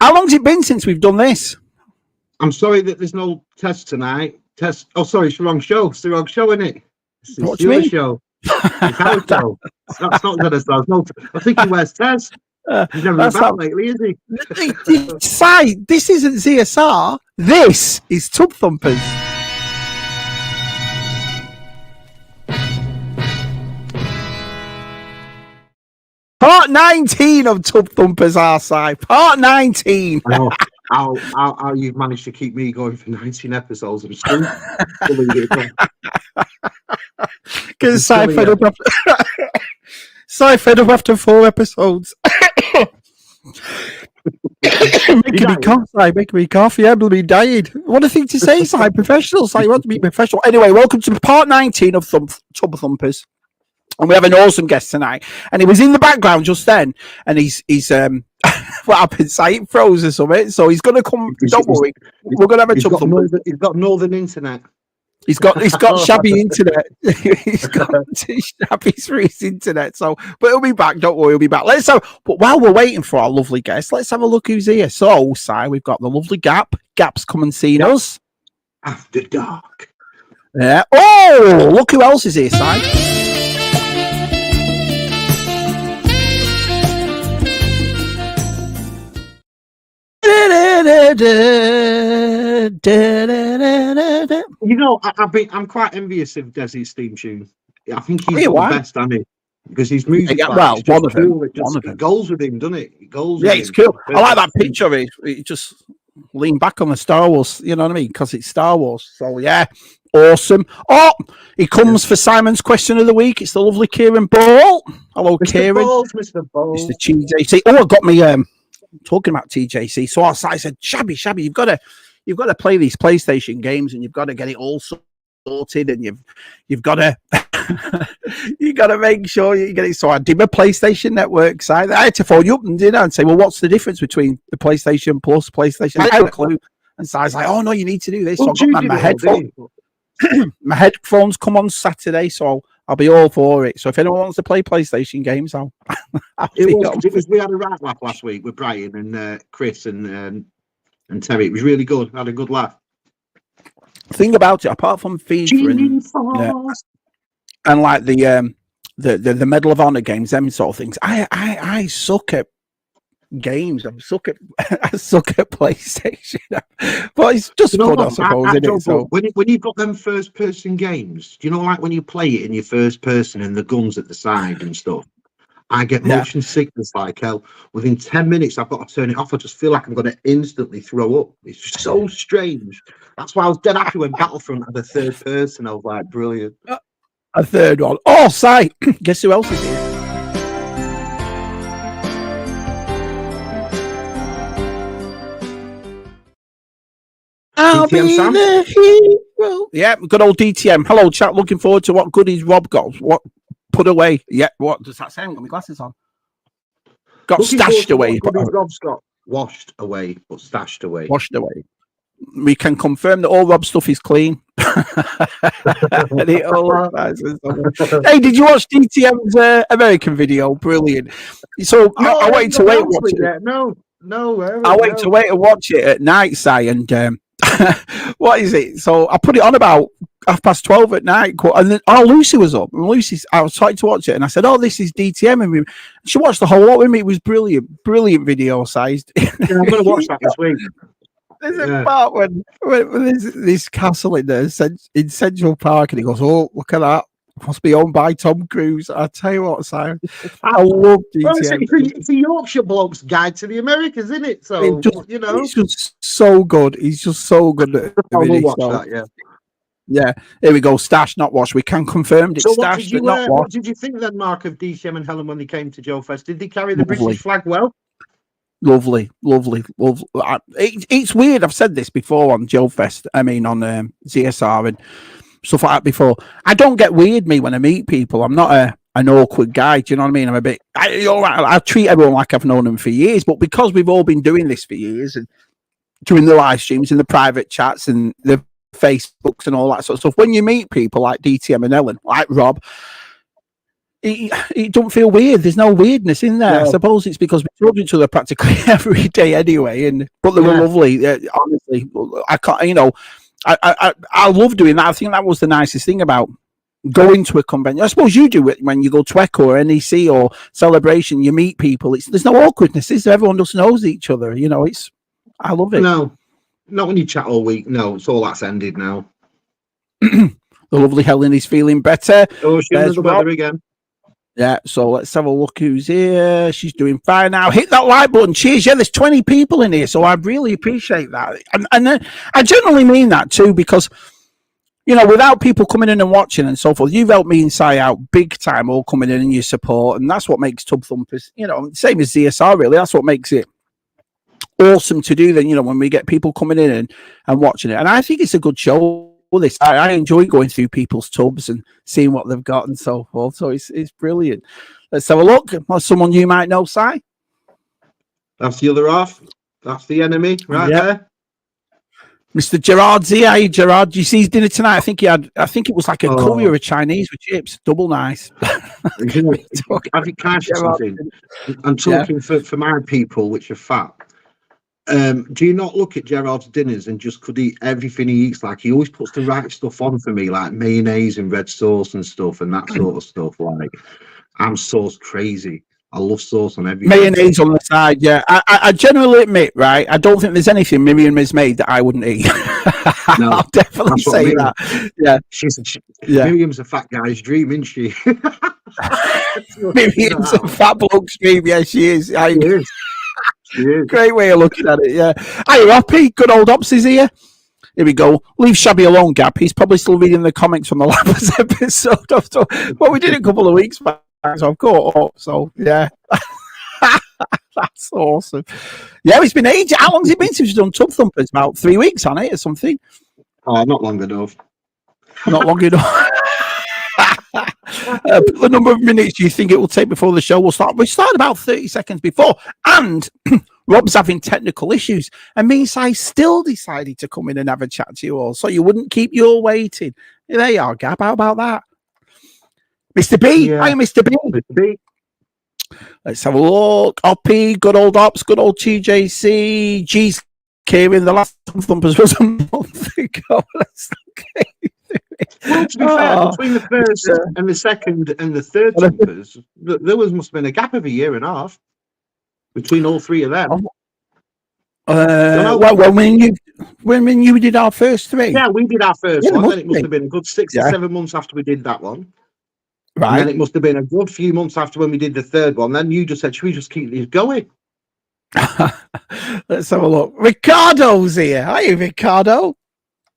How long's it been since we've done this? I'm sorry that there's no test tonight. Test. Oh, sorry, it's the wrong show. It's the wrong show, isn't it? It's What the do you other mean? show. It's our show. That's not good as well. No, I think he wears Tez. He's never been back lately, is he? Si, this isn't ZSR. This is Tub Thumpers. Part 19 of Tub Thumpers, RSI. Part 19. I know how you've managed to keep me going for 19 episodes. I'm still because Si fed up after 4 episodes. Making me cough, Si. Making me cough. Yeah, I'm dying. What a thing to say, Si. Professional, Si. You want to be professional. Anyway, welcome to part 19 of Tub Thumpers. And we have an awesome guest tonight. And he was in the background just then. And he's what happened? Si, it froze or something. So he's going to come. Don't worry. We're going to have a Tub Thumpers. He's got northern internet. He's got shabby internet. He's got shabby through his internet. So, but he'll be back. Don't worry, he'll be back. But while we're waiting for our lovely guest, let's have a look who's here. So, Si, we've got the lovely Gap. Gap's come and seen us. After dark. Yeah. Oh, look who else is here, Si. You know, I'm quite envious of Desi's theme tune. I think he's the best, isn't he? Because his music, one of them. It goes with him, doesn't it? It goes. Yeah, it's cool. I like that picture. It just lean back on the Star Wars. You know what I mean? Because it's Star Wars. So yeah, awesome. Oh, he comes for Simon's question of the week. It's the lovely Kieran Ball. Hello, Mr. Kieran. Mr. Balls. Mr. TJC. Oh, I got me. Talking about TJC, so I said, Shabby, you've got to play these PlayStation games, and you've got to get it all sorted, and you've got to you got to make sure you get it. So I did my PlayStation Network side. I had to phone you up and say, well, what's the difference between the PlayStation Plus, PlayStation? I had a clue, and so I was like, oh no, you need to do this. So I got my headphones. My headphones come on Saturday, so I'll be all for it. So if anyone wants to play PlayStation games, it was. We had a right laugh last week with Brian and Chris and Terry. It was really good. I had a good laugh. Thing about it, apart from FIFA and like the Medal of Honor games, them sort of things, I suck at games. I suck at PlayStation, but it's just good, I suppose. Isn't it? So when you've got them first person games, do you know, like when you play it in your first person and the guns at the side and stuff, I get motion sickness like hell. Within 10 minutes, I've got to turn it off. I just feel like I'm going to instantly throw up. It's so strange. That's why I was dead happy when Battlefront had a third person. I was like, brilliant. A third one. Oh, Si, guess who else is here? DTM Sam? Yeah, good old DTM. Hello, chat. Looking forward to what goodies Rob got. What put away? Yeah, what does that say? I've got my glasses on. Got stashed away. Rob's got washed away, but stashed away. Washed away. We can confirm that all Rob's stuff is clean. Hey, did you watch DTM's American video? Brilliant. So I waited to wait and watch it. No. I wait to wait and watch it at night, Si, and what is it? So I put it on about 12:30 at night, and then Lucy was up, and I was trying to watch it, and I said, "Oh, this is DTM," and she watched the whole lot with me. It was brilliant video sized. Yeah, I'm going to watch that this week. There's a part when there's this castle in Central Park, and he goes, "Oh, look at that! Must be owned by Tom Cruise." I tell you what, Simon, I love DTM. It's a Yorkshire bloke's guide to the Americas, isn't it? So he's just so good. He's just so good at watch that. Yeah. Here we go. Stash, not wash. We can confirm it's stashed, but not wash. What did you think then, Mark, of DTM and Helen when they came to Joe Fest? Did they carry the British flag well? Lovely. It's weird. I've said this before on Joe Fest. I mean, on ZSR and stuff like that before. I don't get weird me when I meet people. I'm not an awkward guy. Do you know what I mean? I'm a bit. I treat everyone like I've known them for years, but because we've all been doing this for years and during the live streams and the private chats and the Facebooks and all that sort of stuff, when you meet people like DTM and Ellen, like Rob, it don't feel weird. There's no weirdness in there. I No. suppose it's because we talk to each other practically every day anyway. But they were Yeah. lovely. Honestly, I can't. I love doing that. I think that was the nicest thing about going to a convention. I suppose you do it when you go to Echo or NEC or Celebration. You meet people. There's no awkwardness, is there? Everyone just knows each other. I love it. No, not when you chat all week. No, it's all that's ended now. The lovely Helen is feeling better. Oh, she's in the weather again. Yeah, so let's have a look who's here. She's doing fine now. Hit that like button. Cheers. Yeah, there's 20 people in here, so I really appreciate that. And I generally mean that too, because, without people coming in and watching and so forth, you've helped me and Si out big time, all coming in and your support. And that's what makes Tub Thumpers, same as ZSR, really. That's what makes it awesome to do then, when we get people coming in and watching it. And I think it's a good show. This I enjoy going through people's tubs and seeing what they've got and so forth. So it's brilliant. Let's have a look. That's someone you might know, Si. That's the other half. That's the enemy right there. Mr. Gerard's here. Hey, Gerard, do you see his dinner tonight? I think it was like a curry or a Chinese with chips. Double nice. I think can I say something? I'm talking for my people which are fat. Do you not look at Gerard's dinners and just could eat everything he eats? Like, he always puts the right stuff on for me, like mayonnaise and red sauce and stuff and that sort of stuff. Like, I'm sauce crazy. I love sauce on everything. Mayonnaise on the side, yeah. I generally admit, right, I don't think there's anything Miriam has made that I wouldn't eat. No, I'll definitely say that. Yeah. Miriam's a fat guy's dream, isn't she? Miriam's a fat bloke's dream, yeah, she is. She is. Great way of looking at it, yeah. Hi, Hoppy. Good old Ops is here. Here we go. Leave Shabby alone, Gap. He's probably still reading the comics from the last episode. Well, we did it a couple of weeks back, so I've caught up. So, yeah. That's awesome. Yeah, it's been ages. How long's it been since you've done Tub Thumpers? About 3 weeks, hasn't it, or something? Not long enough. Not long enough. The number of minutes you think it will take before the show will start? We start about 30 seconds before, and Rob's having technical issues, and me and Si still decided to come in and have a chat to you all, so you wouldn't keep you all waiting. There you are, Gab. How about that, Mr. B? Hi, Mr. B. Mr. B. Let's have a look. Oppie, good old Ops, good old TJC. G's Kieran. The last Thumpers was a month ago. Well, to be fair, between the first and the second and the third Thumpers, there must have been a gap of a year and a half between all three of them. Well, when you did our first three, yeah, we did our first one. Then it must have been a good 6 to 7 months after we did that one. Right. And then it must have been a good few months after when we did the third one. Then you just said, "Should we just keep these going?" Let's have a look. Ricardo's here. Hi, Ricardo.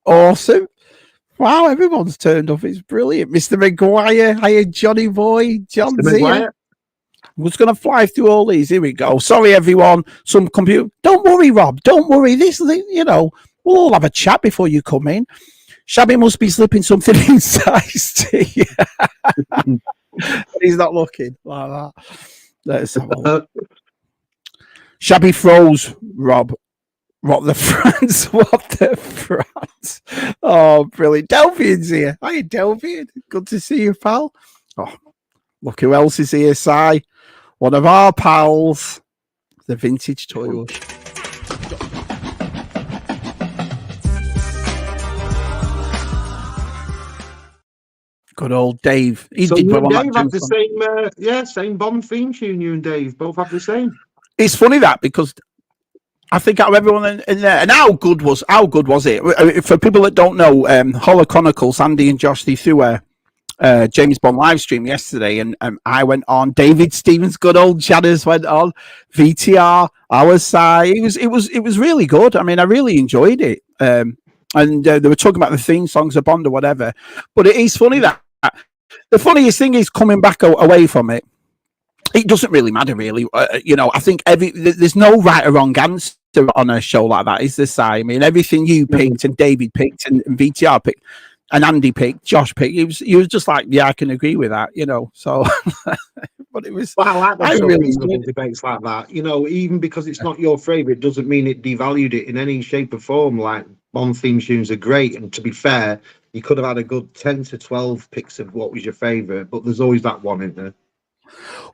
Awesome. Wow, everyone's turned up. It's brilliant. Mr. McGuire. Hiya, Johnny Boy. John's here. I'm just going to fly through all these. Here we go. Sorry, everyone. Some computer. Don't worry, Rob. Don't worry. We'll all have a chat before you come in. Shabby must be slipping something inside. He's not looking like that. Let's have a look. Shabby froze, Rob. What the France? What the France? Oh, brilliant. Delphian's here. Hi, Delphian. Good to see you, pal. Oh, look who else is here, Si. One of our pals. The vintage toy rush. Good old Dave. He did well on Dave have the same Bond theme tune. You and Dave both have the same. It's funny that because I think out of everyone in there, and how good was it? For people that don't know, Horror Chronicles, Andy and Josh, they threw a James Bond live stream yesterday, and I went on. David Stevens, good old Chadders went on. VTR, our side. It was really good. I mean, I really enjoyed it. And they were talking about the theme songs of Bond or whatever. But it is funny that the funniest thing is coming back away from it. It doesn't really matter, really. I think there's no right or wrong answer on a show like that, is there, Si? I mean, everything you picked and David picked and VTR picked and Andy picked, Josh picked, he was just like, yeah, I can agree with that, So, but it was. Well, I like that really debates like that. Even because it's not your favourite doesn't mean it devalued it in any shape or form. Like, Bond theme tunes are great, and to be fair, you could have had a good 10 to 12 picks of what was your favourite, but there's always that one in there.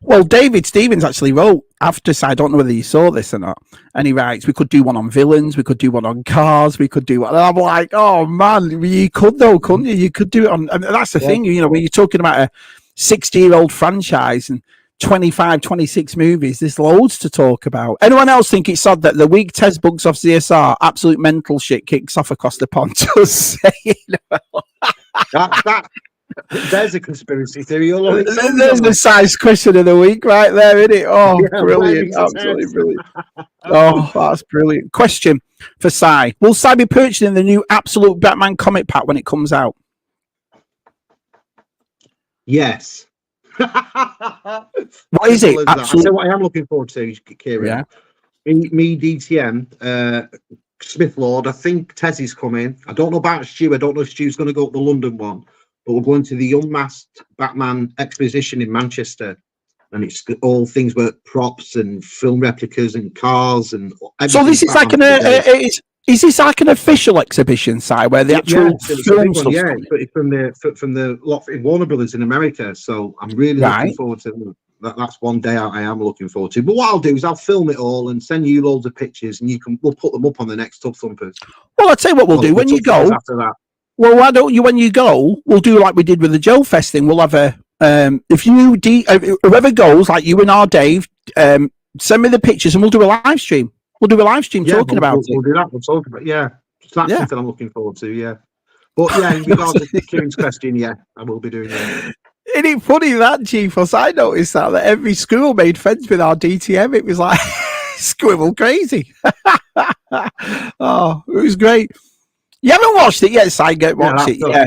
Well, David Stevens actually wrote after, so I don't know whether you saw this or not, and he writes, we could do one on villains, we could do one on cars, we could do one. And I'm like, oh man, you could though, couldn't you? You could do it on, and that's the thing, you know, when you're talking about a 60-year-old franchise and 25, 26 movies, there's loads to talk about. Anyone else think it's odd that the week Tez bugs off CSR, absolute mental shit kicks off across the pond? Just saying. There's a conspiracy theory. There's the size question of the week right there, isn't it? Oh, yeah, brilliant. Absolutely brilliant. Oh, that's brilliant. Question for Si. Will Si be purchasing the new Absolute Batman comic pack when it comes out? Yes. What is it? Absolutely. What I am looking forward to, Kieran. Yeah. Me, DTM, Smith Lord. I think Tez is coming. I don't know about Stu. I don't know if Stu's going to go to the London one. But we're going to the Unmasked Batman exposition in Manchester, and it's all things with props and film replicas and cars and. So this is like is this like an official exhibition site where the actual film stuff? Yeah, it's from the lot in Warner Brothers in America. So I'm really looking forward to that. That's one day I am looking forward to. But what I'll do is I'll film it all and send you loads of pictures, and we'll put them up on the next Tub Thumpers. Well, I'll tell you what we'll do when you go. After that. Well, why don't you, when you go, we'll do like we did with the Joe Fest thing. We'll have a, whoever goes, like you and our Dave, send me the pictures and we'll do a live stream. We'll do a live stream talking about it. We'll do that. We'll talk about it. Yeah. So that's something I'm looking forward to. Yeah. But yeah, in regards to Kieran's question, yeah, I will be doing that. Isn't it funny that, Chiefos? I noticed that every school made friends with our DTM. It was like squirrel crazy. Oh, it was great. You haven't watched it yet, Si. Go watch it. Yeah,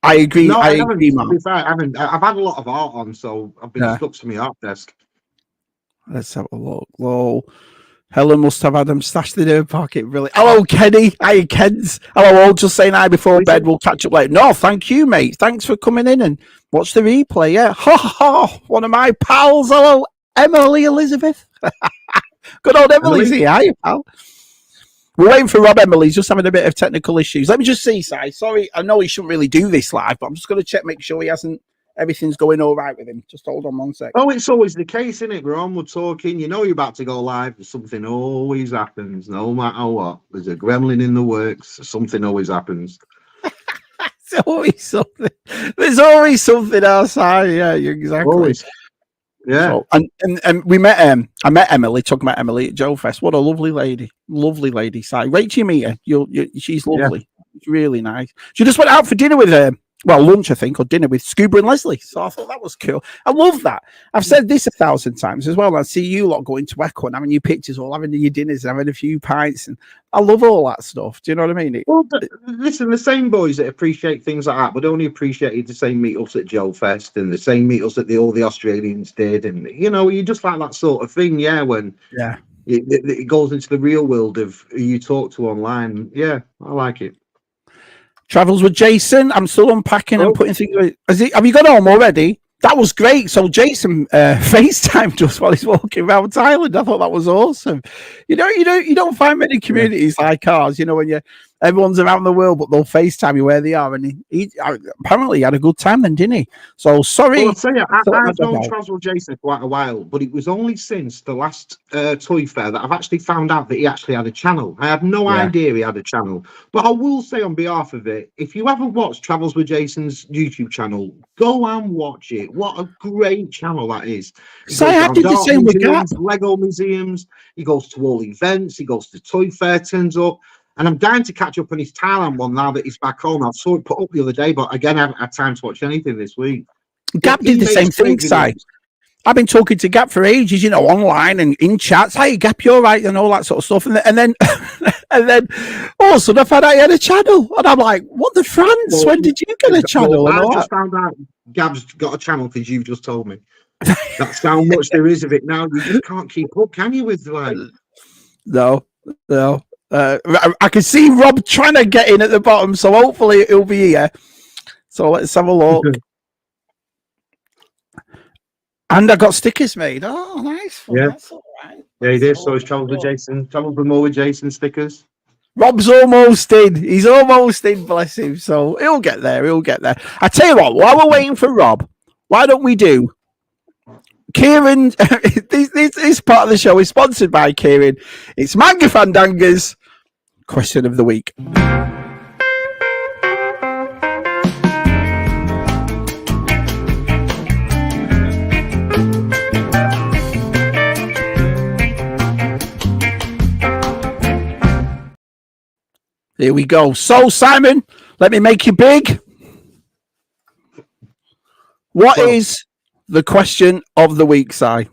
I agree. No, I agree, man. I haven't. I've had a lot of art on, so I've been stuck to my art desk. Let's have a look. Whoa. Helen must have had them stashed in her pocket. Really. Hello, Kenny. Hi, Kens. Hello, all. Just saying hi before bed. We'll catch up later. No, thank you, mate. Thanks for coming in and watch the replay. Yeah. Ha ha. One of my pals. Hello, Emily Elizabeth. Good old Emily's here. Hi, pal. We're waiting for Rob Emily. He's just having a bit of technical issues. Let me just see, Si. Sorry, I know he shouldn't really do this live, but I'm just going to check, make sure he hasn't, everything's going all right with him. Just hold on 1 sec. Oh, it's always the case, isn't it? We're on, we're talking. You know you're about to go live. Something always happens, no matter what. There's a gremlin in the works. Something always happens. There's always something. There's always something outside. Yeah, exactly. Always. Yeah, so, and we met I met Emily, talking about Emily at Joe Fest. What a lovely lady, Si. Wait till you meet her. She's lovely. It's really nice. She just went out for dinner with lunch, I think, or dinner with Scuba and Leslie. So I thought that was cool. I love that. I've said this 1,000 times as well. I see you lot going to Echo and having your pictures, all having your dinners, and having a few pints, and I love all that stuff. Do you know what I mean? Listen, the same boys that appreciate things like that would only appreciate the same meetups at Joe Fest and the same meetups that all the Australians did, and you just like that sort of thing. Yeah, when it goes into the real world of who you talk to online. Yeah, I like it. Travels with Jason. I'm still unpacking and putting things. Have you got home already? That was great. So Jason FaceTimed us while he's walking around Thailand. I thought that was awesome. You don't find many communities like ours. You know, when everyone's around the world, but they'll FaceTime you where they are. And he apparently had a good time then, didn't he? So sorry. Well, I'll tell you, I've known Travels with Jason for quite a while, but it was only since the last toy fair that I've actually found out that he actually had a channel. I had no idea he had a channel. But I will say on behalf of it, if you haven't watched Travels with Jason's YouTube channel, go and watch it. What a great channel that is. So I did the same with Gap. Lego museums. He goes to all events. He goes to Toy Fair, turns up. And I'm dying to catch up on his Thailand one now that he's back home. I saw it put up the other day, but again, I haven't had time to watch anything this week. Gap did the same thing, Si. I've been talking to Gap for ages, online and in chats. Hey, Gap, you're right, and all that sort of stuff. And then all of a sudden I found out he had a channel. And I'm like, what the France? Well, when did you get a channel? I just found out Gab's got a channel because you've just told me. That's how much there is of it now. You just can't keep up, can you, with like... No. I can see Rob trying to get in at the bottom, so hopefully it'll be here. So let's have a look. And I got stickers made. Oh, nice. Yeah, that's all right. Yeah, he did. So he's Travels with Jason. Travels with more with Jason stickers. Rob's almost in. He's almost in, bless him. So he'll get there. He'll get there. I tell you what, while we're waiting for Rob, why don't we do Kieran? This part of the show is sponsored by Kieran. It's Manga Fandanga's question of the week. Here we go. So, Simon, let me make you big. What is the question of the week, Si?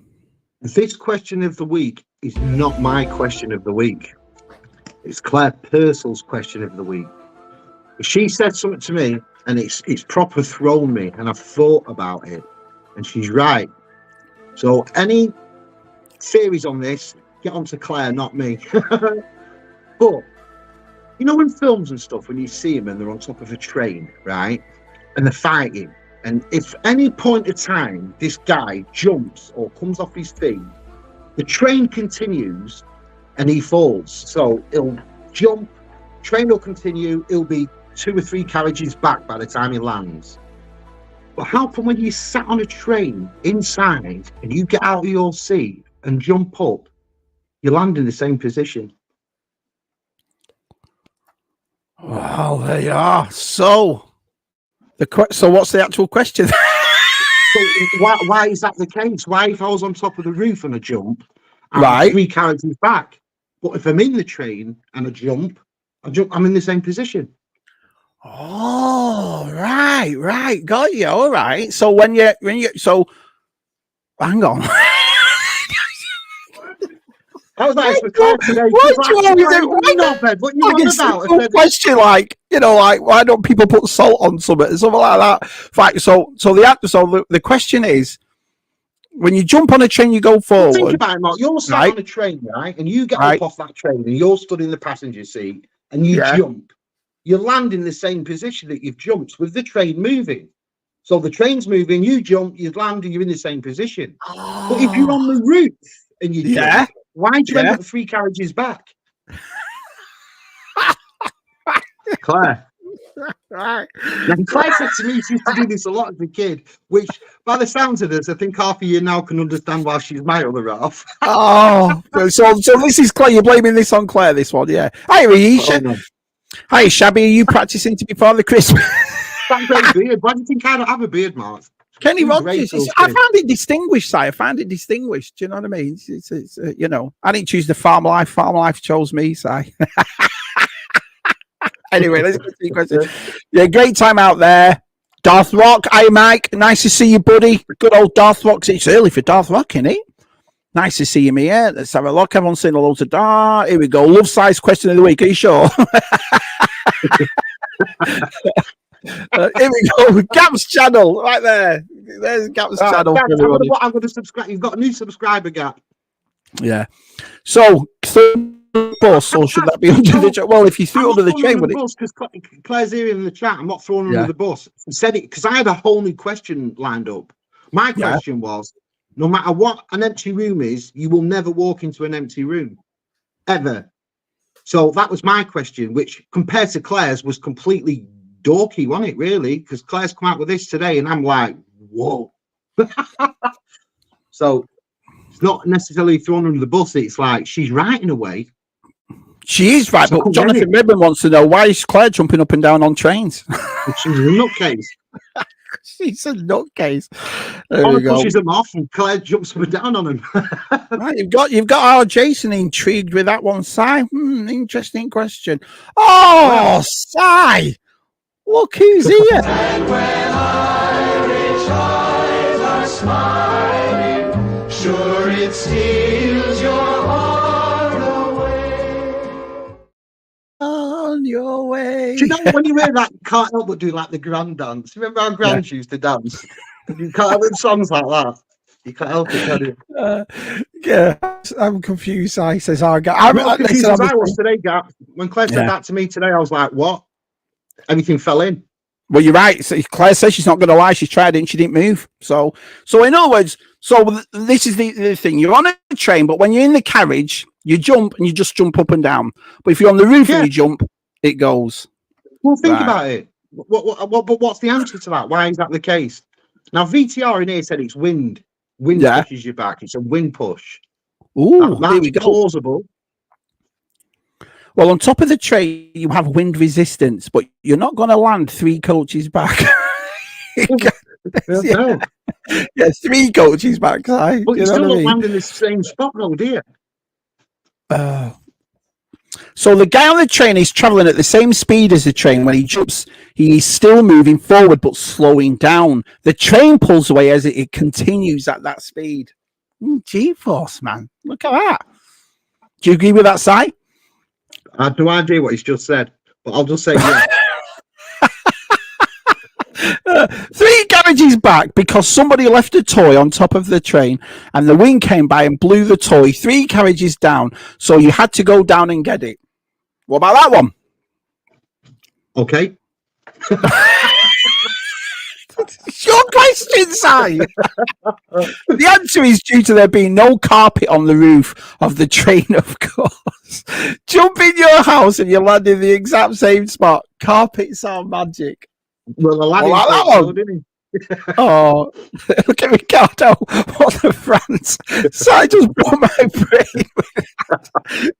This question of the week is not my question of the week. It's Claire Purcell's question of the week. She said something to me, and it's proper thrown me, and I've thought about it, and she's right. So, any theories on this, get on to Claire, not me. But you know, in films and stuff, when you see them and they're on top of a train, right, and they're fighting, and if any point of time this guy jumps or comes off his feet, the train continues and he falls. So he'll jump, train will continue, he'll be 2 or 3 carriages back by the time he lands. But how come when you sat on a train inside and you get out of your seat and jump up, you land in the same position? Wow, there you are. So what's the actual question? So why is that the case? Why if I was on top of the roof and I jump, I'm Right. 3 carriages back? But if I'm in the train and I jump, I'm in the same position. Oh, right. Got you. All right. So hang on. I was like, question like, you know, like why don't people put salt on something or something like that? Right, so the question is, when you jump on a train, you go forward. Think about it, Mark. You're sat on a train, right? And you get up off that train and you're stood in the passenger seat and you jump. You land in the same position that you've jumped with the train moving. So the train's moving, you jump, you land, and you're in the same position. Oh. But if you're on the roof and you jump, why do you end up 3 carriages back? Claire. Right. And Claire said to me she used to do this a lot as a kid, which by the sounds of this, I think half of you now can understand why she's my other half. Oh, so this is Claire. You're blaming this on Claire, this one, yeah. Hi, Risha. Oh, no. Hi, Shabby. Are you practicing to be Father Christmas? That great beard. Why do you think I don't have a beard, Mark? Kenny Rogers. I found it distinguished, Si. I found it distinguished. Do you know what I mean? It's you know, I didn't choose the farm life. Farm life chose me, Si. Anyway, let's go to the question. Yeah, great time out there. Darth Rock. Hi, Mike. Nice to see you, buddy. Good old Darth Rock. It's early for Darth Rock, isn't it? Nice to see you, Mia. Let's have a look. Everyone's saying hello to Darth. Here we go. Love size question of the week. Are you sure? Here we go. Gap's channel right there. There's Gap's channel. Gap, I'm going to subscribe. You've got a new subscriber, Gap. Yeah. So, bus, or should that be under the well, if you threw under the train, would it? Because Claire's here in the chat. I'm not throwing under the bus. I said it because I had a whole new question lined up. My question was, no matter what an empty room is, you will never walk into an empty room. Ever. So that was my question, which compared to Claire's was completely dorky, wasn't it, really? Because Claire's come out with this today, and I'm like, whoa. So it's not necessarily thrown under the bus. It's like she's right in a way. She is right, but Jonathan Redmond wants to know, why is Claire jumping up and down on trains? She's a nutcase. She's a nutcase. Pushes them off, and Claire jumps up and down on him. Right, you've got our Jason intrigued with that one, Si. Interesting question. Oh, Si, look who's here. And when Irish eyes are smiling, sure it steals your heart away. On your way. Do you know when you hear that, you can't help but do like the grand dance? Remember how grands used to dance? You can't help it, songs like that. You can't help it, can you? Yeah, I'm confused. I says, I'm confused as I was today, Gap. When Claire said that to me today, I was like, what? Everything fell in. Well, you're right. So Claire says she's not going to lie. She's tried it and she didn't move. So in other words, this is the thing. You're on a train, but when you're in the carriage, You jump and you just jump up and down. But if you're on the roof and you jump, it goes. Well, think about it. What's the answer to that? Why is that the case? Now, VTR in here said it's wind. Wind pushes you back. It's a wind push. Ooh, that's there we go. Plausible. Well, on top of the train, you have wind resistance, but you're not going to land 3 coaches back. Yeah, 3 coaches back. But you still not land in the same spot, though, do you? So the guy on the train is traveling at the same speed as the train. When he jumps, he is still moving forward but slowing down. The train pulls away as it continues at that speed. G-force, man. Look at that. Do you agree with that, Si? I have no idea what he's just said, but I'll just say yeah. 3 garages back because somebody left a toy on top of the train and the wind came by and blew the toy 3 carriages down, so you had to go down and get it. What about that one? Okay. It's your question, Si. The answer is due to there being no carpet on the roof of the train, of course. Jump in your house and you land in the exact same spot. Carpets are magic. Well, I like that one. didn't he? Oh, look at Ricardo. What the France. Si just broke my brain.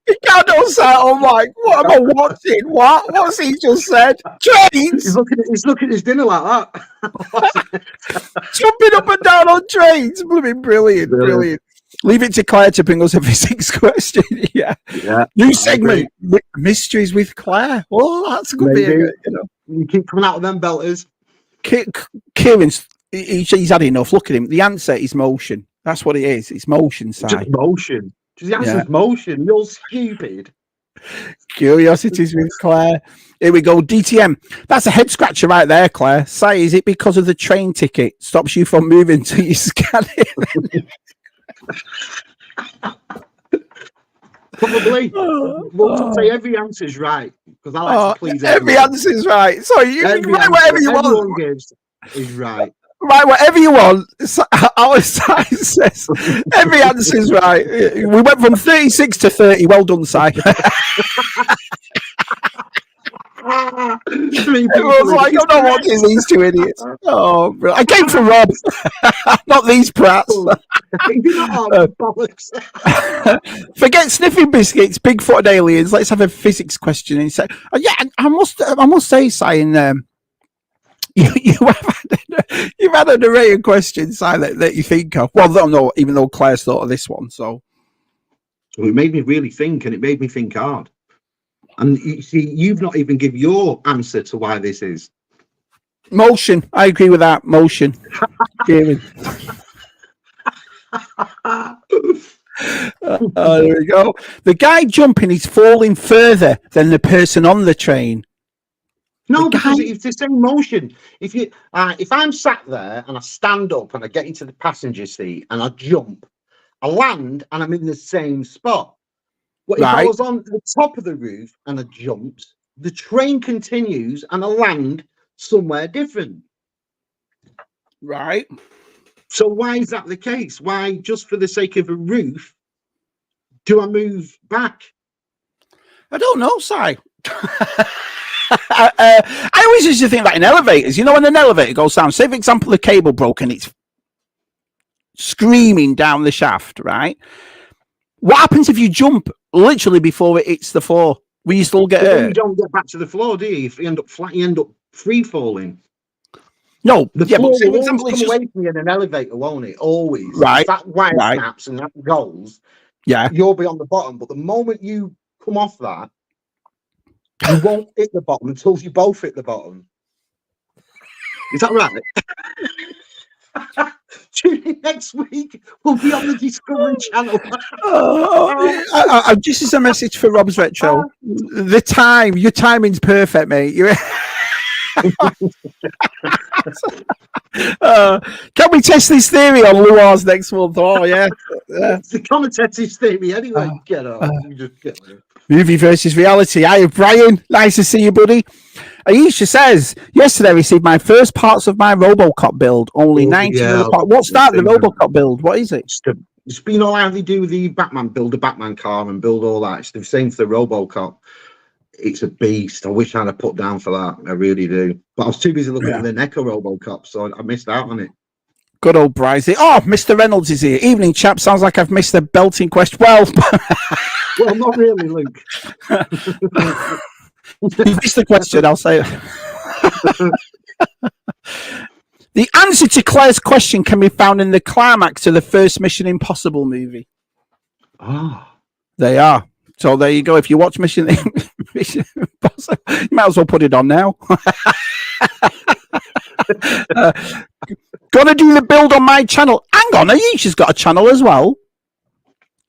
Ricardo's I'm like, what am I watching? What's he just said? Trains. He's looking at his dinner like that. Jumping up and down on trains. Blooming brilliant. Leave it to Claire to bring us a physics question. Yeah. New segment, Mysteries with Claire. Oh, that's a good bit. You keep coming out with them belters. Kieran's he's had enough. Look at him. The answer is motion. That's what it is. It's motion, Si. Just motion. The answer is motion. You're stupid. Curiosities with Claire. Here we go. DTM. That's a head scratcher right there, Claire. Si, is it because of the train ticket? Stops you from moving till you scan it? Probably. We'll say every answer is right because I like to please every answer is right. So you can write whatever you want. Gives is right. Right, whatever you want. Our side says every answer is right. We went from 36 to 30. Well done, Si. Everyone's like, I'm not watching these 2 idiots. Oh, bro. I came from Rob, not these prats. Forget sniffing biscuits, Bigfoot and aliens. Let's have a physics question. And say, I must say, Si, you've had an array of questions, Si, that you think of. Well, no, even though Claire's thought of this one, so it made me really think, and it made me think hard. And you see, you've not even given your answer to why this is. Motion. I agree with that. Motion. There we go. The guy jumping is falling further than the person on the train. No, because it's the same motion. If I'm sat there and I stand up and I get into the passenger seat and I jump, I land and I'm in the same spot. Well, if I was on the top of the roof and I jumped, the train continues and I land somewhere different. Right. So why is that the case? Why, just for the sake of a roof, do I move back? I don't know, Si. I always used to think that in elevators. You know, when an elevator goes down, say, for example, the cable broke and it's screaming down the shaft, right? What happens if you jump literally before it hits the floor? Will you still get hurt? You don't get back to the floor, do you? If you end up flat, you end up free falling. No, the floor will always come away from you in an elevator, won't it? Always. Right. If that wire snaps and that goes, you'll be on the bottom. But the moment you come off that, you won't hit the bottom until you both hit the bottom. Is that right? Tune in next week. We'll be on the Discovery Channel. Just as a message for Rob's Retro, your timing's perfect, mate. Can we test this theory on Luars next month? Oh, yeah. They can't test this theory anyway. Get up. Movie versus reality. Hi, Brian. Nice to see you, buddy. Aisha says, yesterday I received my first parts of my Robocop build. Only 90 What's that, the Robocop build? What is it? It's been all how they do the Batman, build a Batman car and build all that. It's the same for the RoboCop. It's a beast. I wish I'd have put down for that. I really do. But I was too busy looking at the Neko RoboCop, so I missed out on it. Good old Bryce. Oh, Mr. Reynolds is here. Evening, chap. Sounds like I've missed a belting question. Well, well, not really, Luke. You missed the question, I'll say. The answer to Claire's question can be found in the climax of the first Mission Impossible movie. Ah. They are. So there you go. If you watch Mission Impossible, you might as well put it on now. Gonna do the build on my channel. Hang on, Ayesha's got a channel as well.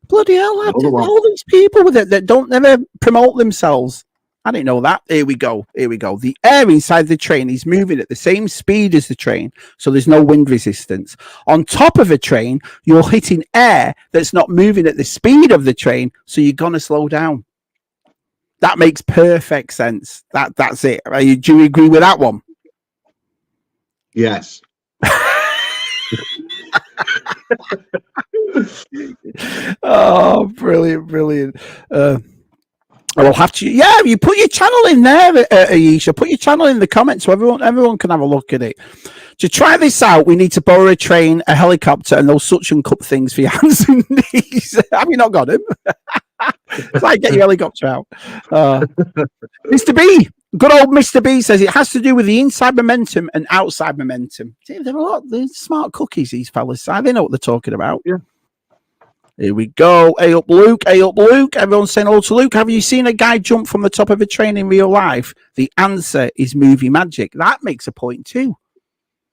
Bloody hell, all these people with it that don't never promote themselves. I didn't know that. Here we go. The air inside the train is moving at the same speed as the train, so there's no wind resistance. On top of a train, you're hitting air that's not moving at the speed of the train, so you're gonna slow down. That makes perfect sense. That's it. Do you agree with that one? Yes. Oh, brilliant. I will have to. Yeah, you put your channel in there, Ayesha. Put your channel in the comments so everyone can have a look at it. To try this out, we need to borrow a train, a helicopter, and those suction cup things for your hands and knees. Have you not got them? It's like get your helicopter out. Mr. B, good old Mr. B says it has to do with the inside momentum and outside momentum. See, they're smart cookies, these fellas. They know what they're talking about. Yeah. Here we go. Hey up, Luke. Everyone's saying hello to Luke. Have you seen a guy jump from the top of a train in real life? The answer is movie magic. That makes a point too.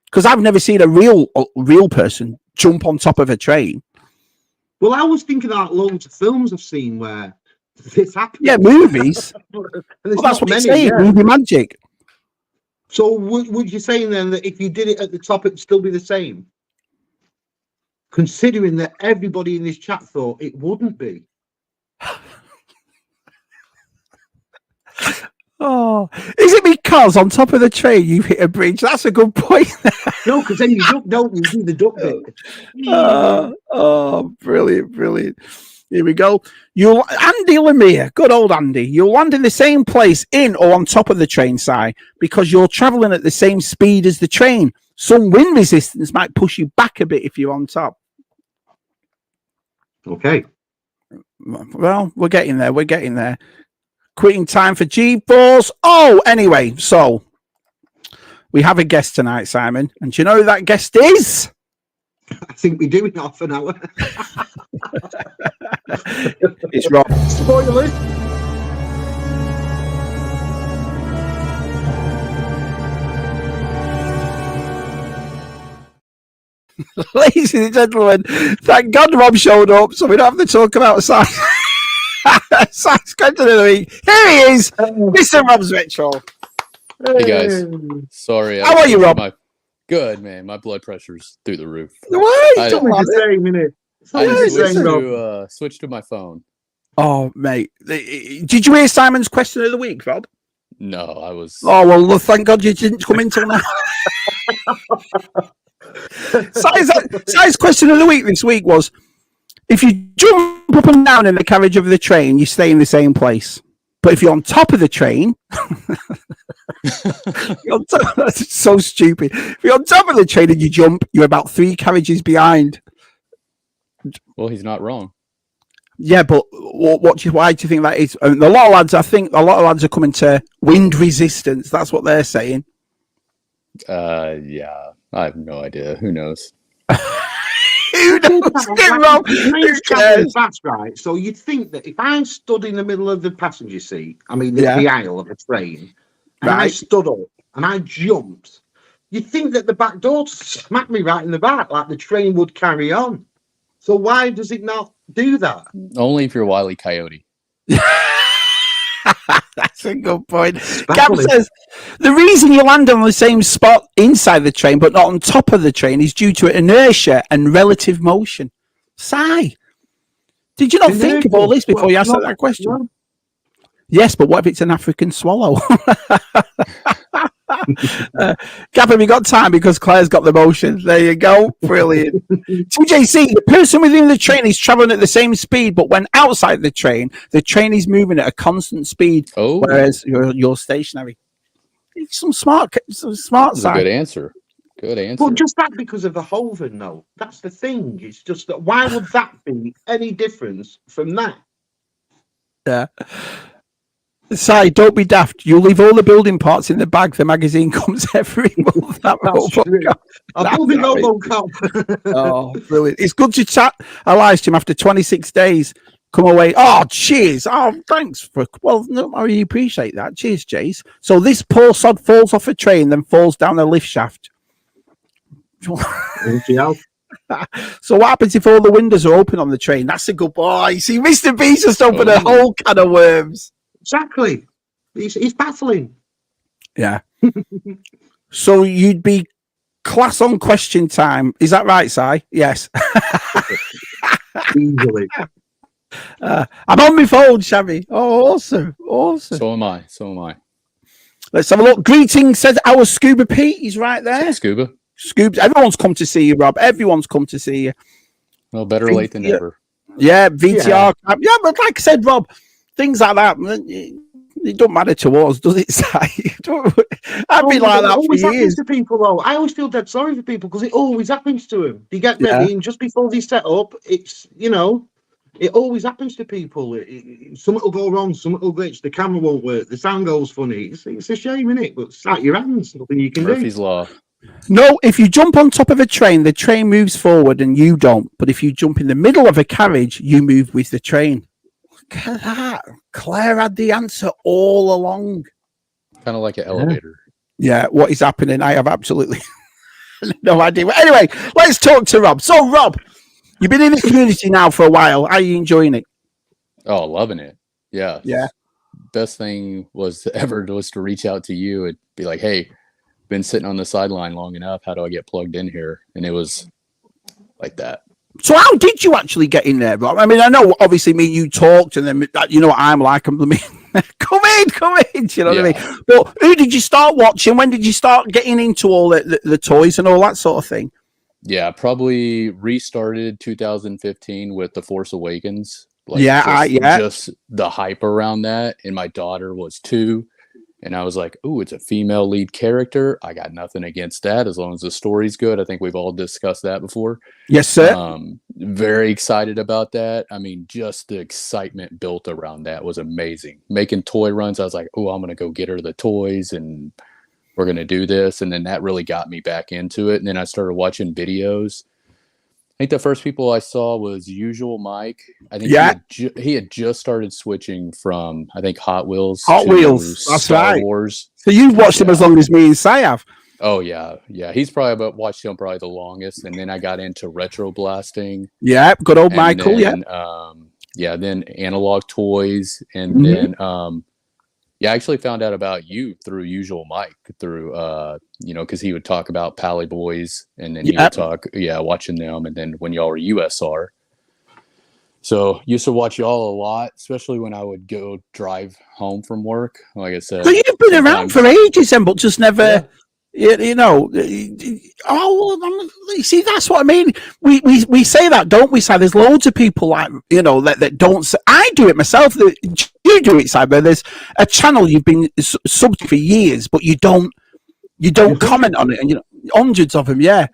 Because I've never seen a real person jump on top of a train. Well, I was thinking about loads of films I've seen where this happens. Yeah, movies. Well, that's what it's saying. Movie magic. So would you say then that if you did it at the top, it'd still be the same? Considering that everybody in this chat thought it wouldn't be. Oh, is it because on top of the train you've hit a bridge? That's a good point. No, because then you duck, don't you? Do the duck bit. Oh, brilliant. Here we go. Andy Lemire, good old Andy. You'll land in the same place in or on top of the train side because you're traveling at the same speed as the train. Some wind resistance might push you back a bit if you're on top. Okay. Well, we're getting there. Quitting time for G-Force. Oh, anyway, so we have a guest tonight, Simon. And do you know who that guest is? I think we do in half an hour. It's Rob. Spoilers. Ladies and gentlemen, thank God Rob showed up, so we don't have to talk about science. Science question of the week. Here he is, Mr. Rob Zwitchell. Hey guys, sorry. How are you, Rob? Good, man. My blood pressure's through the roof. Why? I just switched to my phone. Oh, mate. Did you hear Simon's question of the week, Rob? No, I was. Oh, well, thank God you didn't come in till now. Si's question of the week this week was, if you jump up and down in the carriage of the train, you stay in the same place. But if you're on top of the train, that's so stupid. If you're on top of the train and you jump, you're about 3 carriages behind. Well, he's not wrong. Yeah, but why do you think that is? I mean, I think a lot of lads are coming to wind resistance. That's what they're saying. Yeah, I have no idea. Who knows? Who knows? That's right. So you'd think that if I stood in the middle of the passenger seat, the aisle of a train, and I stood up and I jumped, you'd think that the back door would smack me right in the back, like the train would carry on. So why does it not do that? Only if you're Wile E. Coyote. That's a good point. Gab says the reason you land on the same spot inside the train but not on top of the train is due to inertia and relative motion. Si, did you not think of all this before you answered that question? No. Yes, but what if it's an African swallow? Gav, have you got time? Because Claire's got the motion. There you go. Brilliant. TJC, the person within the train is traveling at the same speed, but when outside the train is moving at a constant speed, whereas you're stationary. Some smart That's a side. good answer. Good answer. Well, just that because of the Hoven, though. That's the thing. It's just that why would that be any difference from that? Yeah. Si, don't be daft. You leave all the building parts in the bag. The magazine comes every month. That's true. I'll be RoboCop. Oh, brilliant. It's good to chat. I lied to him after 26 days. Come away. Oh, cheers. Oh, thanks for. Well, no, I really appreciate that. Cheers, Jace. So this poor sod falls off a train, then falls down a lift shaft. So what happens if all the windows are open on the train? That's a good boy. See, Mr. B's just opened a whole can of worms. Exactly. He's baffling. Yeah. So you'd be class on question time. Is that right, Si? Yes. Easily. I'm on my phone, Shabby. Oh, awesome. Awesome. So am I. Let's have a look. Greetings, says our Scuba Pete. He's right there. Scuba. Scoobs. Everyone's come to see you, Rob. Everyone's come to see you. Well, better late than never. Yeah, VTR. Yeah, but like I said, Rob, things like that, it don't matter to us, does it? I've been like that for years. To people, though. I always feel dead sorry for people because it always happens to them. They get ready, and just before they set up, it's, it always happens to people. Something will go wrong, something will glitch, the camera won't work, the sound goes funny. It's a shame, isn't it? But it's out your hands, nothing you can do. Murphy's Law. No, if you jump on top of a train, the train moves forward and you don't. But if you jump in the middle of a carriage, you move with the train. Look at that. Claire had the answer all along. Kind of like an elevator. Yeah, what is happening? I have absolutely no idea. But anyway, let's talk to Rob. So, Rob, you've been in the community now for a while. Are you enjoying it? Oh, loving it. Yeah. Yeah. Best thing was to reach out to you and be like, hey, been sitting on the sideline long enough. How do I get plugged in here? And it was like that. So how did you actually get in there, Rob? I mean, I know obviously me and you talked, and then you know what I'm like. I'm come in. You know what I mean? But who did you start watching? When did you start getting into all the toys and all that sort of thing? Yeah, probably restarted 2015 with The Force Awakens. Just the hype around that. And my daughter was 2. And I was like, ooh, it's a female lead character. I got nothing against that as long as the story's good. I think we've all discussed that before. Yes, sir. Very excited about that. I mean, just the excitement built around that was amazing. Making toy runs, I was like, oh, I'm going to go get her the toys and we're going to do this. And then that really got me back into it. And then I started watching videos. I think the first people I saw was Usual Mike. I think he had just started switching from, I think, Hot Wheels. That's Star right. Wars. So you've watched him as long as me and Si have. Oh yeah. He's probably watched him probably the longest, and then I got into retro blasting. Yeah, good old Michael. Then, then analog toys, and then I actually found out about you through Usual Mike, through because he would talk about Pally Boys, and then he would talk, watching them, and then when y'all were USR. So used to watch y'all a lot, especially when I would go drive home from work. Like I said, so you've been around for ages, then, but just never. Yeah. See, that's what I mean. We say that, don't we, Si? There's loads of people like that don't say. I do it myself. You do it, Si, but there's a channel you've been subbed to for years, but you don't comment on it, and hundreds of them, yeah.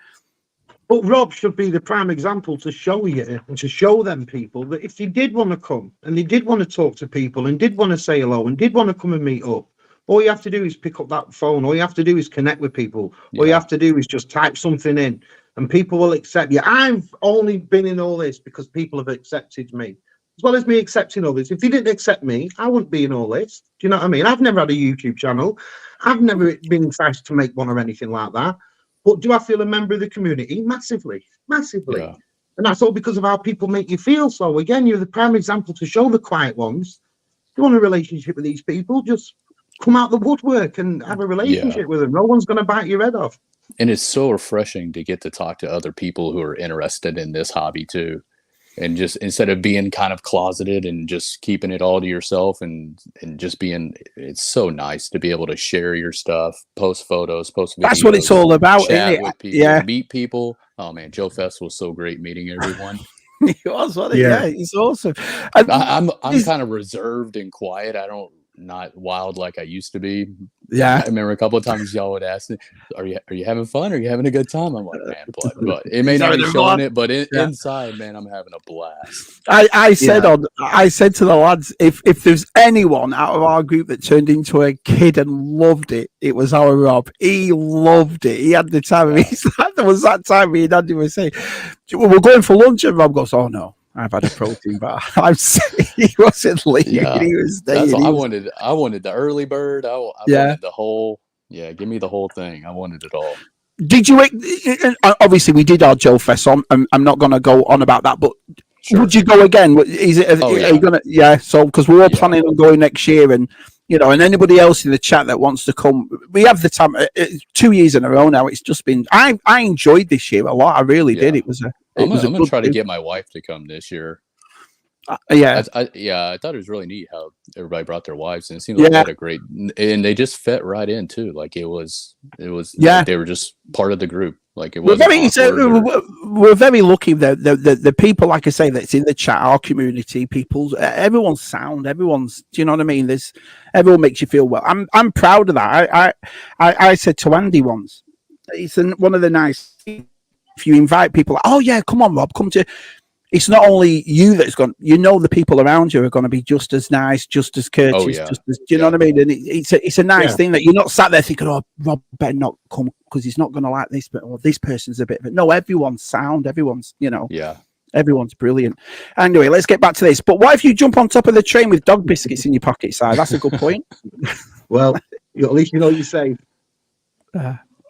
But Rob should be the prime example to show you and to show them people that if they did want to come and they did want to talk to people and did want to say hello and did want to come and meet up, all you have to do is pick up that phone. All you have to do is connect with people. All you have to do is just type something in and people will accept you. I've only been in all this because people have accepted me, as well as me accepting others. If they didn't accept me, I wouldn't be in all this. Do you know what I mean? I've never had a YouTube channel. I've never been excited to make one or anything like that. But do I feel a member of the community? Massively. Yeah. And that's all because of how people make you feel. So again, you're the prime example to show the quiet ones. If you want a relationship with these people, just come out the woodwork and have a relationship with them. No one's going to bite your head off. And it's so refreshing to get to talk to other people who are interested in this hobby too. and just instead of being kind of closeted and just keeping it all to yourself and just being, it's so nice to be able to share your stuff, post photos, post videos. That's what it's all about, chat isn't it? with people, Yeah. meet people. Oh man, Joe Fest was so great meeting everyone. He was, wasn't it? Yeah, he's awesome. And I'm kind of reserved and quiet. Not wild like I used to be. Yeah. I remember a couple of times y'all would ask me, "Are you having fun? Are you having a good time?" I'm like, "Man, but it may not be showing it, but inside, man, I'm having a blast." I said to the lads, if there's anyone out of our group that turned into a kid and loved it, it was our Rob. He loved it. He had the time of his life. There was that time me and Andy were saying, "We're going for lunch," and Rob goes, "Oh no, I've had a protein bar." He wasn't leaving. Yeah, he was staying. That's all I wanted the early bird. I wanted the whole. Yeah, give me the whole thing. I wanted it all. Did you? Obviously, we did our Joe Fest on. I'm not going to go on about that, but would you go again? Is it? Are you gonna? Yeah. So because we're all planning on going next year, and and anybody else in the chat that wants to come, we have the time. 2 years in a row now. It's just been. I enjoyed this year a lot. I really did. It was a. I'm gonna try to get my wife to come this year. I thought it was really neat how everybody brought their wives, and it seemed like they had a great, and they just fit right in too. Like it was like they were just part of the group. Like it was. We're very lucky that the people, like I say, that's in the chat, our community, people, everyone's sound, everyone's. Do you know what I mean? Everyone makes you feel well. I'm proud of that. I said to Andy once, it's one of the nice. If you invite people, oh yeah, come on, Rob, come to. It's not only you that's going. The people around you are going to be just as nice, just as courteous. Just as, do you know what I mean? And it's a nice thing that you're not sat there thinking, "Oh, Rob better not come because he's not going to like this." But this person's a bit. But no, everyone's sound. Everyone's everyone's brilliant. Anyway, let's get back to this. But what if you jump on top of the train with dog biscuits in your pocket, Si? That's a good point. Well, at least you know you're safe.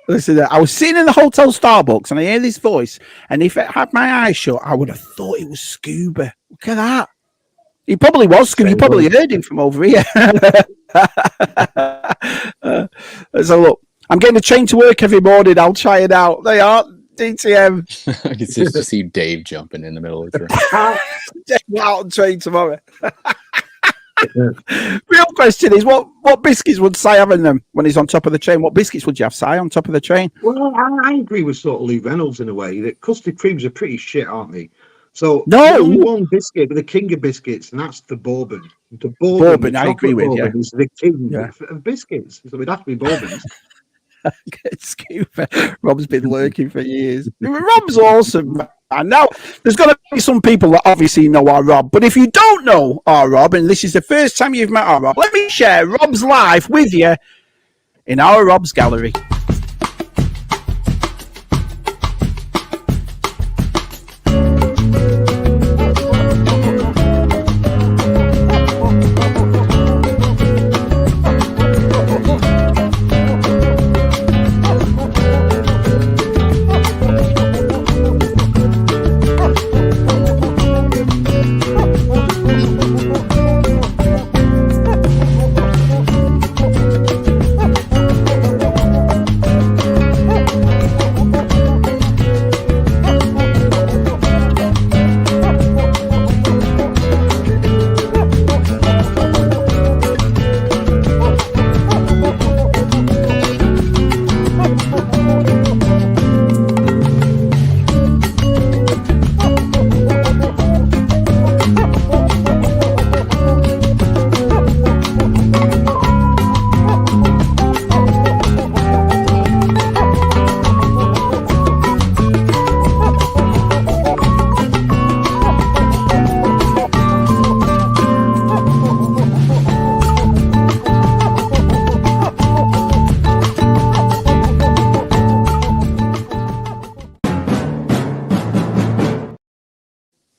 Listen, I was sitting in the hotel Starbucks and I hear this voice, and if I had my eyes shut, I would have thought it was Scuba. Look at that. He probably was Scuba. You probably heard him from over here. So look, I'm getting a train to work every morning. I'll try it out. They are DTM. I can just see Dave jumping in the middle of the train. Out on train tomorrow. Real question is, what biscuits would Si have in them when he's on top of the train? What biscuits would you have, Si, on top of the train? Well, I agree with sort of Lee Reynolds in a way that custard creams are pretty shit, aren't they? So only one biscuit, but the king of biscuits, and that's the bourbon. The bourbon I agree with you. Is the king of biscuits, so it'd have to be bourbons. Rob's been lurking for years. Rob's awesome. And now there's going to be some people that obviously know our Rob, but if you don't know our Rob, and this is the first time you've met our Rob, let me share Rob's life with you in our Rob's gallery.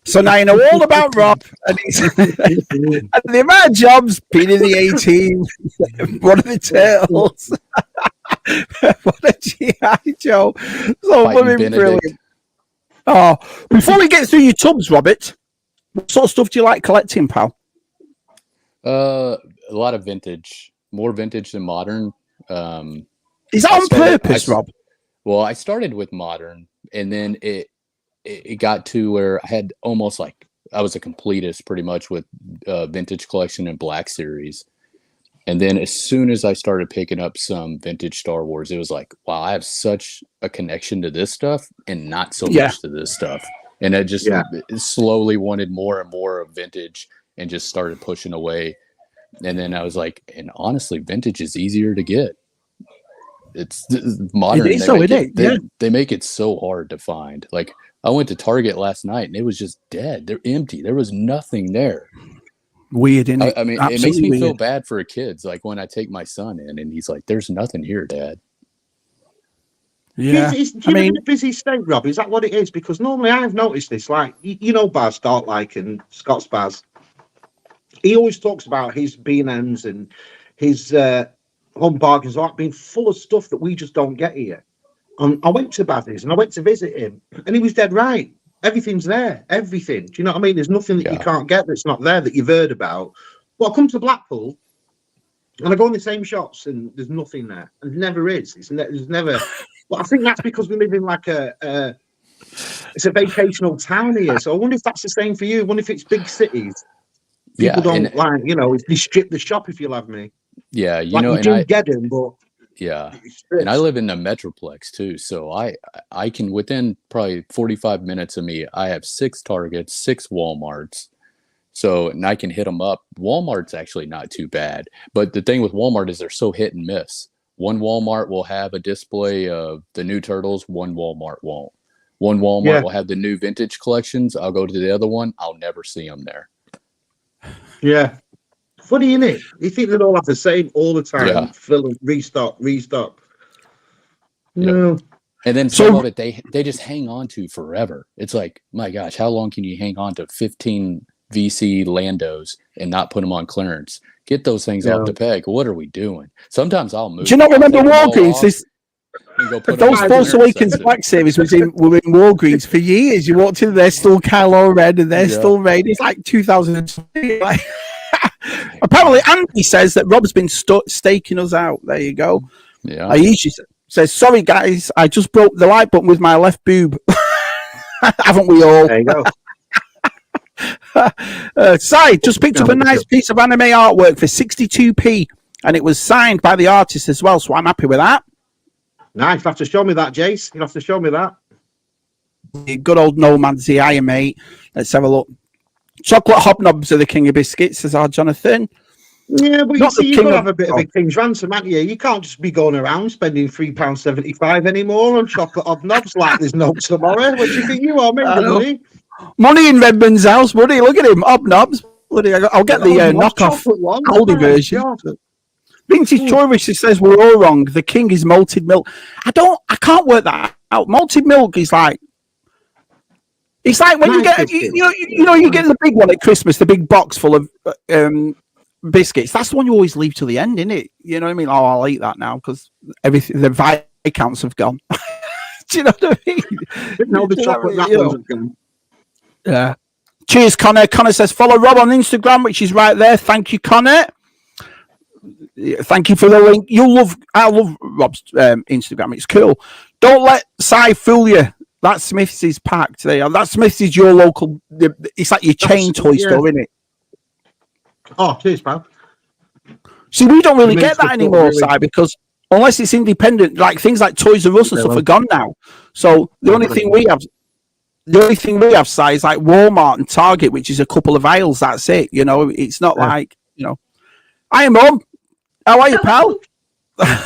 So now you know all about Rob and, and the amount of jobs, being in the 18, one of the turtles, what a G.I. Joe. So brilliant. Oh, before we get through your tubs, Robert, what sort of stuff do you like collecting, pal? A lot of vintage, more vintage than modern. Is that on purpose, Rob? Well, I started with modern, and then it got to where I had almost like I was a completist pretty much with vintage collection and Black Series. And then as soon as I started picking up some vintage Star Wars, it was like, wow, I have such a connection to this stuff and not so much to this stuff. And I just slowly wanted more and more of vintage and just started pushing away. And then I was like, and honestly, vintage is easier to get. It's modern. They make it so hard to find. Like I went to Target last night and it was just dead. They're empty. There was nothing there. Weird, isn't it? I mean, absolutely, it makes me feel bad for kids. Like when I take my son in and he's like, there's nothing here, Dad. Yeah. Do you live in a busy state, Rob? Is that what it is? Because normally I've noticed this, like, you know, Baz Dark and Scott's Baz. He always talks about his B&Ms and his home bargains like being full of stuff that we just don't get here. I went to Baz's and I went to visit him and he was dead right. Everything's there. Everything. Do you know what I mean? There's nothing that you can't get that's not there that you've heard about. Well, I come to Blackpool and I go in the same shops and there's nothing there. And there never is. There's never. Well, I think that's because we live in like it's a vacational town here. So I wonder if that's the same for you. I wonder if it's big cities. People don't like, you know, if they strip the shop, if you'll have me. Yeah, you like know, you and do get them, but and I live in the Metroplex too, so I can within probably 45 minutes of me, I have 6 Targets, 6 Walmarts, so and I can hit them up. Walmart's actually not too bad, but the thing with Walmart is they're so hit and miss. One Walmart will have a display of the new Turtles, one Walmart won't. One Walmart will have the new vintage collections. I'll go to the other one, I'll never see them there. Yeah. Funny, isn't it? You think they'd all have the same all the time. Yeah. Fill and restock. No. Yep. And then some of it they just hang on to forever. It's like, my gosh, how long can you hang on to 15 VC Landos and not put them on clearance? Get those things off the peg. What are we doing? Sometimes I'll move. Do you not remember Walgreens? Those Force Awakens Black Series were in Walgreens for years. You walked in, they're still Kylo Ren and they're still Red. It's like 2003. Like, apparently, Andy says that Rob's been staking us out. There you go. Yeah. I usually says, sorry guys, I just broke the like button with my left boob. Haven't we all? There you go. Si just picked up a nice piece of anime artwork for 62p, and it was signed by the artist as well, so I'm happy with that. Nice. You have to show me that, Jace. You have to show me that. Good old No Man's the Eye, mate. Let's have a look. Chocolate hobnobs are the king of biscuits, says our Jonathan. Yeah, but you see, you've got to have a bit of a king's ransom, haven't you? You can't just be going around spending £3.75 anymore on chocolate hobnobs like there's no tomorrow. What do you think you are, mate? Money in Redmond's house, buddy. Look at him, hobnobs. I'll get the knockoff Aldi version. Vintage Tourist says we're all wrong. The king is malted milk. I can't work that out. Malted milk is like, it's like when you get, you get the big one at Christmas, the big box full of biscuits. That's the one you always leave till the end, isn't it? You know what I mean? Oh, I'll eat that now because everything, the Viscounts have gone. Do you know what I mean? No, the chocolate wrappers have gone. Yeah. Cheers, Connor. Connor says follow Rob on Instagram, which is right there. Thank you, Connor. Thank you for the link. I love Rob's Instagram. It's cool. Don't let Si fool you. That Smith's is packed there. That Smith's is your local. It's like your chain toy store, isn't it? Oh, cheers, pal. See, we don't really get that anymore, Si, because unless it's independent, like things like Toys R Us and stuff are gone now. So the only thing we have, Si, is like Walmart and Target, which is a couple of aisles. That's it. You know, it's not like, you know. Hi, Mum. How are you, pal?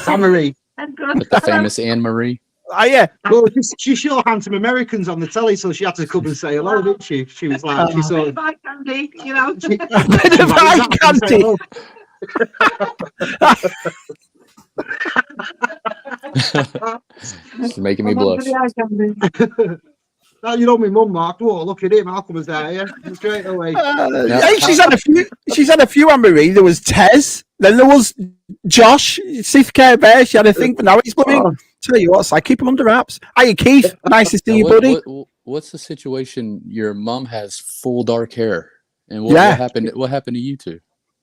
Anne-Marie. With the famous Anne-Marie. Yeah. Well, she saw handsome Americans on the telly, so she had to come and say hello, didn't she? She was like, she saw eye candy, you know. Bit of eye candy. It's making me blush. Now, you know my mum, Mark. Whoa, look at him. I'll come as there, yeah. Straight away. Hey, she's had a few, Anne-Marie. There was Tez. Then there was Josh, Sith Care Bear. She had a thing, but now he's coming. Tell you what, I keep him under wraps. Hiya, Keith. Nice to see you, buddy. What's the situation? Your mum has full dark hair, and what happened? What happened to you two?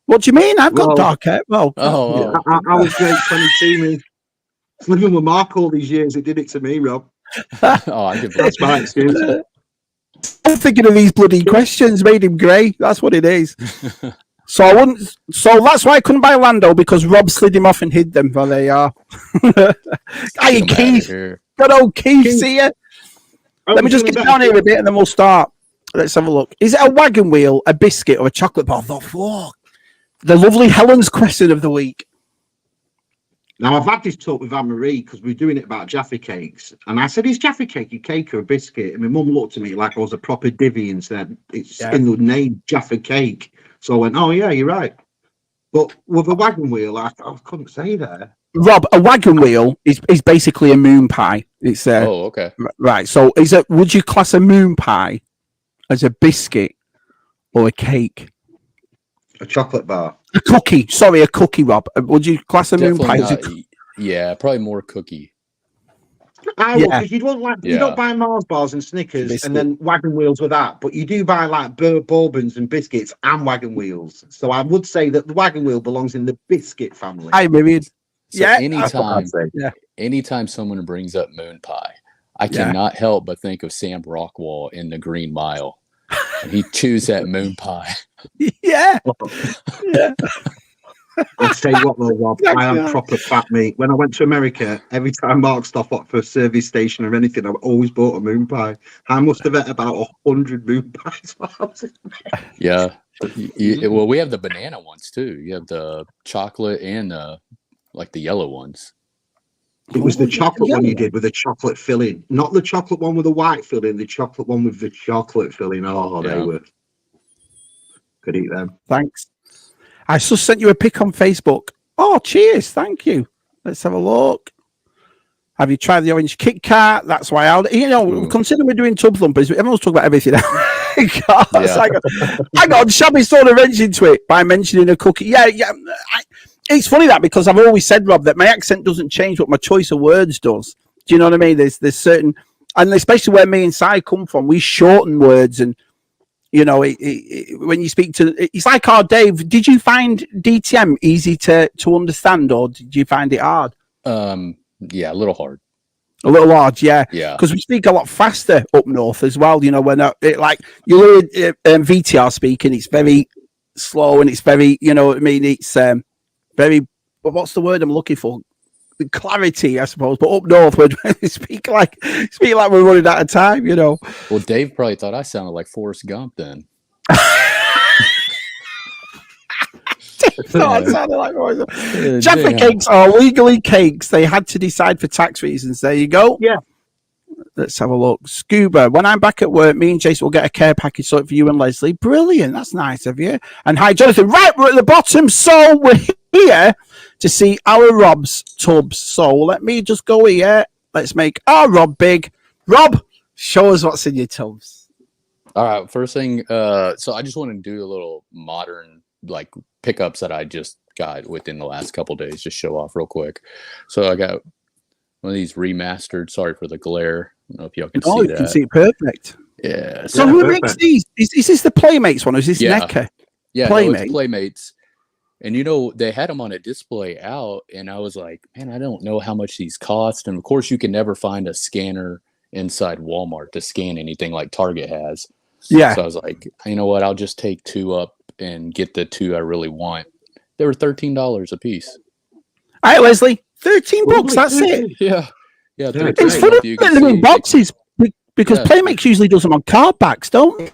What do you mean? I've got dark hair. Well, I was great 22. Living with Mark all these years, it did it to me, Rob. I can. That's my excuse. I'm thinking of these bloody questions made him grey. That's what it is. So I wouldn't. So that's why I couldn't buy Lando, because Rob slid him off and hid them. Well, there you are. Hey, Keith. Good old Keith. See ya. Let me just get down here a bit and then we'll start. Let's have a look. Is it a wagon wheel, a biscuit, or a chocolate bar? The fuck. The lovely Helen's question of the week. Now, I've had this talk with Anne-Marie because we're doing it about Jaffa cakes. And I said, is Jaffa cake a cake or a biscuit? And my mum looked at me like I was a proper divvy and said, it's in the name Jaffa cake. So I went, oh, yeah, you're right. But with a wagon wheel, I couldn't say that. Rob, a wagon wheel is basically a moon pie. It's oh, okay. Right. So would you class a moon pie as a biscuit or a cake? A chocolate bar. A cookie. Sorry, a cookie, Rob. Would you class a moon pie as a yeah, probably more cookie. I would, because you don't buy Mars bars and Snickers biscuit. And then wagon wheels with that, but you do buy like bourbons and biscuits and wagon wheels. So I would say that the wagon wheel belongs in the biscuit family. I mean, so anytime someone brings up moon pie, I cannot help but think of Sam Rockwell in The Green Mile. And he chews that moon pie. Yeah. I'll tell you what, though, Rob, I am proper fat meat. When I went to America, every time Mark stopped up for a service station or anything, I always bought a moon pie. I must have ate about 100 moon pies while I was in America. Yeah. Well, we have the banana ones, too. You have the chocolate and like the yellow ones. It was the chocolate one you did with the chocolate filling, not the chocolate one with the white filling, the chocolate one with the chocolate filling. Oh, they were. Could eat them. Thanks. I just sent you a pic on Facebook. Oh, cheers. Thank you. Let's have a look. Have you tried the orange Kit Kat? That's why considering we're doing Tub Thumpers, everyone's talking about everything. I got Shabby sort of wrench into it by mentioning a cookie. Yeah. It's funny that, because I've always said, Rob, that my accent doesn't change, but my choice of words does. Do you know what I mean? There's certain, and especially where me and Si come from, we shorten words, and when you speak to, it's like our Dave. Did you find DTM easy to understand, or did you find it hard? Yeah, a little hard. A little hard, yeah. Yeah. Because we speak a lot faster up north as well. When you hear VTR speaking, it's very slow and it's very, it's very. What's the word I'm looking for? Clarity, I suppose. But up north, we speak like we're running out of time. Well, Dave probably thought I sounded like Forrest Gump then. No, it sounded like Forrest. Jaffa cakes are legally cakes. They had to decide for tax reasons. There you go. Yeah. Let's have a look. Scuba. When I'm back at work, me and Jason will get a care package sorted for you and Leslie. Brilliant. That's nice of you. And hi, Jonathan. Right, we're at the bottom. So we're here to see our Rob's tubs. So let me just go here. Let's make our Rob big. Rob, show us what's in your tubs. All right. First thing, so I just want to do a little modern pickups that I just got within the last couple days. Just show off real quick. So I got one of these remastered. Sorry for the glare. I don't know if y'all can see that. Oh, you can see it perfect. Yeah. So who makes these? Is this the Playmates one, or is this NECA? Yeah, Playmates. Playmates. And they had them on a display out, and I was like, man, I don't know how much these cost. And of course, you can never find a scanner inside Walmart to scan anything like Target has. Yeah. So I was like, you know what? I'll just take two up and get the two I really want. They were $13 a piece. All right, Leslie, $13. That's it. Yeah. It's funny them in boxes because Playmates usually does them on card backs, don't they?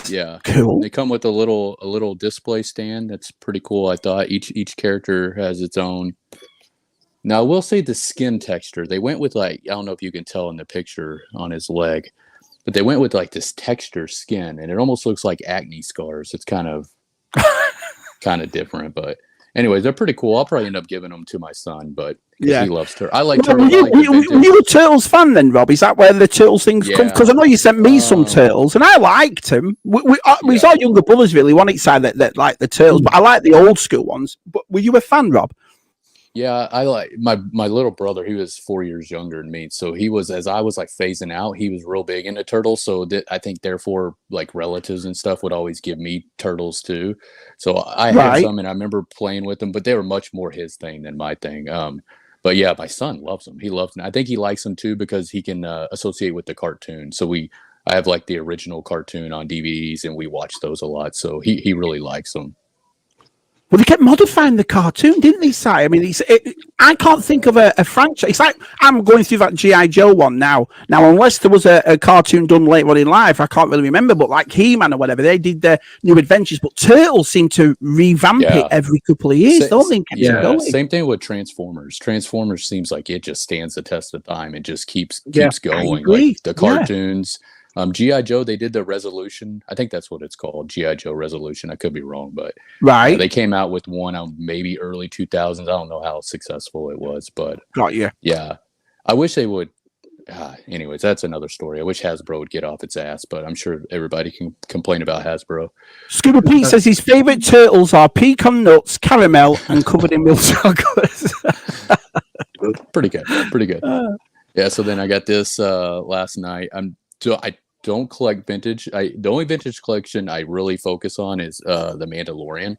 Yeah, cool. They come with a little display stand. That's pretty cool. I thought each character has its own. Now I will say the skin texture. They went with I don't know if you can tell in the picture on his leg, but they went with this texture skin, and it almost looks like acne scars. It's kind of different, but. Anyways, they're pretty cool. I'll probably end up giving them to my son, but he loves turtles. I like turtles. Were you a Turtles fan then, Rob? Is that where the Turtles things come? Because I know you sent me some Turtles, and I liked them. We saw younger brothers really one each side that like the Turtles, but I like the old school ones. But were you a fan, Rob? Yeah, I like my little brother. He was 4 years younger than me, so he was as I was phasing out. He was real big into turtles, so I think therefore relatives and stuff would always give me turtles too. So I had some, and I remember playing with them, but they were much more his thing than my thing. But yeah, my son loves them. He loves them. I think he likes them too because he can associate with the cartoon. So we I have like the original cartoon on DVDs, and we watch those a lot. So he really likes them. Well, they kept modifying the cartoon, didn't they, Si? I mean, I can't think of a franchise. It's like I'm going through that G.I. Joe one now. Now, unless there was a cartoon done later on in life, I can't really remember. But like He-Man or whatever, they did their New Adventures. But Turtles seem to revamp it every couple of years, don't they? Yeah, same thing with Transformers. Transformers seems like it just stands the test of time. It just keeps going. Like the cartoons. G.I. Joe, they did the Resolution. I think that's what it's called, G.I. Joe Resolution. I could be wrong, but they came out with one maybe early 2000s. I don't know how successful it was, but yeah, I wish they would. Anyways, that's another story. I wish Hasbro would get off its ass, but I'm sure everybody can complain about Hasbro. Scuba Pete says his favorite turtles are pecan nuts, caramel, and covered in milk chocolate. Pretty good. Yeah. So then I got this last night. I don't collect vintage. The only vintage collection I really focus on is the Mandalorian,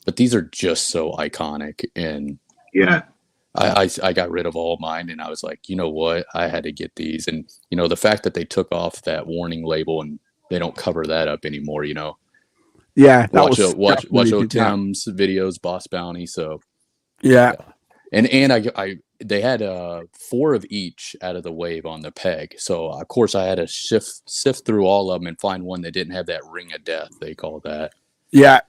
but these are just so iconic. And I got rid of all of mine, and I was like, you know what? I had to get these. And the fact that they took off that warning label and they don't cover that up anymore. Yeah, watch Tim's videos, Boss Bounty. So and they had 4 of each out of the wave on the peg. So of course I had to sift through all of them and find one that didn't have that ring of death, they call that. Yeah.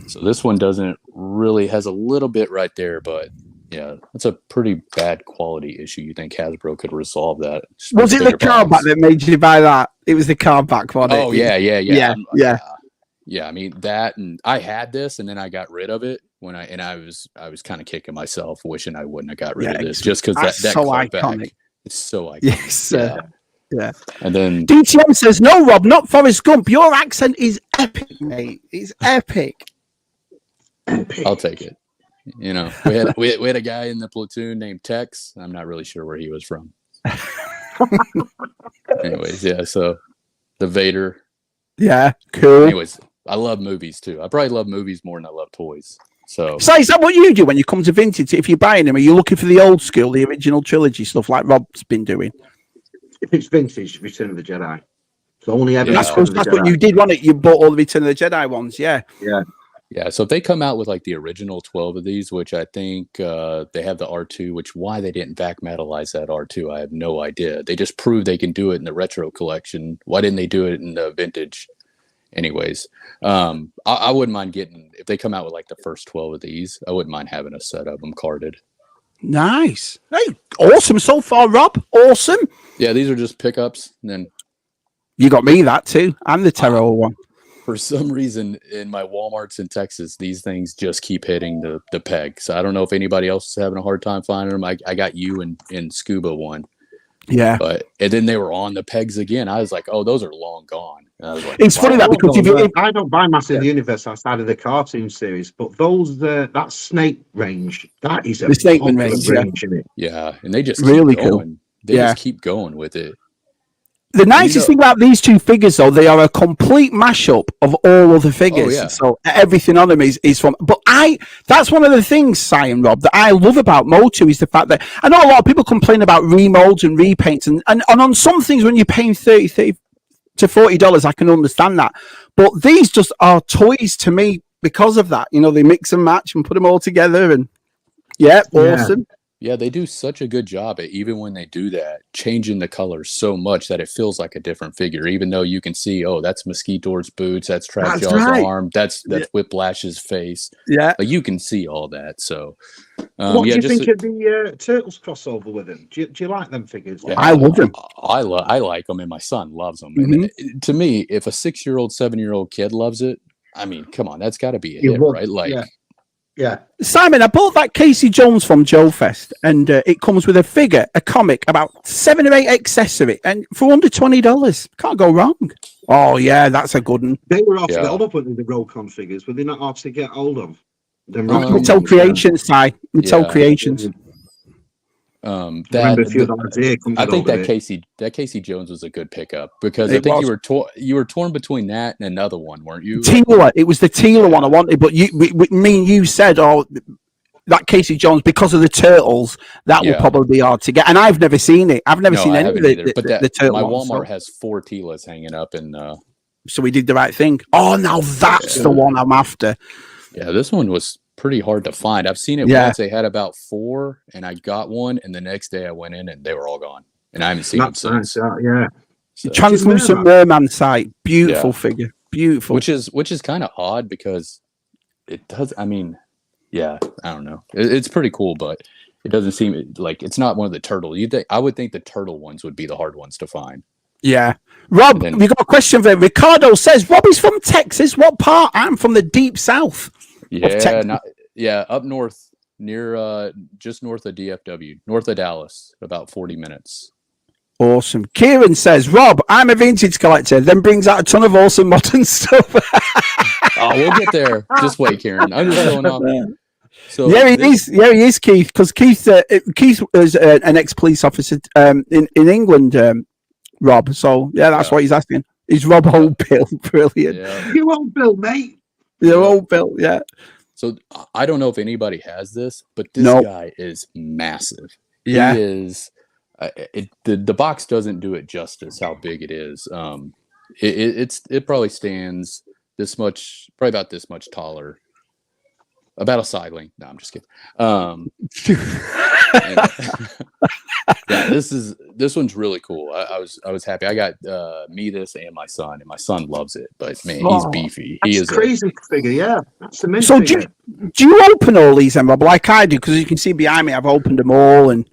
So this one doesn't really, has a little bit right there, but yeah, that's a pretty bad quality issue. You think Hasbro could resolve that? Was it the card back that made you buy that? It was the card back one. Oh yeah. I mean that, and I had this, and then I got rid of it I was kind of kicking myself, wishing I wouldn't have got rid of this, just because that so iconic. Back, it's so iconic. Yes, yeah. And then DTM says, "No, Rob, not Forrest Gump. Your accent is epic, mate. It's epic." I'll take it. We had a guy in the platoon named Tex. I'm not really sure where he was from. Anyways, yeah. So the Vader. Yeah, cool. Anyways, I love movies too. I probably love movies more than I love toys. So is that what you do when you come to vintage? If you're buying them, are you looking for the old school, the original trilogy stuff like Rob's been doing? If it's vintage, Return of the Jedi. So only ever. That's what you did, wasn't it? You bought all the Return of the Jedi ones, yeah. Yeah, so if they come out with like the original 12 of these, which I think they have the R2, which why they didn't back metalize that R2, I have no idea. They just proved they can do it in the retro collection. Why didn't they do it in the vintage? Anyways, I wouldn't mind getting, if they come out with like the first 12 of these, I wouldn't mind having a set of them carded. Nice. Hey, awesome so far, Rob. Awesome. Yeah, these are just pickups. And then you got me that too, and the Terror one. For some reason, in my Walmarts in Texas, these things just keep hitting the peg. So I don't know if anybody else is having a hard time finding them. I got you in Scuba one. Yeah. And then they were on the pegs again. I was like, oh, those are long gone. And I was like, it's funny that because I don't buy Master of the Universe outside of the cartoon series, but those that snake range, that is a snake range in it. Yeah, and they just really keep going. Cool. They just keep going with it. The nicest thing about these two figures, though, they are a complete mashup of all other figures. Oh, yeah. So everything on them is from. But that's one of the things, Si and Rob, that I love about Motu is the fact that I know a lot of people complain about remolds and repaints, and on some things when you're paying $30 to $40, I can understand that. But these just are toys to me because of that. They mix and match and put them all together, and awesome. Yeah, they do such a good job at, even when they do that, changing the colors so much that it feels like a different figure, even though you can see, oh, that's Mosquito's boots, that's Trapjaw's arm, that's Whiplash's face. Yeah. Like, you can see all that. So what do you think of the Turtles crossover with them? Do you like them figures? Yeah, I love them. I like them, and my son loves them. Mm-hmm. And to me, if a 6-year-old, 7-year-old kid loves it, I mean, come on, that's got to be a hit, right? Like, yeah. Simon, I bought that Casey Jones from Joe Fest, and it comes with a figure, a comic, about 7 or 8 accessories, and for under $20. Can't go wrong. Oh, yeah, that's a good one. They were off to get hold of the Rokon figures, were they not off to get hold of? Mattel Creations, Si. Mattel Creations. I think that Casey Jones was a good pickup because I think you were torn between that and another one, weren't you? Teela. It was the Teela one I wanted, but me and you said, that Casey Jones, because of the turtles, that will probably be hard to get. And I've never seen it. I've never seen any of the turtle my ones, Walmart has 4 Tilas hanging up, and so we did the right thing. Oh, now that's the one I'm after. Yeah, this one was pretty hard to find. I've seen it once. They had about 4, and I got one, and the next day I went in, and they were all gone, and I haven't seen them since. Yeah. So. Translucent merman sight, beautiful figure, beautiful. Which is kind of odd because it does. I mean, I don't know. It's pretty cool, but it doesn't seem like it's not one of the turtle. I would think the turtle ones would be the hard ones to find. Yeah, Rob, we got a question for him. Ricardo says, "Rob is from Texas. What part?" I'm from the deep south. Up north, near just north of DFW, north of Dallas, about 40 minutes. Awesome. Kieran says, Rob, I'm a vintage collector, then brings out a ton of awesome modern stuff. We'll get there. Just wait, Kieran. I'm just going off. So he is, Keith, because Keith was an ex-police officer in England, Rob. So, that's what he's asking. Is Rob Old Bill? Brilliant. Yeah. You Old Bill, mate. You're Old Bill, yeah. So, I don't know if anybody has this, but this guy is massive. Yeah. He is... the box doesn't do it justice how big it is. It probably stands this much, probably about this much taller, about a side length. No, I'm just kidding. This one's really cool. I was happy. I got me this and my son loves it. But man, he's beefy. He is crazy figure. Yeah, that's the so do you open all these, Rob, like I do? Because you can see behind me, I've opened them all and.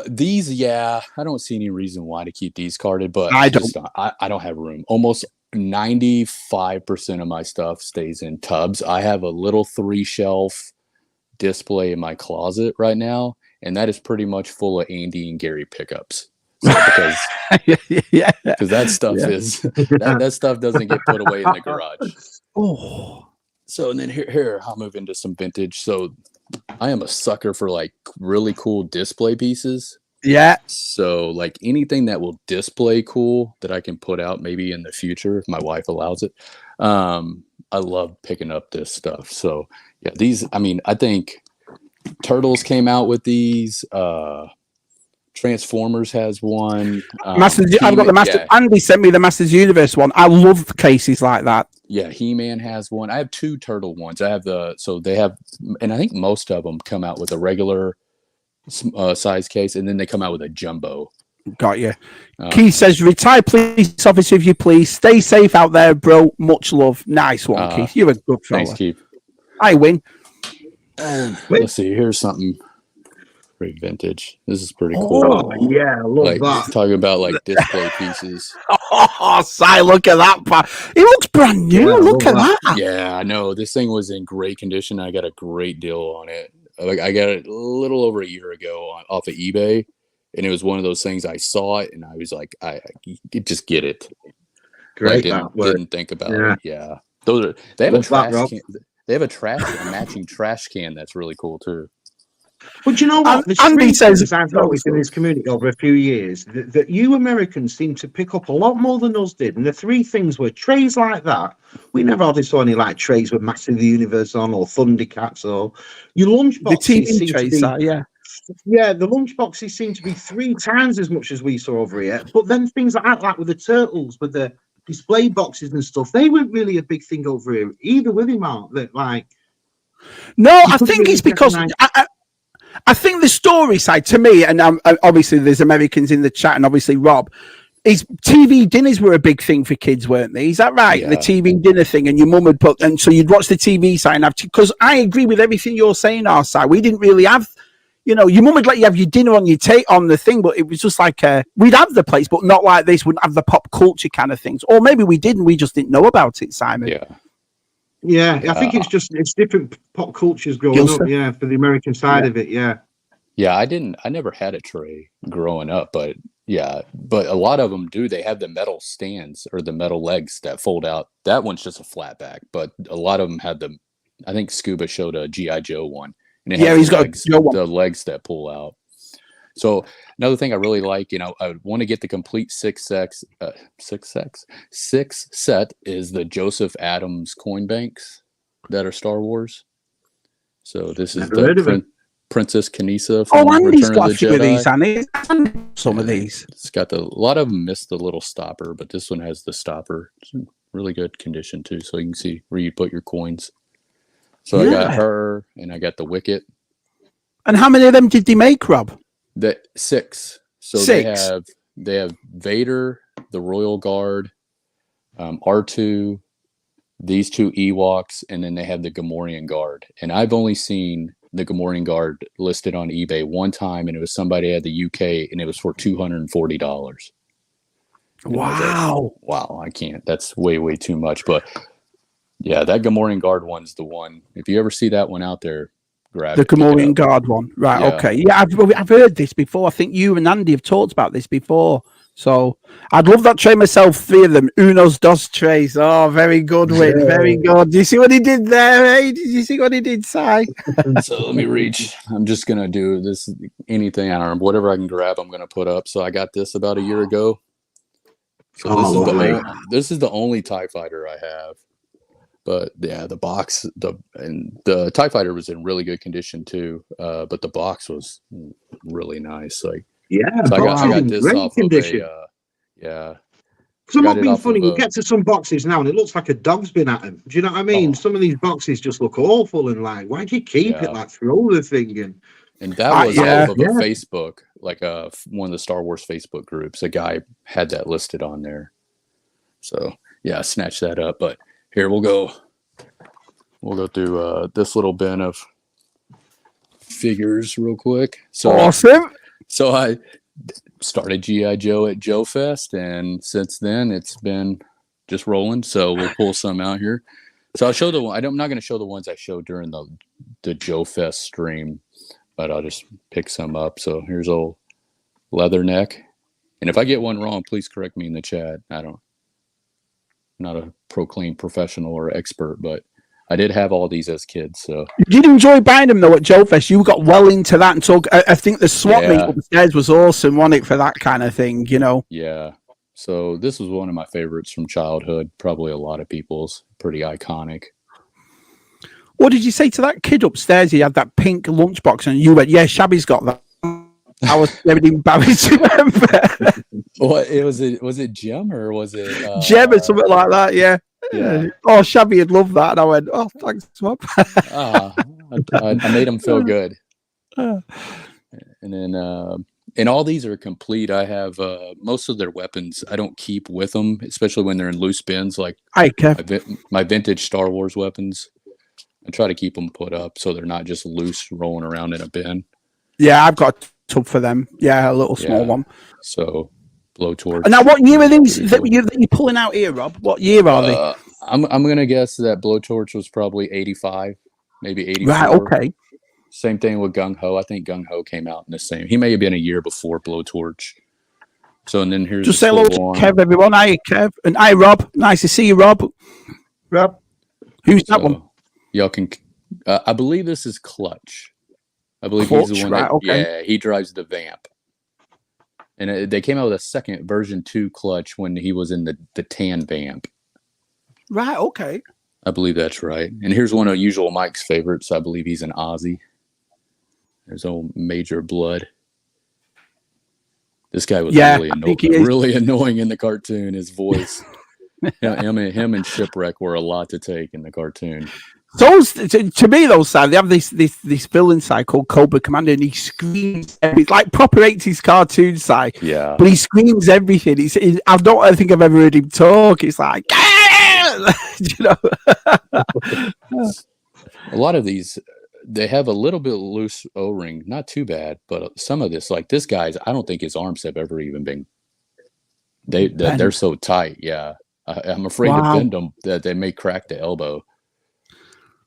These, I don't see any reason why to keep these carded, but I don't. I don't have room. Almost 95% of my stuff stays in tubs. I have a little 3-shelf display in my closet right now, and that is pretty much full of Andy and Gary pickups. So because that stuff is that stuff doesn't get put away in the garage. Oh, so and then here I'll move into some vintage. So I am a sucker for like really cool display pieces. Yeah. So like anything that will display cool that I can put out maybe in the future if my wife allows it. I love picking up this stuff. So these, I mean, I think Turtles came out with these. Transformers has one. I've got the Master. Andy sent me the Masters Universe one. I love cases like that. Yeah, He-Man has one. I have 2 turtle ones. I have they have, and I think most of them come out with a regular size case, and then they come out with a jumbo. Got you. Keith says, "Retired police officer, if you please. Stay safe out there, bro. Much love." Nice one, Keith. You're a good fella. Thanks, Keith. I win. Let's see. Here's something. Pretty vintage. This is pretty cool. Oh, yeah, I love that. Talking about like display pieces. Oh, Si, look at that part. It looks brand new. Look at that. Yeah, I know. This thing was in great condition. I got a great deal on it. Like I got it a little over a year ago off of eBay, and it was one of those things. I saw it and I was like, I just get it. Great. Didn't think about it. Yeah, they have a trash can. They have a matching trash can that's really cool too. But you know what? Andy says, I've noticed in this community over a few years that you Americans seem to pick up a lot more than us did. And the 3 things were trays like that. We never hardly saw any like trays with Master of the Universe on or Thundercats or your lunchboxes. The TV trays, yeah, the lunchboxes seem to be 3 times as much as we saw over here. But then things like with the turtles, with the display boxes and stuff, they weren't really a big thing over here either, with him, Mark. That like. No, I think it's because. I think the story side to me, and obviously there's Americans in the chat, and obviously Rob, is TV dinners were a big thing for kids, weren't they? Is that right? Yeah. The TV dinner thing, and your mum would put, and so you'd watch the TV side, because I agree with everything you're saying, our side. We didn't really have, your mum would let you have your dinner on on the thing, but it was just like we'd have the place, but not like this. Wouldn't have the pop culture kind of things, or maybe we did, and we just didn't know about it, Simon. Yeah. Yeah, I think it's different pop cultures growing up. Yeah, for the American side of it. Yeah. Yeah, I never had a tray growing up, but a lot of them do. They have the metal stands or the metal legs that fold out. That one's just a flat back, but a lot of them had I think Scuba showed a G.I. Joe one. And he's got the legs that pull out. So another thing I really like, I would want to get the complete six set is the Joseph Adams coin banks that are Star Wars. So this is Never heard of it. Princess Kinisa from Oh, Andy's Return got of a the few of these, Jedi. Andy. Some of these. It's got a lot of them miss the little stopper, but this one has the stopper. It's in really good condition too, so you can see where you put your coins. So I got her, and I got the Wicket. And how many of them did they make, Rob? The 6. So 6. they have Vader, the Royal Guard, R2, these 2 Ewoks, and then they have the Gamorrean Guard. And I've only seen the Gamorrean Guard listed on eBay one time, and it was somebody at the UK, and it was for $240. Wow. Wow, I can't. That's way too much. But yeah, that Gamorrean Guard one's the one. If you ever see that one out there, grab the it. The Gamorrean Guard one. Right, Yeah. okay. Yeah, I've heard this before. I think you and Andy have talked about this before. So I'd love that tray myself. 3 of them. Unos dos trays. Oh, very good, Win. Very good. Do you see what he did there, eh? Did you see what he did, Si? So let me reach. I'm just going to do this. Anything, I don't know. Whatever I can grab, I'm going to put up. So I got this about a year ago. So this is the only TIE fighter I have. But yeah, the box, the TIE fighter was in really good condition too. But the box was really nice. Like, Yeah, so I got in this great off condition. of Because I'm not being funny, we get to some boxes now and it looks like a dog's been at them. Do you know what I mean? Some of these boxes just look awful and like, why do you keep it? Like, throw the thing. And that was off of a Facebook, like one of the Star Wars Facebook groups. A guy had that listed on there. So yeah, I snatched that up. But here we'll go through this little bin of figures real quick. So awesome. So I started G.I. Joe at Joe Fest, and since then it's been just rolling. So we'll pull some out here. So I'll show the one. I'm not going to show the ones I showed during the Joe Fest stream, but I'll just pick some up. So here's old Leatherneck, and if I get one wrong, please correct me in the chat. I'm not a proclaimed professional or expert, but I did have all these as kids. So did you enjoy buying them though at Joe Fest? You got well into that and talk. I think the swap meet upstairs was awesome, wasn't it, for that kind of thing? You know. Yeah. So this was one of my favorites from childhood. Probably a lot of people's. Pretty iconic. What did you say to that kid upstairs? He had that pink lunchbox, and you went, "Yeah, Shabby's got that." I was very embarrassed to remember. What was it Jim or was it Jim or something like that? Yeah. Oh, Shabby would love that, and I went, "Oh, thanks, Swap." I made him feel good. And then, and all these are complete. I have most of their weapons. I don't keep with them, especially when they're in loose bins. Like my vintage Star Wars weapons. I try to keep them put up so they're not just loose rolling around in a bin. Yeah, I've got a tub for them. Yeah, a little small one. So blowtorch. And now, what year are these that you're pulling out here, Rob? What year are they? I'm gonna guess that blowtorch was probably 85, maybe 84. Right. Okay. Same thing with Gung Ho. I think Gung Ho came out in the same. He may have been a year before blowtorch. So and then here's just say hello to Kev, everyone. Hi, Kev, and hi, Rob. Nice to see you, Rob. Rob, who's that one? Y'all can. I believe this is Clutch. I believe Clutch, he's the one. Right, yeah, he drives the Vamp. And they came out with a second version 2 Clutch when he was in the tan Vamp. Right. Okay. I believe that's right. And here's one of Usual Mike's favorites. I believe he's an Aussie. There's old Major Blood. This guy was really annoying in the cartoon. His voice. Him and Shipwreck were a lot to take in the cartoon. Those to me, those side they have this villain side called Cobra Commander, and he screams. It's like proper 80s cartoon side. Yeah, but he screams everything. I don't think I've ever heard him talk. It's like, you know. A lot of these, they have a little bit loose O-ring, not too bad, but some of this, like this guy's, I don't think his arms have ever even been. They're so tight. Yeah, I'm afraid to bend them that they may crack the elbow.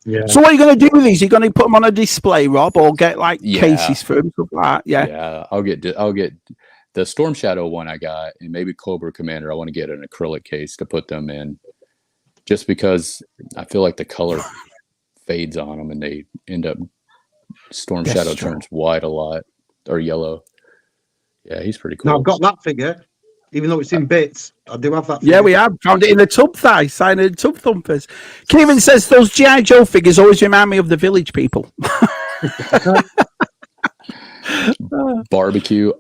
Yeah. So what are you going to do with these? Are you going to put them on a display, Rob, or get like cases for them? Stuff like that? Yeah. I'll get the Storm Shadow one I got, and maybe Cobra Commander. I want to get an acrylic case to put them in, just because I feel like the color fades on them, and they end up Storm Shadow turns white a lot or yellow. Yeah, he's pretty cool. Now I've got that figure. even though it's in bits. I do have that. Yeah, we have found it in the Tub Thigh sign of Tub Thumpers. Kieran says those G.I. Joe figures always remind me of the Village People. Barbecue.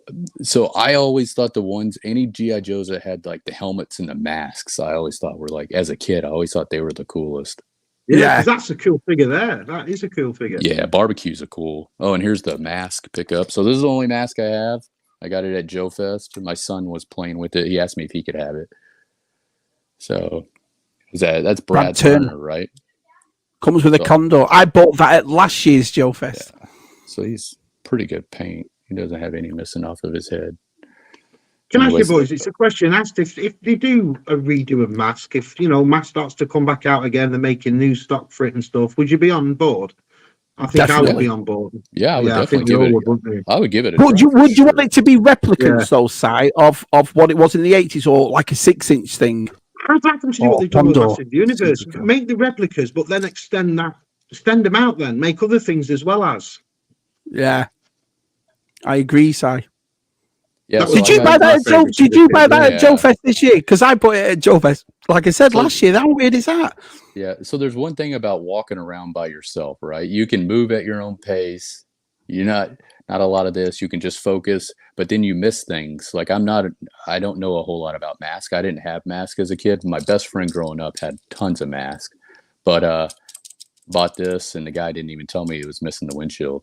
So I always thought any G.I. Joes that had like the helmets and the masks, I always thought were like, as a kid, I always thought they were the coolest. Yeah, 'cause that's a cool figure there. That is a cool figure. Yeah, barbecues are cool. Oh, and here's the mask pickup. So this is the only mask I have. I got it at Joe Fest. My son was playing with it. He asked me if he could have it. So that's Brad Turner, right? Comes with a condor. I bought that at last year's Joe Fest. Yeah. So he's pretty good paint. He doesn't have any missing off of his head. Can I ask you, boys? It's a question asked. If they do a redo of Mask, if Mask starts to come back out again, they're making new stock for it and stuff, would you be on board? I think Definitely. I would be on board. Yeah, I would definitely give it. I would give it. Would you want it to be replicants, though, Si, of what it was in the 80s, or like a 6-inch thing? I'd like them to do what they've done with Massive Universe. Make the replicas, but then extend them out. Then make other things as well as. Yeah, I agree, Si. Yeah, did you buy that at Joe Fest this year? Because I bought it at Joe Fest. Like I said last year, how weird is that? Yeah, so there's one thing about walking around by yourself, right? You can move at your own pace. You're not a lot of this. You can just focus, but then you miss things. Like I don't know a whole lot about Mask. I didn't have Mask as a kid. My best friend growing up had tons of Mask, but bought this, and the guy didn't even tell me he was missing the windshield.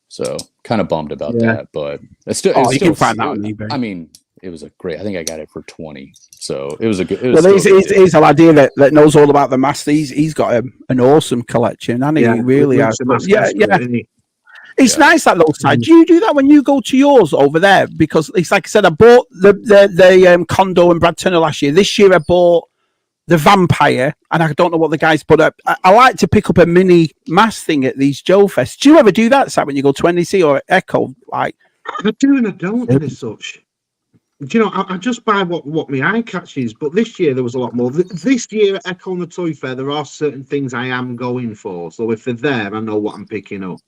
So kind of bummed about that, but it's still. You can find that on eBay. I mean, it was a great. I think I got it for 20. So it was a good. He's a laddie that knows all about the Mask. He's got an awesome collection, and he really has. It's nice that little side. Do you do that when you go to yours over there? Because it's like I said, I bought the Kondo and Brad Turner last year. This year I bought the Vampire, and I don't know what the guys put up. I like to pick up a mini Mask thing at these Joe Fests. Do you ever do that, Sam, when you go to NEC or Echo? Like, I do and I don't as such. Do you know, I just buy what my eye catches, but this year there was a lot more. This year at Echo and the Toy Fair, there are certain things I am going for. So if they're there, I know what I'm picking up.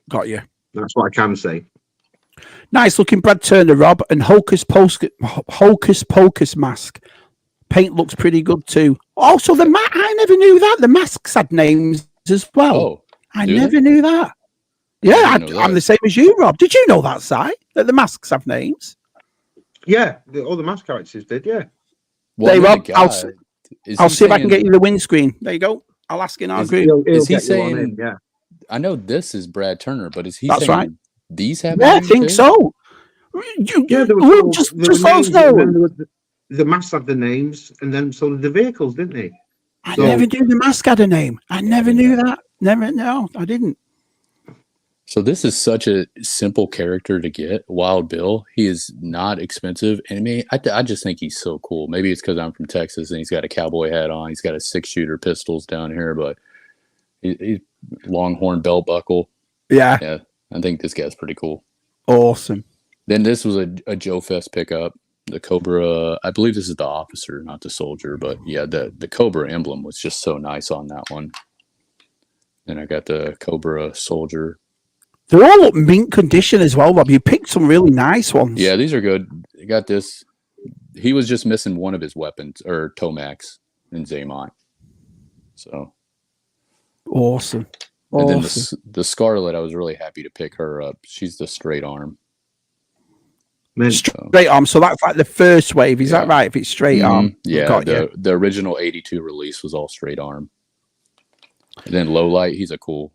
Got you. That's what I can say. Nice looking Brad Turner, Rob, and Hocus Pocus mask. Paint looks pretty good too. Also, I never knew that the masks had names as well. Oh, I never knew that. Yeah, I'm the same as you, Rob. Did you know that, Si? That the masks have names? Yeah, all the mask characters did. Yeah. Well, hey, Rob, I'll see if I can get you the windscreen. There you go. I'll ask in our group. Is he saying? Yeah. I know this is Brad Turner, but is he saying right. These have? Yeah, I think so. Just let us know. The masks had the names, and then so did the vehicles, didn't they? I never knew the mask had a name. I never knew that. No, I didn't. So this is such a simple character to get, Wild Bill. He is not expensive, and I just think he's so cool. Maybe it's because I'm from Texas and he's got a cowboy hat on. He's got a 6-shooter pistols down here, but he's Longhorn belt buckle. Yeah, I think this guy's pretty cool. Awesome. Then this was a Joe Fest pickup. The Cobra, I believe this is the officer, not the soldier, but yeah, the Cobra emblem was just so nice on that one. And I got the Cobra soldier. They're all mint condition as well, Rob. You picked some really nice ones. Yeah, these are good. You got this. He was just missing one of his weapons, or Tomax and Zaymont. So awesome. And then the Scarlet, I was really happy to pick her up. She's the straight arm. Straight arm. So that's like the first wave. Is that right? If it's straight arm. Yeah. The original 82 release was all straight arm. And then Low Light, he's a cool.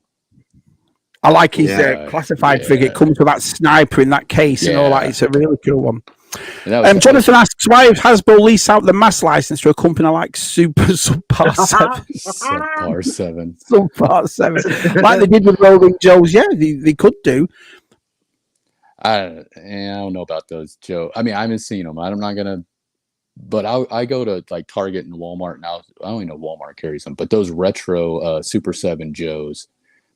I like his classified figure. It comes with that sniper in that case and all that. It's a really cool one. Jonathan asks, why has Hasbro lease out the mass license to a company like Subpar 7? Subpar 7. Subpar 7. Like they did with Rolling Joes. Yeah, they could do. I don't know about those, Joe. I mean, I haven't seen them. I'm not going to. But I go to like Target and Walmart now. I don't even know Walmart carries them. But those retro Super 7 Joes.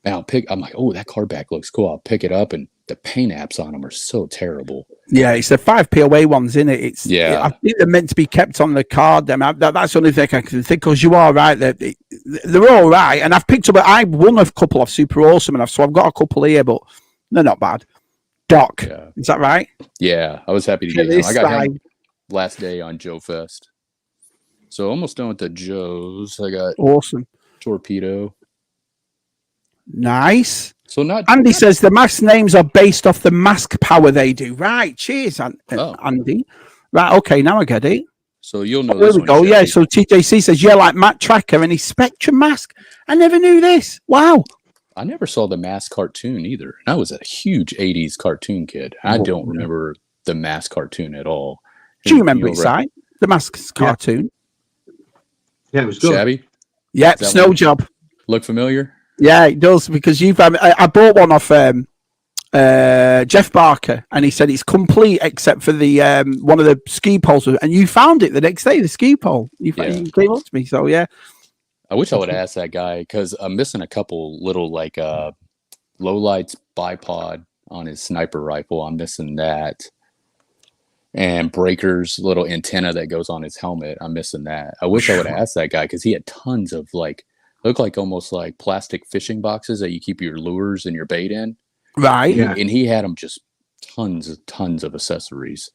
And I'm like, oh, that card back looks cool. I'll pick it up, and the paint apps on them are so terrible. Yeah, it's the 5 POA ones, isn't it? I think they're meant to be kept on the card. That's the only thing I can think. Because you are right, they're all right. And I've picked up. I won a couple of Super Awesome, and so I've got a couple here, but they're not bad. Doc, is that right? Yeah, I was happy to get him. last day on Joe Fest. So almost done with the Joes. I got Awesome. Torpedo. Nice. So not Andy says the mask names are based off the mask power they do. Right. Cheers, Andy. Right. Okay. Now I get it. So you'll know There this we one. go. Shabby. Yeah. So TJC says, yeah, like Matt Tracker and his Spectrum mask. I never knew this. Wow. I never saw the Mask cartoon either. I was a huge 80s cartoon kid. I don't remember the Mask cartoon at all. Do you remember it, Si? The Mask cartoon? Yeah, it was good. Shabby? Yeah. Snow Job. Look familiar? Yeah, it does, because I bought one off Jeff Barker, and he said it's complete except for the one of the ski poles, and you found it the next day, the ski pole. You came up to me, so yeah. I wish I would ask that guy, because I'm missing a couple little like low lights bipod on his sniper rifle. I'm missing that, and breakers little antenna that goes on his helmet. I'm missing that. I wish I would ask that guy, because he had tons of like. Look like almost like plastic fishing boxes that you keep your lures and your bait in. Right. Yeah. And he had them just tons of accessories.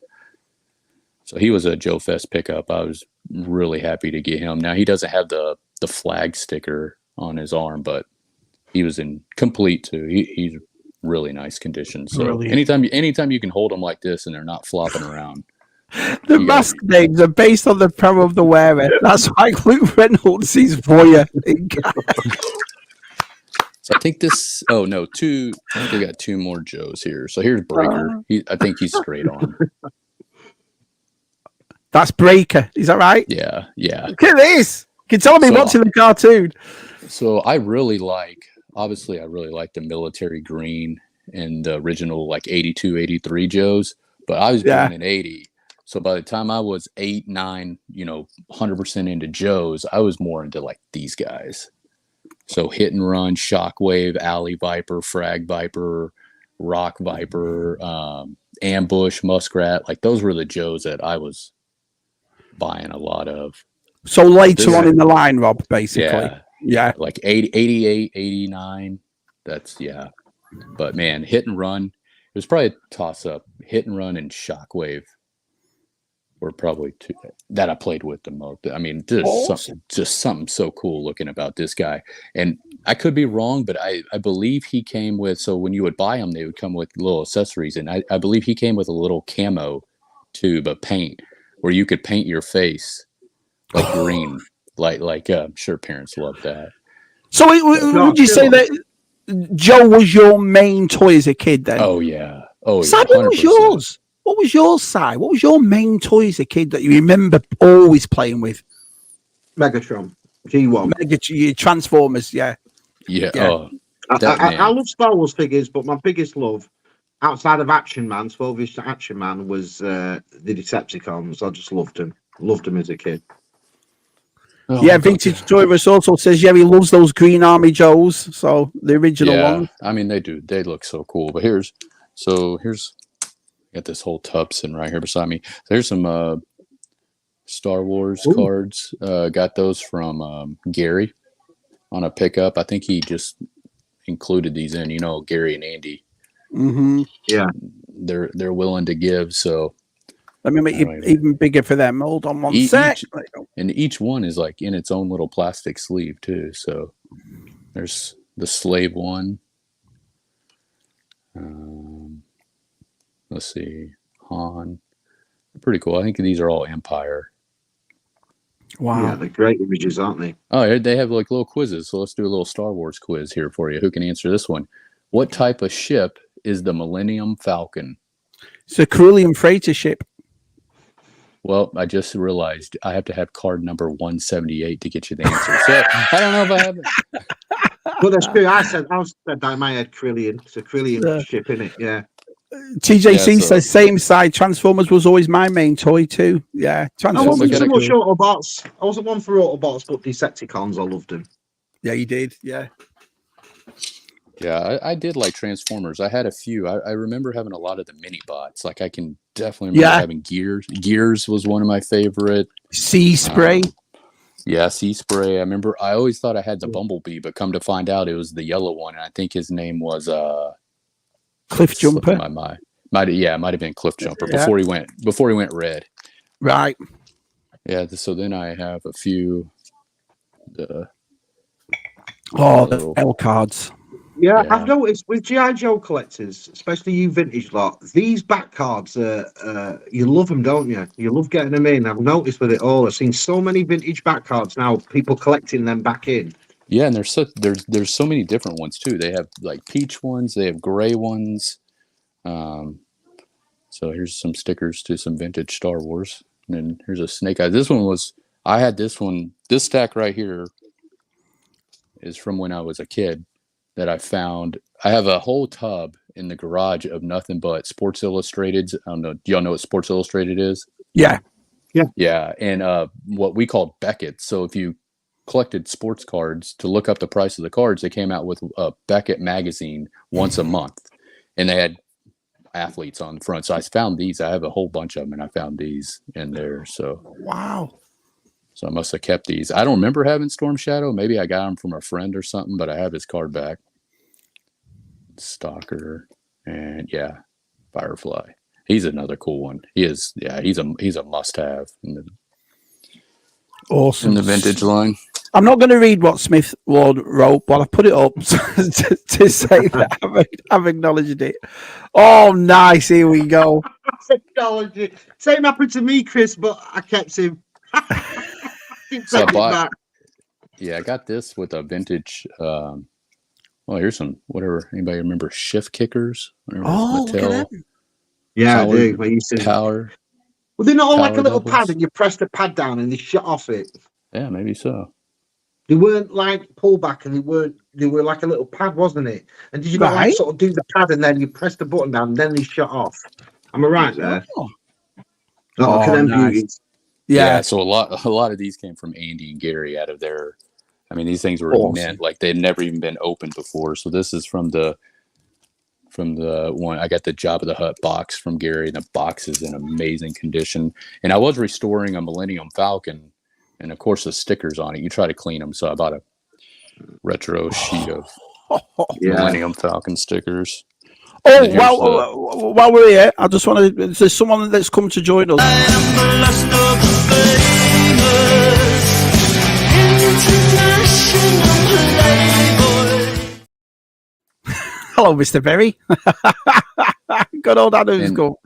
So he was a Joe Fest pickup. I was really happy to get him. Now he doesn't have the flag sticker on his arm, but he was in complete too. He's really nice condition. So Brilliant. anytime you can hold them like this and they're not flopping around. The mask names are based on the power of the wearer. That's why Luke Reynolds is voyeur. So I think this. Oh no, two. I think we got two more Joes here. So here's Breaker. I think he's straight on. That's Breaker. Is that right? Yeah. Look at this. You can tell me watching the cartoon. So I really like the military green and the original like 82, 83 Joes. But I was born in 80. So by the time I was 8, 9, 100% into Joes, I was more into like these guys. So Hit and Run, Shockwave, Alley Viper, Frag Viper, Rock Viper, Ambush, Muskrat. Like those were the Joes that I was buying a lot of. So later on in the line, Rob, basically. Yeah. Like 88, 89. That's, yeah. But man, Hit and Run, it was probably a toss up. Hit and Run and Shockwave were probably two that I played with the most. I mean, just something so cool looking about this guy. And I could be wrong, but I believe he came with, so when you would buy them, they would come with little accessories. And I believe he came with a little camo tube of paint where you could paint your face like green. Like I'm sure parents love that. So would you say that Joe was your main toy as a kid then? Oh, yeah. Oh, Si, what was yours? What was yours, Si? What was your main toy as a kid that you remember always playing with? Megatron, G1. Transformers, yeah. Oh, I love Star Wars figures, but my biggest love, outside of Action Man, 12-inch Action Man, was the Decepticons. I just loved them. Loved them as a kid. Oh, yeah, Vintage Tourist also says, he loves those Green Army Joes. So the original ones. I mean, they do. They look so cool. But here's got this whole tub sitting right here beside me. There's some Star Wars cards. Got those from Gary on a pickup. I think he just included these in. Gary and Andy. Mm-hmm. Yeah, they're willing to give. So let me make it even bigger for them. Hold on one sec. And each one is like in its own little plastic sleeve too. So there's the slave one. Let's see, Han. Pretty cool. I think these are all Empire. Wow. Yeah, they're great images, aren't they? Oh, they have like little quizzes. So let's do a little Star Wars quiz here for you. Who can answer this one? What type of ship is the Millennium Falcon? It's a Carillion freighter ship. Well, I just realized I have to have card number 178 to get you the answer. So I don't know if I have it. Well, that's true. I said that in my head, Carillion. It's a Carillion ship, isn't it? Yeah. TJC says same side. Transformers was always my main toy too. Yeah, Transformers. I wasn't so much Autobots. I wasn't one for Autobots, but Decepticons, I loved them. Yeah, you did. Yeah. Yeah, I did like Transformers. I had a few. I remember having a lot of the mini bots. Like I can definitely remember having Gears. Gears was one of my favorite. Sea Spray. Sea Spray. I remember. I always thought I had the Bumblebee, but come to find out, it was the yellow one, and I think his name was Cliff Jumper. My mind. Might have been Cliff Jumper before he went red. Right. Yeah. So then I have a few. The the L cards. Yeah, Yeah. I've noticed with GI Joe collectors, especially you vintage lot, these back cards are you love them, don't you? You love getting them in. I've noticed with it all. I've seen so many vintage back cards now. People collecting them back in. Yeah, and there's so many different ones too. They have like peach ones, they have gray ones. So here's some stickers to some vintage Star Wars, and then here's a Snake Eyes. I had this one. This stack right here is from when I was a kid that I found. I have a whole tub in the garage of nothing but Sports Illustrateds. I don't know. Do y'all know what Sports Illustrated is? Yeah. Yeah, and what we called Beckett. So if you collected sports cards, to look up the price of the cards, they came out with a Beckett magazine once a month, and they had athletes on the front. So I found these. I have a whole bunch of them, and I found these in there. So Wow. I must have kept these. I don't remember having Storm Shadow. Maybe I got them from a friend or something, but I have his card back. Stalker, and yeah, Firefly. He's another cool one. He is. Yeah, he's a must-have Awesome. in the vintage line. I'm not going to read what Smith Ward wrote, but I've put it up to say that I've acknowledged it. Oh, nice. Here we go. Same happened to me, Chris, but I kept him. So I got this with a vintage. Well, here's some whatever. Anybody remember shift kickers? Oh, look at that. Yeah, Power, I do. When you said power. well, they're not all like a power little doubles. pad, and you press the pad down and they shut off it. Yeah, maybe so. They weren't like pullback, and they were like a little pad, wasn't it? And did you not like Right. sort of do the pad and then you press the button down and then they shut off? Am I right there? Oh, Look at them nice. beauties. Yeah. So a lot of these came from Andy and Gary out of their. I mean, these things were Awesome. meant like they'd never even been opened before. So this is from the one. I got the Jabba the Hutt box from Gary, and the box is in amazing condition. And I was restoring a Millennium Falcon, and of course the stickers on it. You try to clean them, so I bought a retro sheet of Millennium Falcon stickers. Oh, And here's while we're here, I just want to. There's someone that's come to join us. Hello, Mr. Berry. Good old Adam's go.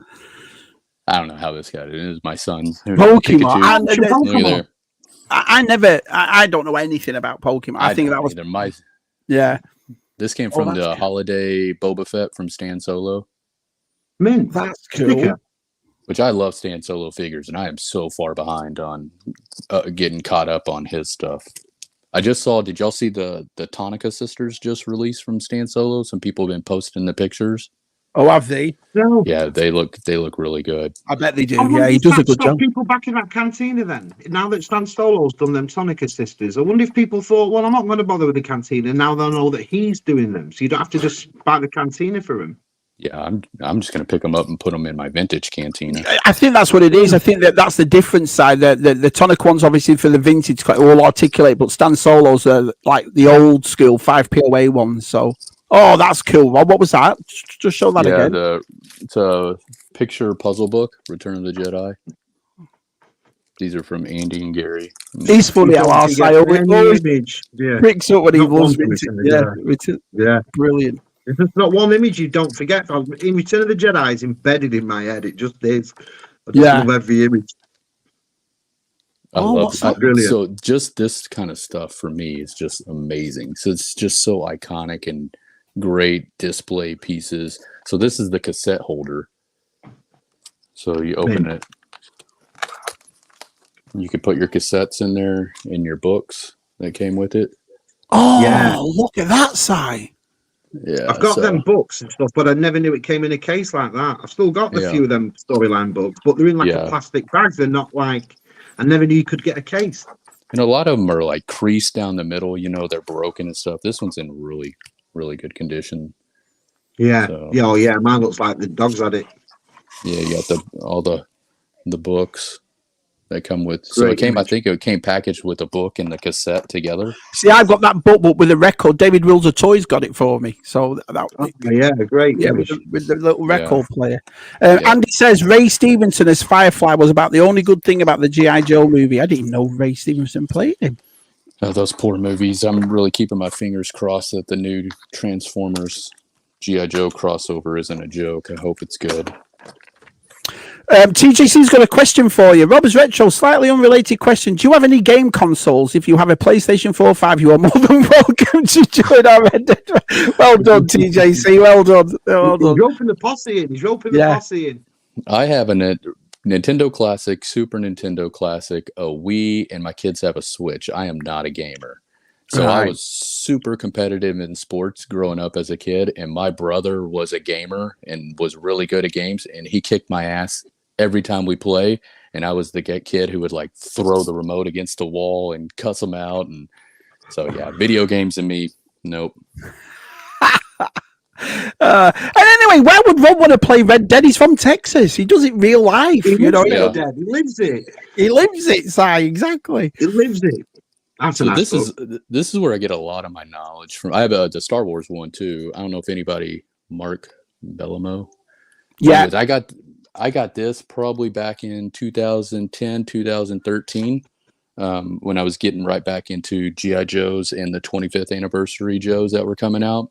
I don't know how this got it. It was my son. Pokemon. Pikachu. I don't know anything about Pokemon. I think that was either. Yeah. This came from the cool. holiday Boba Fett from Stan Solo. Mint. That's cool. Which I love Stan Solo figures, and I am so far behind on getting caught up on his stuff. I just saw. Did y'all see the Tonica sisters just released from Stan Solo? Some people have been posting the pictures. Oh, have they? No. Yeah, they look really good. I bet they do. I wonder Yeah, he if does a that's good got job. people back in that cantina then. Now that Stan Solo's done them Tonica sisters, I wonder if people thought, well, I'm not going to bother with the cantina. Now they'll know that he's doing them, so you don't have to just buy the cantina for him. Yeah, I'm just gonna pick them up and put them in my vintage cantina. I think that's what it is. I think that's the different side. The tonic ones, obviously, for the vintage, quite all articulate, but Stan Solos are like the old school 5 POA ones. So, oh, that's cool. What was that? Just show that again. It's a picture puzzle book, Return of the Jedi. These are from Andy and Gary. He's funny how our side always image. Yeah. picks up when he Not loves one vintage. Yeah, brilliant. If there's not one image you don't forget. In Return of the Jedi is embedded in my head. It just is. I just love every image. I love that? Brilliant. So just this kind of stuff for me is just amazing. So it's just so iconic and great display pieces. So this is the cassette holder. So you open it. You could put your cassettes in there in your books that came with it. Oh, yeah. Look at that side. Yeah, I've got them books and stuff, but I never knew it came in a case like that. I've still got a few of them storyline books, but they're in like a plastic bag. They're not like, I never knew you could get a case. And a lot of them are like creased down the middle, they're broken and stuff. This one's in really, really good condition. Yeah. So, mine looks like the dogs had it. Yeah, you got all the books. That come with. So it came. I think it came packaged with a book and the cassette together. See, I've got that book, but with a record. David Wills of Toys got it for me. So that, great. Yeah, with the little record player. Yeah. Andy says Ray Stevenson as Firefly was about the only good thing about the G.I. Joe movie. I didn't know Ray Stevenson played him. Those poor movies. I'm really keeping my fingers crossed that the new Transformers G.I. Joe crossover isn't a joke. I hope it's good. TJC's got a question for you. Rob's Retro, slightly unrelated question. Do you have any game consoles? If you have a PlayStation 4 or 5, you are more than welcome to join our Red Dead. Well done, TJC. Well done. Well done. He's roping the posse in. He's roping the posse in. I have a Nintendo Classic, Super Nintendo Classic, a Wii, and my kids have a Switch. I am not a gamer. So I was super competitive in sports growing up as a kid, and my brother was a gamer and was really good at games, and he kicked my ass every time we play. And I was the kid who would like throw the remote against the wall and cuss him out. And so, yeah, video games and me, nope. And anyway, why would Rob want to play Red Dead? He's from Texas. He does it real life. He lives it. He lives it, Si, exactly. He lives it. So this is where I get a lot of my knowledge from. I have the Star Wars one too. I don't know if anybody, Mark Bellamo. Yeah. Anyways, I got this probably back in 2010, 2013, when I was getting right back into G.I. Joes and the 25th anniversary Joes that were coming out.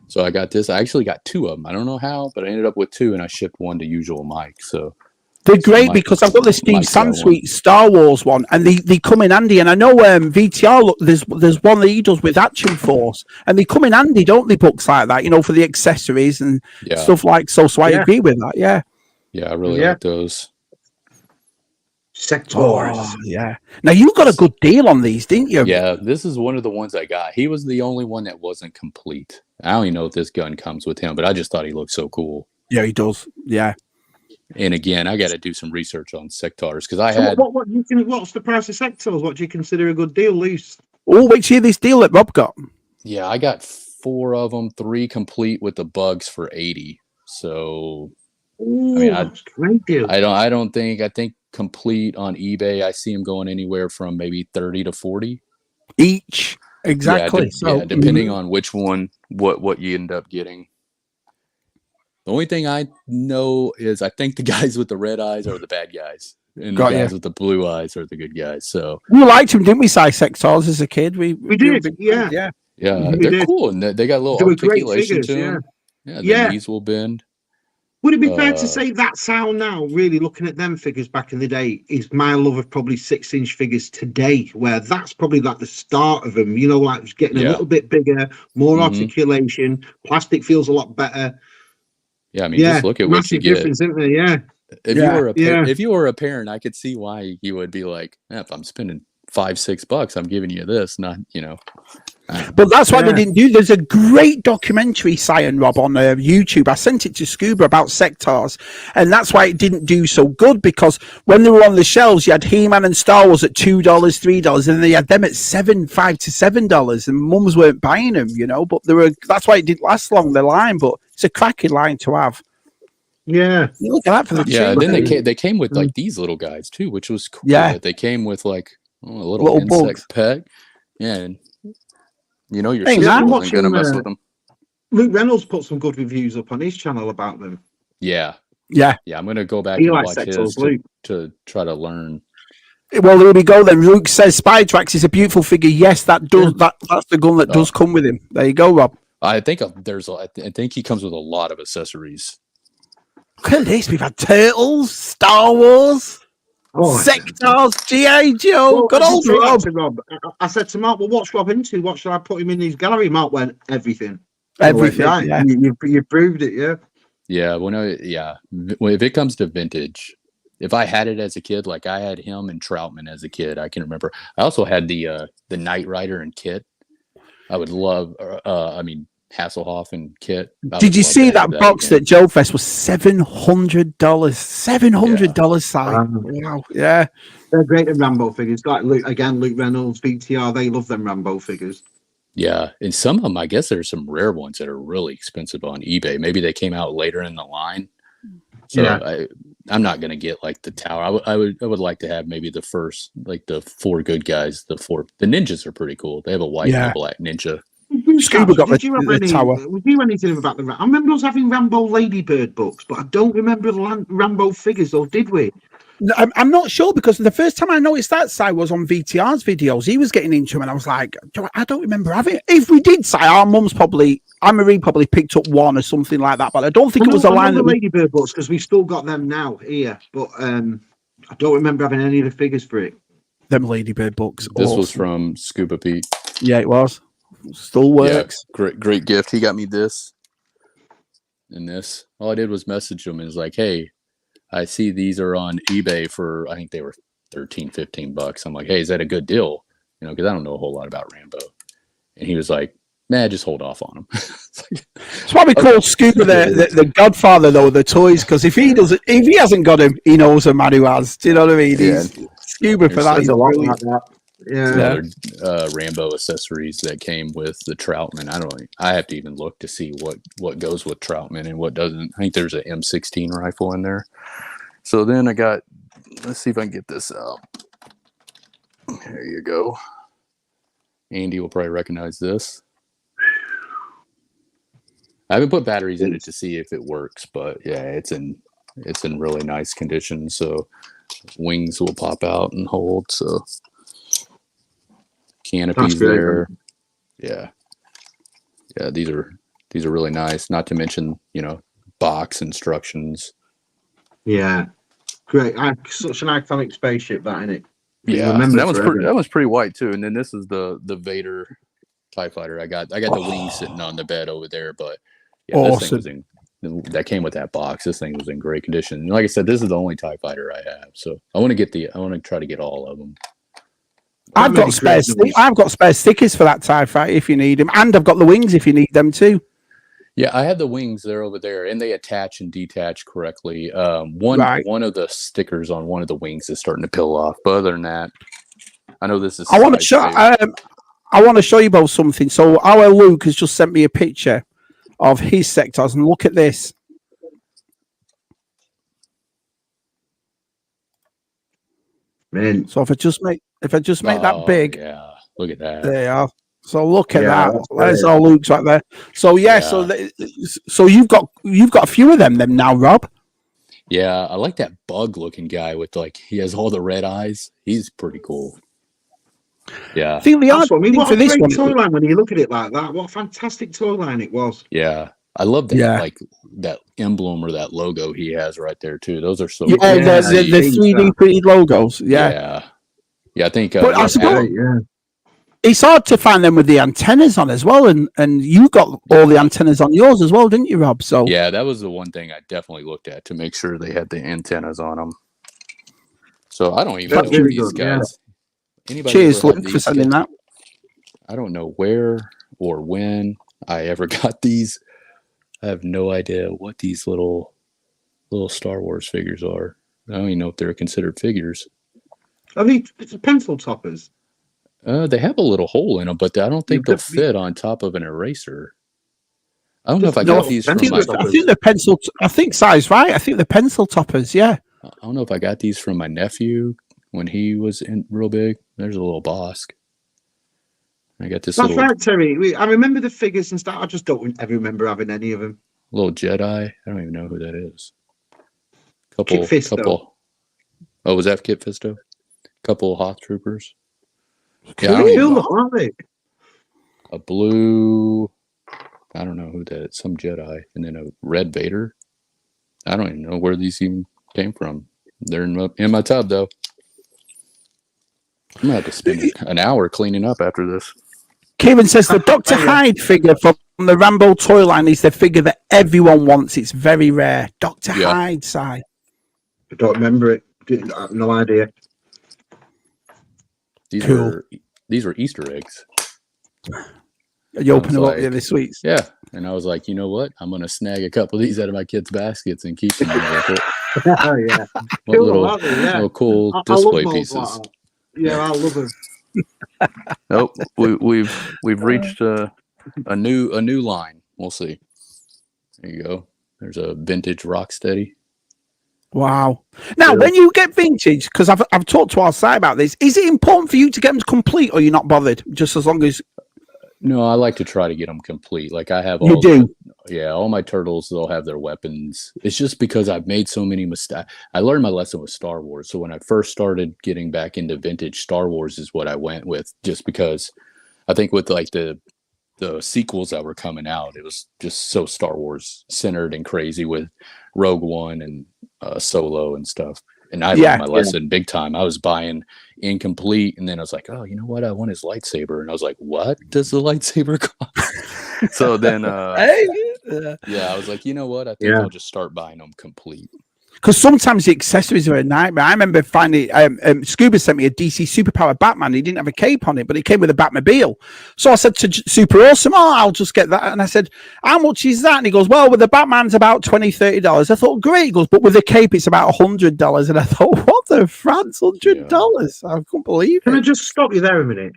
So I got this. I actually got two of them. I don't know how, but I ended up with two, and I shipped one to Usual Mike. So they're great because I've got the Steve Sansweet Star Wars one, and they come in handy. And I know VTR. Look, there's one that he does with Action Force, and they come in handy, don't they? Books like that, for the accessories and stuff like so. So I agree with that. Yeah. Yeah, I really like those. Sectors. Oh, yeah. Now you got a good deal on these, didn't you? Yeah, this is one of the ones I got. He was the only one that wasn't complete. I don't even know if this gun comes with him, but I just thought he looked so cool. Yeah, he does. Yeah. And again, I got to do some research on sectors because what's the price of sectors? What do you consider a good deal, Luce? Oh, wait till you hear this deal that Rob got. Yeah, I got 4 of them, 3 complete with the bugs for $80. So, Ooh, that's a great deal. I think complete on eBay, I see them going anywhere from maybe 30 to 40 each. Exactly. Depending on which one, what you end up getting. The only thing I know is I think the guys with the red eyes are the bad guys, and the guys with the blue eyes are the good guys. So we liked them, didn't we? Sectors as a kid, we did. Yeah. They're cool, and they got a little articulation to them. The knees will bend. Would it be fair to say that sound now, really looking at them figures back in the day, is my love of probably 6-inch figures today, where that's probably like the start of them, like it's getting a little bit bigger, more articulation, plastic feels a lot better. Yeah, I mean, just look at what you get. Difference, isn't there? Yeah. If you were a parent, I could see why you would be like, if I'm spending $5-6, I'm giving you this, not. But that's why they didn't do. There's a great documentary, Si and Rob, on YouTube. I sent it to Scuba about sectors, and that's why it didn't do so good, because when they were on the shelves, you had He-Man and Star Wars at $2, $3, and they had them at $5 to $7, and mums weren't buying them, But that's why it didn't last long, the line. But it's a cracking line to have. Yeah, you look at that for the then they came with like these little guys too, which was cool. Yeah, they came with like a little insect bugs. pet. Yeah. And, your sister wasn't going to mess with them. Luke Reynolds put some good reviews up on his channel about them. Yeah. I'm going to go back and watch his to try to learn. Well, there we go then. Luke says Spytrax is a beautiful figure. Yes, that does. That's the gun that does come with him. There you go, Rob. I think he comes with a lot of accessories. Look at this. We've had Turtles, Star Wars, Sectors, G.I. Joe. Good old Rob. I said to Mark, well, what's Rob into? What should I put him in his gallery? Mark went, everything. Everything. Yeah. You proved it, yeah. Yeah, well, if it comes to vintage, if I had it as a kid, like I had him and Troutman as a kid, I can remember. I also had the Knight Rider and Kit. I would love, Hasselhoff and Kit. Did you see that box at Joe Fest was $700? $700, Si. Wow, yeah. They're great at Rambo figures. Like Luke Reynolds, BTR, they love them Rambo figures. Yeah, and some of them, I guess there's some rare ones that are really expensive on eBay. Maybe they came out later in the line. So Yeah. I'm not gonna get like the tower. I would like to have maybe the first, like the 4 good guys. The ninjas are pretty cool. They have a white and Yeah. a black ninja. Scuba got Did you have the any? tower. Was you anything about the? I remember us having Rambo Ladybird books, but I don't remember the Rambo figures. Or did we? No, I'm not sure because the first time I noticed that Si was on VTR's videos. He was getting into them, and I was like, I don't remember having it. If we did, Si, our mum's probably, Anne-Marie probably picked up one or something like that, but I don't think it was a line the that we, Ladybird books because we've still got them now here, but I don't remember having any of the figures for it. them Ladybird books. This awesome. was from Scuba Pete. Yeah, it was. Still works. Yeah, great gift. He got me this and this. All I did was message him and was like, hey, I see these are on eBay for, I think they were $13-15. I'm like, hey, is that a good deal? You know, because I don't know a whole lot about Rambo. And he was like, nah, just hold off on them. That's why we call Scuba the godfather, though, the toys, because if he hasn't got him, he knows a man who has. Do you know what I mean? Yeah. He's Scuba for that. There's He's a lot brilliant. like that. Yeah. Some other Rambo accessories that came with the Troutman. I have to even look to see what goes with Troutman and what doesn't. I think there's an M16 rifle in there. So then I got, let's see if I can get this out. There you go. Andy will probably recognize this. I haven't put batteries in it to see if it works, but yeah, it's in really nice condition. So wings will pop out and hold. So canopies there. Yeah. Yeah, these are really nice. Not to mention, box instructions. Yeah. Great. Such an iconic spaceship, that, isn't it? Yeah, that was pretty white too. And then this is the Vader TIE fighter. I got the wings sitting on the bed over there, but yeah, awesome. This thing that came with that box. This thing was in great condition. And like I said, this is the only TIE fighter I have. So I want to try to get all of them. I've got spare stickers for that TIE fighter if you need them, and I've got the wings if you need them too. Yeah, I have the wings. They're over there, and they attach and detach correctly. One of the stickers on one of the wings is starting to peel off, but other than that, I know this is. I want to show you both something. So our Luke has just sent me a picture of his sectors, and look at this. Man. So if I just make that big, yeah, look at that. There you are. So look at that. There's all Luke's right there. So so you've got a few of them now, Rob. Yeah, I like that bug-looking guy with he has all the red eyes. He's pretty cool. Yeah, I think what a great toy line when you look at it like that. What a fantastic toy line it was. Yeah, I love that. Yeah. That emblem or that logo he has right there too. Those are so. Yeah, cool. the 3D printed logos. Yeah, I think. But I suppose it's hard to find them with the antennas on as well, and you got all the antennas on yours as well, didn't you, Rob? So yeah, that was the one thing I definitely looked at to make sure they had the antennas on them. So I don't even know where these guys. Anybody cheers, Luke, for sending that. I don't know where or when I ever got these. I have no idea what these little Star Wars figures are. I don't even know if they're considered figures. Are these pencil toppers? They have a little hole in them, but I don't think they'll fit on top of an eraser. I don't know if I got these from my... I think the pencil... I think size right. I think the pencil toppers, yeah. I don't know if I got these from my nephew when he was in real big. There's a little Bosk. I got this That's right, Terry. I remember the figures and stuff. I just don't ever remember having any of them. Little Jedi. I don't even know who that is. Kit Fisto. Oh, was that Kit Fisto? Couple of Hoth Troopers. Yeah, cool, aren't they? A blue, I don't know who that is, some Jedi, and then a red Vader. I don't even know where these even came from. They're in my tub, though. I'm going to have to spend an hour cleaning up after this. Kevin says the Dr. Hyde figure from the Rambo toy line is the figure that everyone wants. It's very rare. Dr. Hyde, Si. I don't remember it. I have no idea. These were Easter eggs. You open them up here this week. Yeah. And I was like, you know what? I'm going to snag a couple of these out of my kids' baskets and keep them. Oh, yeah. Little cool display pieces. Yeah, I love them. Nope. We've reached a new line. We'll see. There you go. There's a vintage Rocksteady. Wow. Now, when you get vintage, because I've talked to our site about this, is it important for you to get them complete, or you're not bothered? Just as long as No, I like to try to get them complete. Like I have you all do. all my turtles, they'll have their weapons. It's just because I've made so many mistakes. I learned my lesson with Star Wars. So when I first started getting back into vintage, Star Wars is what I went with, just because I think with like the sequels that were coming out, it was just so Star Wars centered and crazy with Rogue One and Solo and stuff. And I learned my lesson big time. I was buying incomplete, and then I was like, oh, you know what? I want his lightsaber. And I was like, what does the lightsaber cost? So then, I was like, you know what? I think I'll just start buying them complete. Because sometimes the accessories are a nightmare. I remember finding Scuba sent me a DC Superpower Batman. He didn't have a cape on it, but it came with a Batmobile. So I said to Super Awesome, I'll just get that. And I said, how much is that? And he goes, well, with the Batman's about $20-$30. I thought, great. He goes, but with the cape, it's about $100. And I thought, what the France, $100? I couldn't believe it. Can I just stop you there a minute?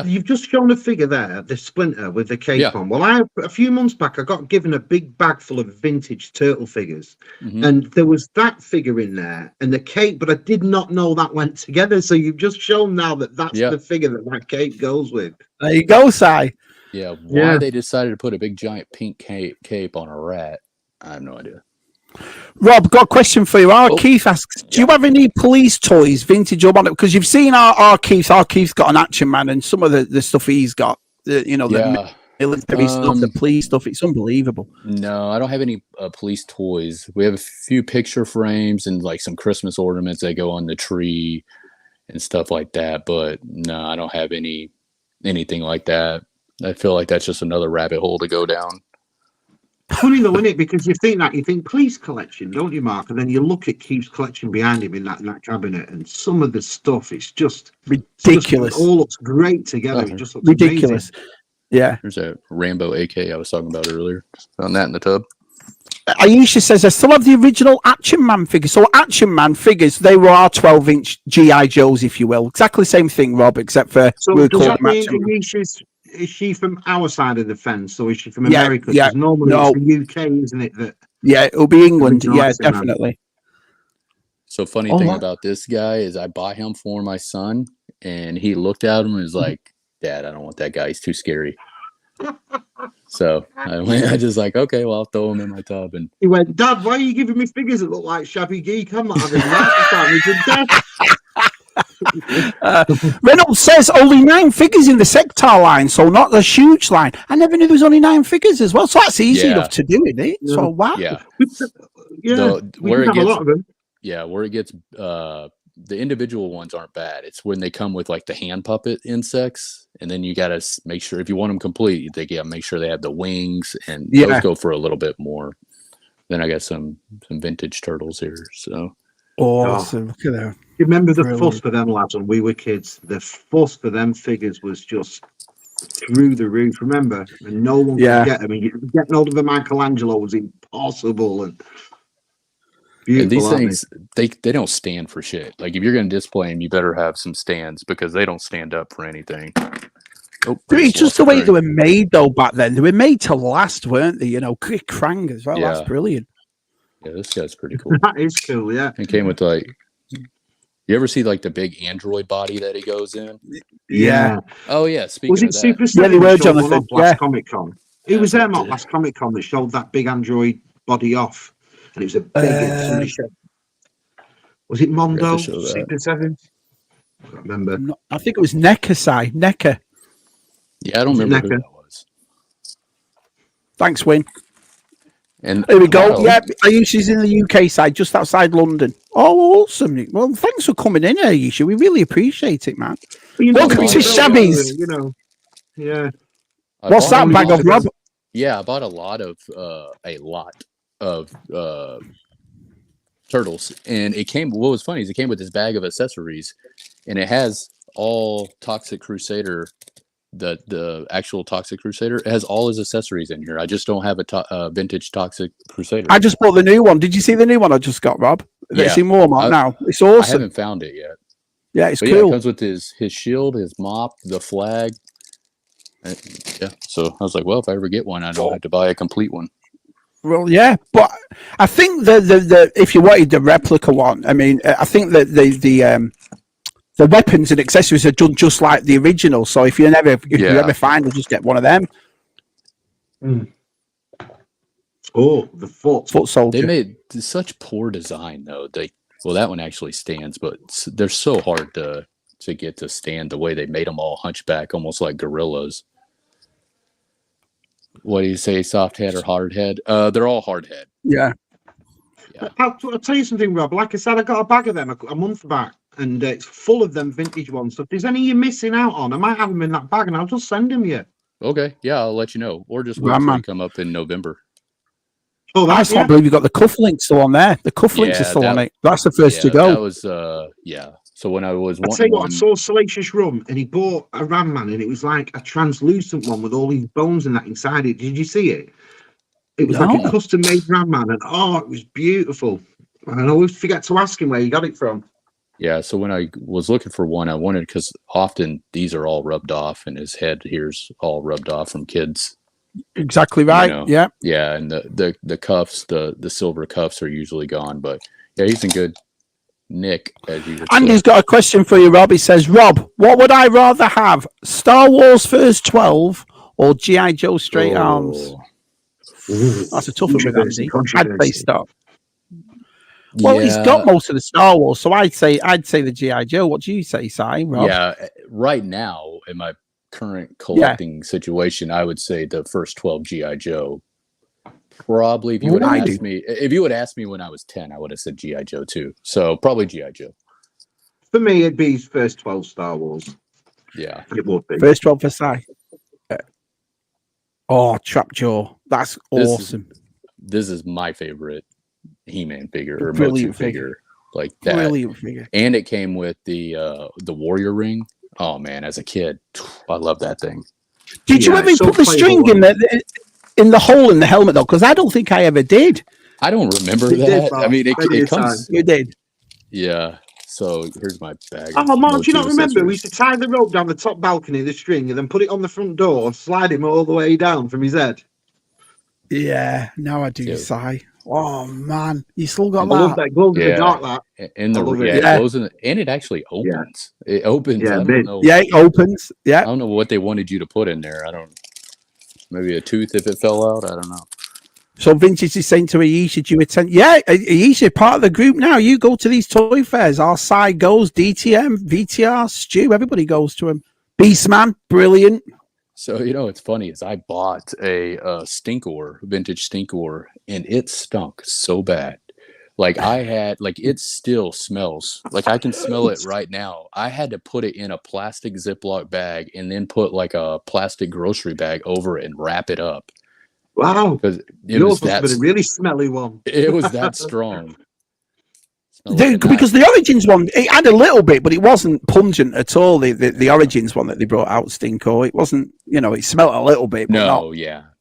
You've just shown a figure there, the Splinter with the cape on. Well, a few months back, I got given a big bag full of vintage turtle figures, and there was that figure in there and the cape, but I did not know that went together. So you've just shown now that that's the figure that cape goes with. There you go, Si. Yeah, why they decided to put a big giant pink cape on a rat, I have no idea. Rob, got a question for you. Keith asks, do you have any police toys, vintage or modern? Because you've seen our Keith. Our Keith's got an Action Man, and some of the stuff he's got, the military stuff, the police stuff. It's unbelievable. No, I don't have any police toys. We have a few picture frames and like some Christmas ornaments that go on the tree and stuff like that. But no, I don't have anything like that. I feel like that's just another rabbit hole to go down. Funny though, isn't it? Because you think police collection, don't you, Mark? And then you look at Keith's collection behind him in that cabinet, and some of the stuff is just ridiculous. It all looks great together. It just looks ridiculous. Amazing. Yeah. There's a Rambo AK I was talking about earlier. Found that in the tub. Aisha says I still have the original Action Man figures. So Action Man figures, they were our 12-inch G.I. Joes, if you will. Exactly the same thing, Rob, except for does that mean is she from our side of the fence, or is she from America? Yeah, normally it's the UK, isn't it? It'll be England. Yeah, definitely. So funny thing about this guy is I bought him for my son, and he looked at him and was like, Dad, I don't want that guy. He's too scary. So I just like, okay, well, I'll throw him in my tub. And he went, Dad, why are you giving me figures that look like Shabby Geek? I'm not having that. Reynolds says only 9 figures in the Sector line, so not the huge line. I never knew there was only 9 figures as well, so that's easy enough to do, isn't it? So wow. Where it gets the individual ones aren't bad. It's when they come with like the hand puppet insects, and then you got to make sure if you want them complete, they got to make sure they have the wings, and those go for a little bit more. Then I got some vintage turtles here, so awesome. Look at that. Remember the fuss for them lads when we were kids? The fuss for them figures was just through the roof. Remember, and no one could get them. And getting hold of a Michelangelo was impossible. And these things, they don't stand for shit. Like if you're going to display them, you better have some stands because they don't stand up for anything. It's just the way they were made, though. Back then, they were made to last, weren't they? You know, Krang as well. Yeah. That's brilliant. Yeah, this guy's pretty cool. That is cool. Yeah, it came with like. You ever see like the big android body that he goes in? Yeah. Oh yeah. Speaking was it of that, Super they were, Jonathan. Last Comic Con. It was there, Mark. Last Comic Con that showed that big android body off, and it was a big. Was it Mondo? Super 7? I can't remember. I think it was NECA. Yeah, I don't remember who that was. Thanks, Wayne. And here we go. Ayesha's in the UK side, just outside London. Oh, awesome. Well, thanks for coming in, Ayesha. We really appreciate it, man. Welcome to Shabby's. What's that bag of, Rob? Yeah, I bought a lot of turtles. And what was funny is it came with this bag of accessories, and it has all Toxic Crusader. The actual Toxic Crusader, it has all his accessories in here. I just don't have a vintage Toxic Crusader. I just bought the new one. Did you see the new one I just got, Rob? It's in Walmart now. It's awesome. I haven't found it yet. Yeah, it's cool. Yeah, it comes with his shield, his mop, the flag. So I was like, well, if I ever get one, I don't have to buy a complete one. Well, yeah, but I think the if you wanted the replica one, I mean, I think that the weapons and accessories are done just like the original. So if you ever find them, just get one of them. Mm. Oh, the foot soldier. They made such poor design though. Well, that one actually stands, but they're so hard to get to stand the way they made them all hunchback, almost like gorillas. What do you say, soft head or hard head? They're all hard head. Yeah. I'll tell you something, Rob. Like I said, I got a bag of them a month back, and it's full of them vintage ones. So if there's any you're missing out on, I might have them in that bag, and I'll just send them you. Okay, yeah, I'll let you know, or just wait till they come up in November. Oh, I can't believe you got the cufflinks still on there. The cufflinks are still on it. That's the first to go. That was So when I was, I tell you what, I saw Salacious Rum, and he bought a Ram Man, and it was like a translucent one with all these bones and that inside it. Did you see it? It was like a custom-made Ram Man, and it was beautiful. And I always forget to ask him where he got it from. Yeah, so when I was looking for one, I wanted, because often these are all rubbed off, and his head here's all rubbed off from kids. Exactly right. You know? Yeah. Yeah, and the cuffs, the silver cuffs are usually gone, but yeah, he's in good nick, as you would say. Andy's got a question for you, Rob. He says, Rob, what would I rather have? Star Wars First 12 or G.I. Joe Straight Arms? That's a tough one with Andy. I'd say Star. Well, he's got most of the Star Wars, so I'd say the G.I. Joe. What do you say, Si, Rob? Yeah, right now in my current collecting situation, I would say the first 12 G.I. Joe. Probably, if you would ask me when I was 10, I would have said G.I. Joe too. So probably G.I. Joe. For me, it'd be first 12 Star Wars. Yeah, it would be first 12 for Si. Oh, Trap Jaw, that's awesome. This is my favorite He-Man figure or Motu figure, like that. Brilliant figure, and it came with the warrior ring. Oh man, as a kid, I love that thing. Did you ever put the string in the hole in the helmet though? Because I don't think I ever did. I don't remember that. I mean, it comes. You did. Yeah. So here's my bag. Oh, Mark, do you not remember? We used to tie the rope down the top balcony of the string and then put it on the front door and slide him all the way down from his head. Yeah, now I do, Si. Oh man, you still got that. I love that. Glows in the dark, that. In the it glows in and it actually opens. Yeah. It opens. Yeah, I don't know. Yeah, it opens. Yeah. I don't know what they wanted you to put in there. Maybe a tooth if it fell out. I don't know. So Vintage is saying to Aisha, do you attend? Yeah, Aisha, part of the group now. You go to these toy fairs. Our side goes, DTM, VTR, Stu, everybody goes to them. Beastman, brilliant. So, it's funny is I bought a vintage Stinkor, and it stunk so bad. Like it still smells. Like I can smell it right now. I had to put it in a plastic Ziploc bag and then put like a plastic grocery bag over it and wrap it up. Wow. Because yours must have been a really smelly one. It was that strong. Because the Origins one, it had a little bit, but it wasn't pungent at all. The Origins one that they brought out, Stinko, it wasn't, it smelled a little bit. But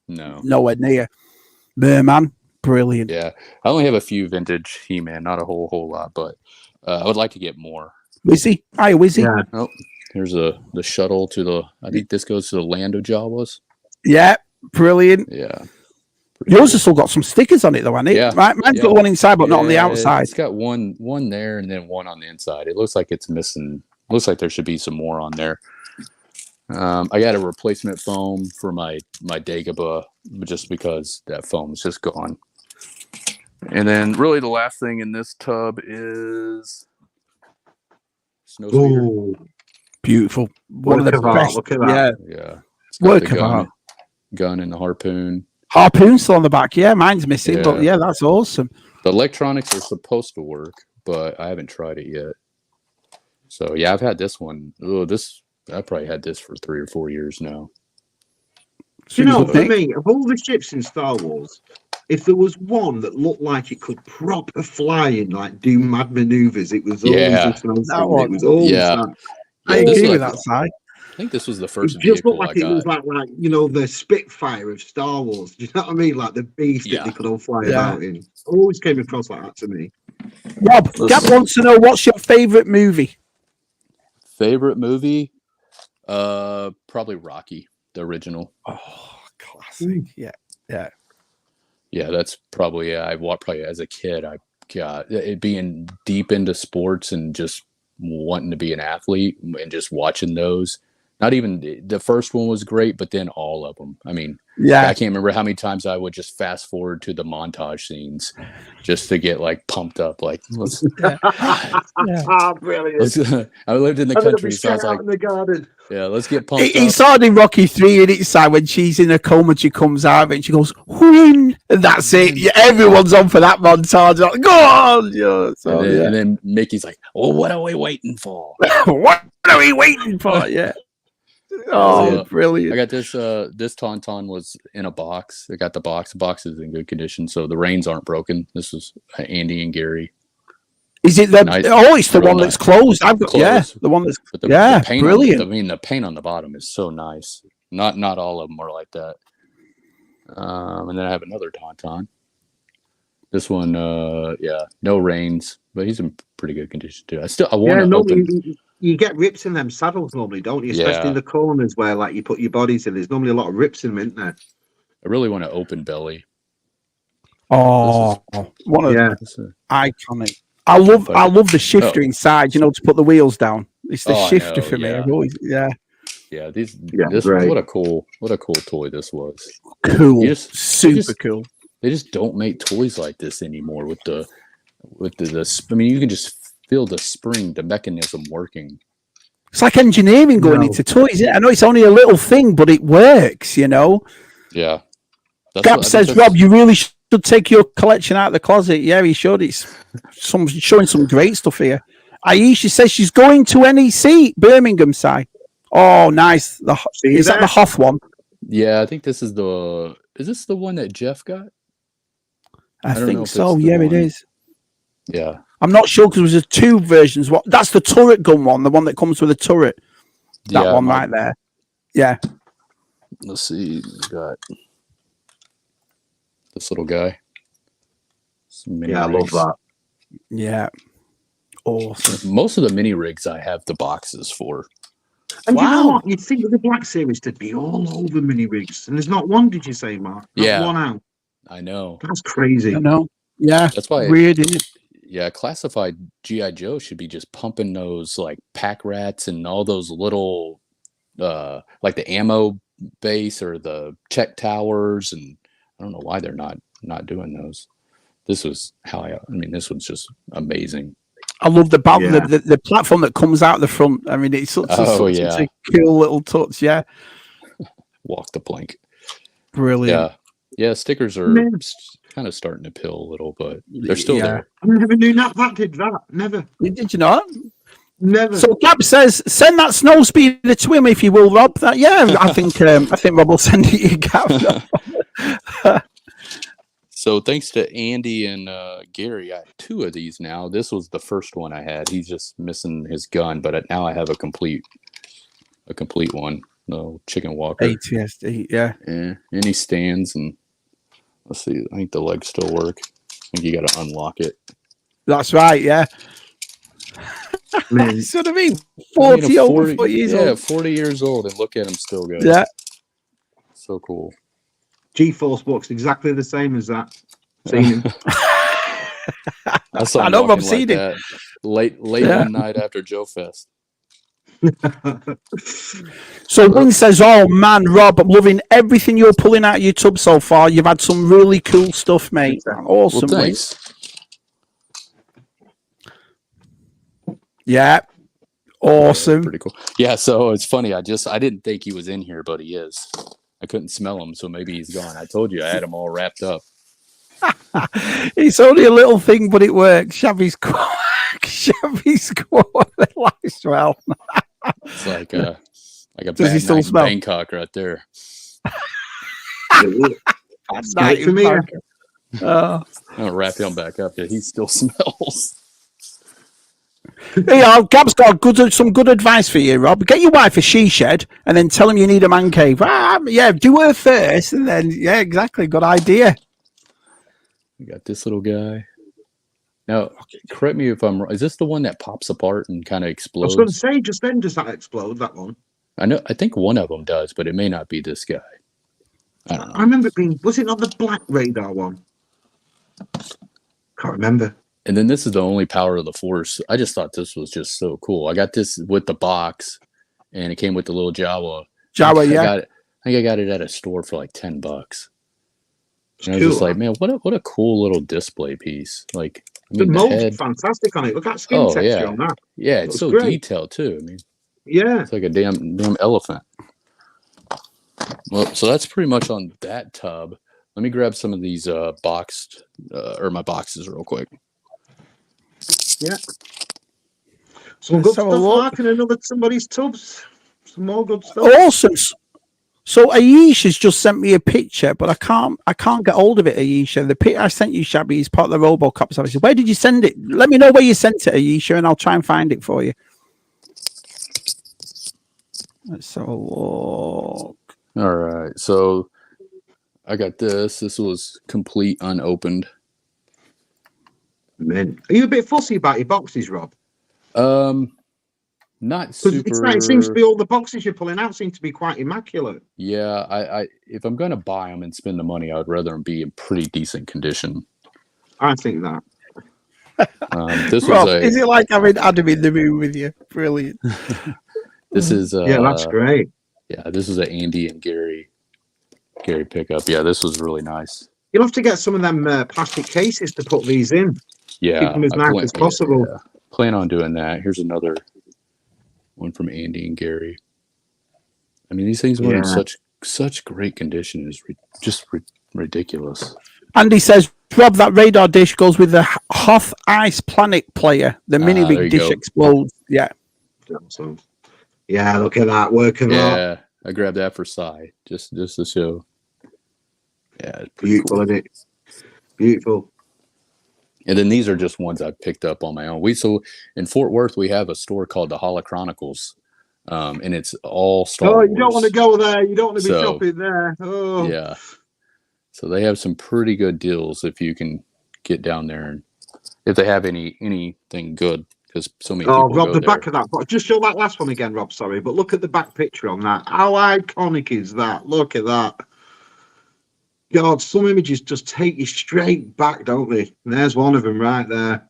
nowhere near. Merman, brilliant. Yeah, I only have a few vintage He-Man, not a whole lot, but I would like to get more. Wizzy, hi Wizzy. Yeah. Oh, here's the shuttle to I think this goes to the land of Jawas. Yeah, brilliant. Yeah. Yours has still got some stickers on it, though, hasn't it? Yeah. Mine's got one inside, but not on the outside. It's got one there and then one on the inside. It looks like it's missing. Looks like there should be some more on there. I got a replacement foam for my Dagobah, just because that foam is just gone. And then, really, the last thing in this tub is Snowspeeder. Ooh, beautiful. One of the best. Look at that. Yeah. Work of art. Gun and the harpoon. Harpoon's still on the back. Yeah, mine's missing, but yeah, that's awesome. The electronics are supposed to work, but I haven't tried it yet. So yeah, I've had this one. I probably had this for 3 or 4 years now. For me, of all the ships in Star Wars, if there was one that looked like it could proper fly and like do mad maneuvers, it was always this one. It was always that. I agree with that side. I think this was the first. It just looked like it was like the Spitfire of Star Wars. Do you know what I mean? Like the beast that they could all fly about in. Always came across like that to me. Rob, Gab wants to know, what's your favorite movie? Favorite movie? Probably Rocky, the original. Oh, classic. Yeah. Yeah, that's probably I probably as a kid. I got it being deep into sports and just wanting to be an athlete and just watching those. Not even the first one was great, but then all of them. I mean, Yeah. I can't remember how many times I would just fast forward to the montage scenes just to get like pumped up. Like, let's, Brilliant. I lived in the I'm gonna country, be so I was straight out like, in the garden. yeah, let's get pumped up. It's hard in Rocky 3 in its side when she's in a coma, she comes out of it and she goes, win! And that's it. Yeah, everyone's on for that montage. Like, go on! Yeah, so, And then Mickey's like, well, what are we waiting for? what are we waiting for? Yeah. Oh, So, brilliant. I got this this Tauntaun was in a box. I got the box. The box is in good condition, so the reins aren't broken. This was Andy and Gary. Is it the Nice. it's the Real one nice. that's closed. I've got Closed. the one that's But the paint brilliant. the paint on the bottom is so nice. Not all of them are like that. And then I have another Tauntaun. This one, no reins, but he's in pretty good condition too. I want to open. You get rips in them saddles normally, don't you? Especially Yeah. in the corners where like you put your bodies in. There's normally a lot of rips in them, isn't there? I really want to open belly. Oh, one of Yeah. iconic. I love the shifter inside, to put the wheels down. It's the shifter for me. yeah. I've always, This right. what a cool toy this was. cool. Super Cool. They just don't make toys like this anymore with the I mean, you can just feel the spring, the mechanism working. It's like engineering going into toys. I know it's only a little thing, but it works, Yeah. Gap says, Rob, you really should take your collection out of the closet. Yeah, he showed it's showing some great stuff here. Aisha says she's going to NEC, Birmingham side. Oh, nice. Is that the Hoth one? Yeah, I think this is this the one that Jeff got? I don't know think if so. it's the Yeah, it one. is. Yeah. I'm not sure because there's two versions. That's the turret gun one, the one that comes with a turret. That one right there. Yeah. Let's see. We got this little guy. Yeah, I love that. Yeah. Awesome. Most of the mini rigs I have the boxes for. And you know what? You'd think of the Black Series to be all over mini rigs, and there's not one. Did you say, Mark? Not one out. I know. That's crazy. I know. Yeah. That's why weird, isn't it? Yeah, classified G.I. Joe should be just pumping those like pack rats and all those little like the ammo base or the check towers, and I don't know why they're not doing those. This was this one's just amazing. I love the platform that comes out the front. I mean, it's such a cool little touch. Yeah. Walk the plank. Brilliant. Yeah, stickers are kind of starting to pill a little, but they're still there. I never knew that did that. Never. Did you not? Never. So Gab says, send that snow speeder to him if you will, Rob. I think Rob will send it to you, Gab. So thanks to Andy and Gary, I have two of these now. This was the first one I had. He's just missing his gun, but now I have a complete one. No chicken walker. ATSD, yeah. And he stands, and let's see. I think the legs still work. I think you got to unlock it. That's right, yeah. That's what I mean. 40 years old. Yeah, 40 years old, and look at him still go. Yeah. So cool. G-Force box exactly the same as that. Seen him. I know I've seen it late one night after Joe Fest. So Wing says, oh man, Rob, I'm loving everything you're pulling out of your tub so far. You've had some really cool stuff, mate. Awesome. Well, thanks. Yeah. Awesome. Pretty cool. Yeah, so it's funny. I didn't think he was in here, but he is. I couldn't smell him, so maybe he's gone. I told you I had him all wrapped up. It's only a little thing, but it works. Shabby squad. Likes well. It's like a Does he still smell? Bangkok right there. That's nice for me. I'll wrap him back up. Yeah, he still smells. Yeah, Gab's got some good advice for you, Rob. Get your wife a she shed and then tell him you need a man cave. Yeah, do her first, and then exactly. Good idea. We got this little guy. Now, correct me if I'm wrong. Is this the one that pops apart and kind of explodes? I was going to say, just then, does that explode? That one? I think one of them does, but it may not be this guy. I don't know. I remember it being. Was it not the black radar one? Can't remember. And then this is the only Power of the Force. I just thought this was just so cool. I got this with the box, and it came with the little Jawa. I think I got it at a store for like $10. And I was just like, man, what a cool little display piece. Like, I mean, the mold's head, fantastic on it. Look at skin texture on that. Yeah, it's so great. detailed too. I mean, yeah, it's like a damn elephant. Well, so that's pretty much on that tub. Let me grab some of these boxed or my boxes real quick. Yeah. Some good stuff, Mark, and another somebody's tubs. Some more good stuff. Awesome. So Aish has just sent me a picture, but I can't get hold of it, Aisha. The picture I sent you, Shabby, is part of the RoboCop service. Where did you send it? Let me know where you sent it, Aisha, and I'll try and find it for you. Let's have a look. All right. So I got this. This was complete unopened. Man, are you a bit fussy about your boxes, Rob? Not super. It seems to be all the boxes you're pulling out seem to be quite immaculate. Yeah, I if I'm going to buy them and spend the money, I would rather them be in pretty decent condition. I think that. This Rob, was is it like having Adam in the room with you? Brilliant. This is yeah, that's great. Yeah, this is an Andy and Gary pickup. Yeah, this was really nice. You'll have to get some of them plastic cases to put these in. Yeah, keep them as nice as possible. Yeah. Plan on doing that. Here's another one from Andy and Gary. I mean, these things were in such great condition. It's just ridiculous. Andy says, Rob, that radar dish goes with the Hoth Ice Planet player. The mini rig dish explodes. Yeah. Awesome. Yeah, look at that working. Yeah, I grabbed that for Si, just to show. Yeah, it's beautiful, cool. Isn't it? Beautiful. And then these are just ones I picked up on my own. So in Fort Worth, we have a store called the Holo Chronicles, and it's all Star Wars. Oh, you don't want to go there. You don't want to be shopping there. Oh, yeah. So they have some pretty good deals if you can get down there, and if they have anything good, because so many people Rob, go the there. back of that. Just show that last one again, Rob. Sorry, but look at the back picture on that. How iconic is that? Look at that. God, some images just take you straight back, don't they? And there's one of them right there.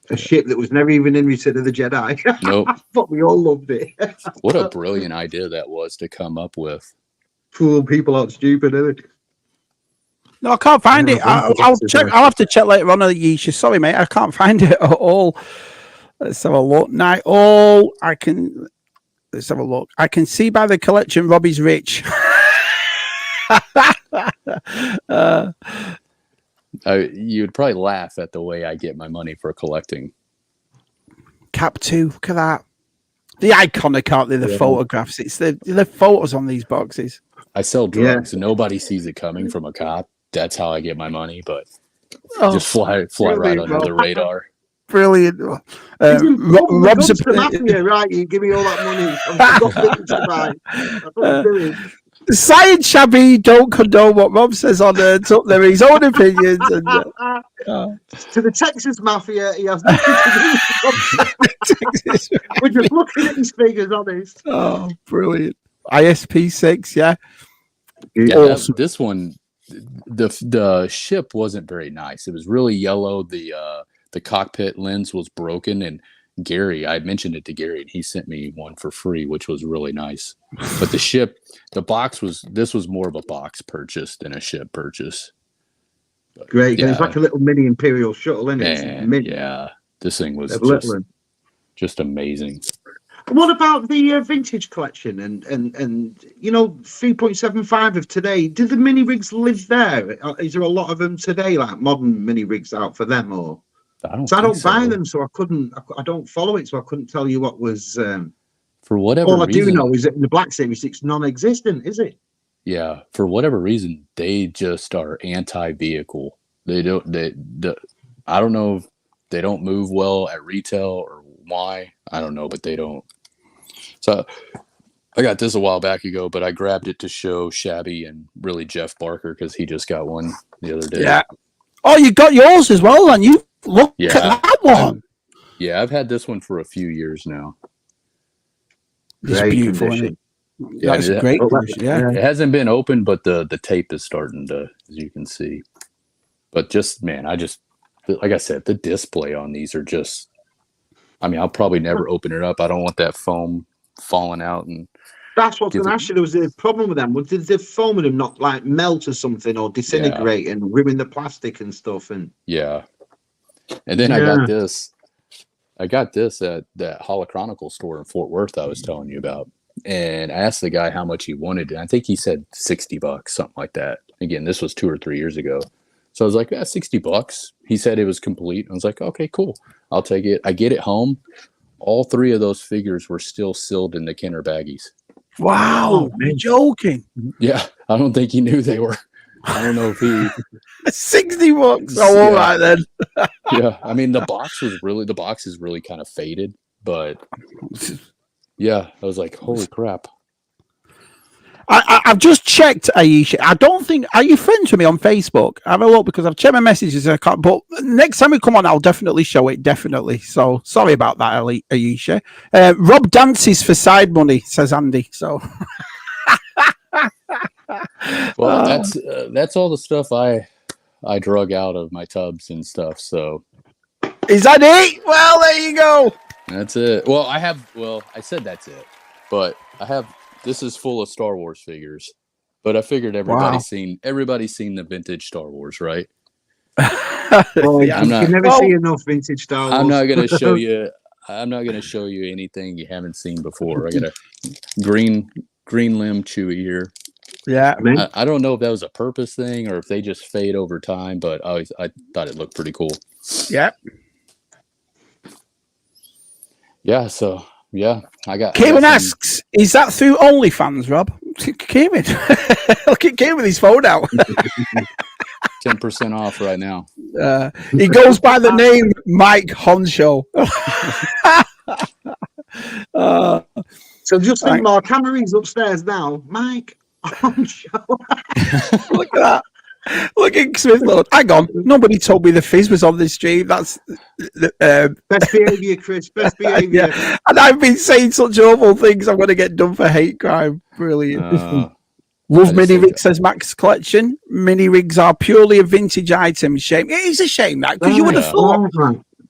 A ship that was never even in Return of the Jedi. Nope. But we all loved it. What a brilliant idea that was to come up with. Fool people out stupid, isn't it? No, I can't find it. I'll check. I'll have to check later on. Yeesha. Sorry, mate. I can't find it at all. Let's have a look. Let's have a look. I can see by the collection Robbie's rich. You'd probably laugh at the way I get my money for collecting. Cap 2, look at that. The iconic, aren't they? The photographs. It's the photos on these boxes. I sell drugs, and nobody sees it coming from a cop. That's how I get my money, but just fly right under the radar. Brilliant. Rob's a mafia, right? You give me all that money. I've got things to buy. That's what I'm doing. Science Shabby don't condone what Rob says on it's up there, his own opinions. And, to the Texas Mafia, he has nothing to do. We're just looking at his figures, honest. Oh, brilliant. ISP 6, yeah. Awesome. This one, the ship wasn't very nice. It was really yellow. The cockpit lens was broken, and I mentioned it to Gary, and he sent me one for free, which was really nice. But this was more of a box purchase than a ship purchase. But, great. It's like a little mini Imperial shuttle, isn't it? Yeah, this thing was just amazing. What about the vintage collection and 3.75 of today? Do the mini rigs live there? Is there a lot of them today, like modern mini rigs out for them, or? I don't buy them, so I don't follow it, so I couldn't tell you what was. For whatever all I reason, do know is that in the Black Series, it's non-existent, is it? Yeah, for whatever reason, they just are anti-vehicle. I don't know if they don't move well at retail or why. I don't know, but they don't. So I got this a while back ago, but I grabbed it to show Shabby and really Jeff Barker because he just got one the other day. Yeah. Oh, you got yours as well, and you look at that one. I've had this one for a few years now. It's beautiful. Yeah, That's great news. Yeah. it hasn't been open, but the tape is starting to, as you can see. But just, man, like I said, the display on these are just, I mean, I'll probably never open it up. I don't want that foam falling out. And that's what's going to ask you. There was a problem with them. Did the foam in them not like melt or something or disintegrate and ruin the plastic and stuff? And yeah. And then I got this at that Holochronicle store in Fort Worth I was telling you about. And I asked the guy how much he wanted. And I think he said $60, something like that. Again, this was 2 or 3 years ago. So I was like, $60. He said it was complete. I was like, okay, cool. I'll take it. I get it home. All 3 of those figures were still sealed in the Kenner baggies. Wow. You're joking. Yeah. I don't think he knew they were. I don't know if he $60. Oh, all right then. Yeah. I mean, the box is really kind of faded, but yeah, I was like, holy crap. I've just checked, Aisha. I don't think, are you friends with me on Facebook? Have a look because I've checked my messages. I can't, but next time we come on, I'll definitely show it. Definitely. So sorry about that, Aisha. Rob dances for side money, says Andy. So, well, that's all the stuff I drug out of my tubs and stuff. So, is that it? Well, there you go. That's it. Well, I said that's it, but this is full of Star Wars figures, but I figured everybody's seen the vintage Star Wars, right? Well, you can never see enough vintage Star Wars. I'm not going to show you anything you haven't seen before. I got a green limb Chewie here. Yeah, I don't know if that was a purpose thing or if they just fade over time, but I thought it looked pretty cool. Yeah. Yeah. Yeah, Kieran asks, is that through OnlyFans, Rob? Kieran, look at Kieran with his phone out. 10% off right now. He goes by the name Mike Honshaw. So just think, Mark Hammering's upstairs now. Mike Honshaw. Look at that. Look at Smith Lord. Hang on. Nobody told me the fizz was on this stream. That's best behaviour, Chris. Best behaviour. Yeah. And I've been saying such awful things. I'm going to get done for hate crime. Brilliant. Wolf Mini Rig says Max Collection. Mini rigs are purely a vintage item. Shame. It is a shame that because you would have thought,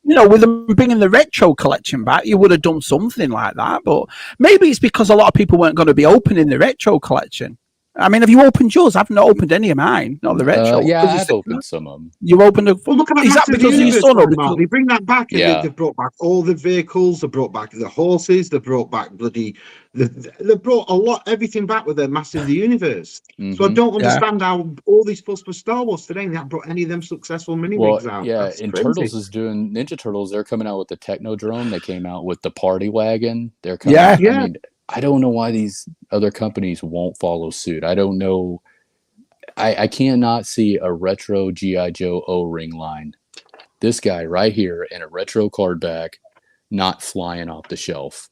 with them bringing the retro collection back, you would have done something like that. But maybe it's because a lot of people weren't going to be opening the retro collection. I mean, have you opened yours? I've not opened any of mine, not the retro. Yeah, I've opened some of them. You opened a... Well, look at that. Is that because of your son? Or because... They bring that back. And they've brought back all the vehicles. They brought back the horses. They brought back they brought everything back with their Masters of the Universe. Mm-hmm. So I don't understand how all these plus for Star Wars today, they haven't brought any of them successful mini-rigs out. Yeah, That's and crazy. Turtles is doing... Ninja Turtles, they're coming out with the Technodrome. They came out with the Party Wagon. They're coming out. I mean, I don't know why these other companies won't follow suit. I don't know. I cannot see a retro G.I. Joe O-ring line. This guy right here in a retro card back, not flying off the shelf.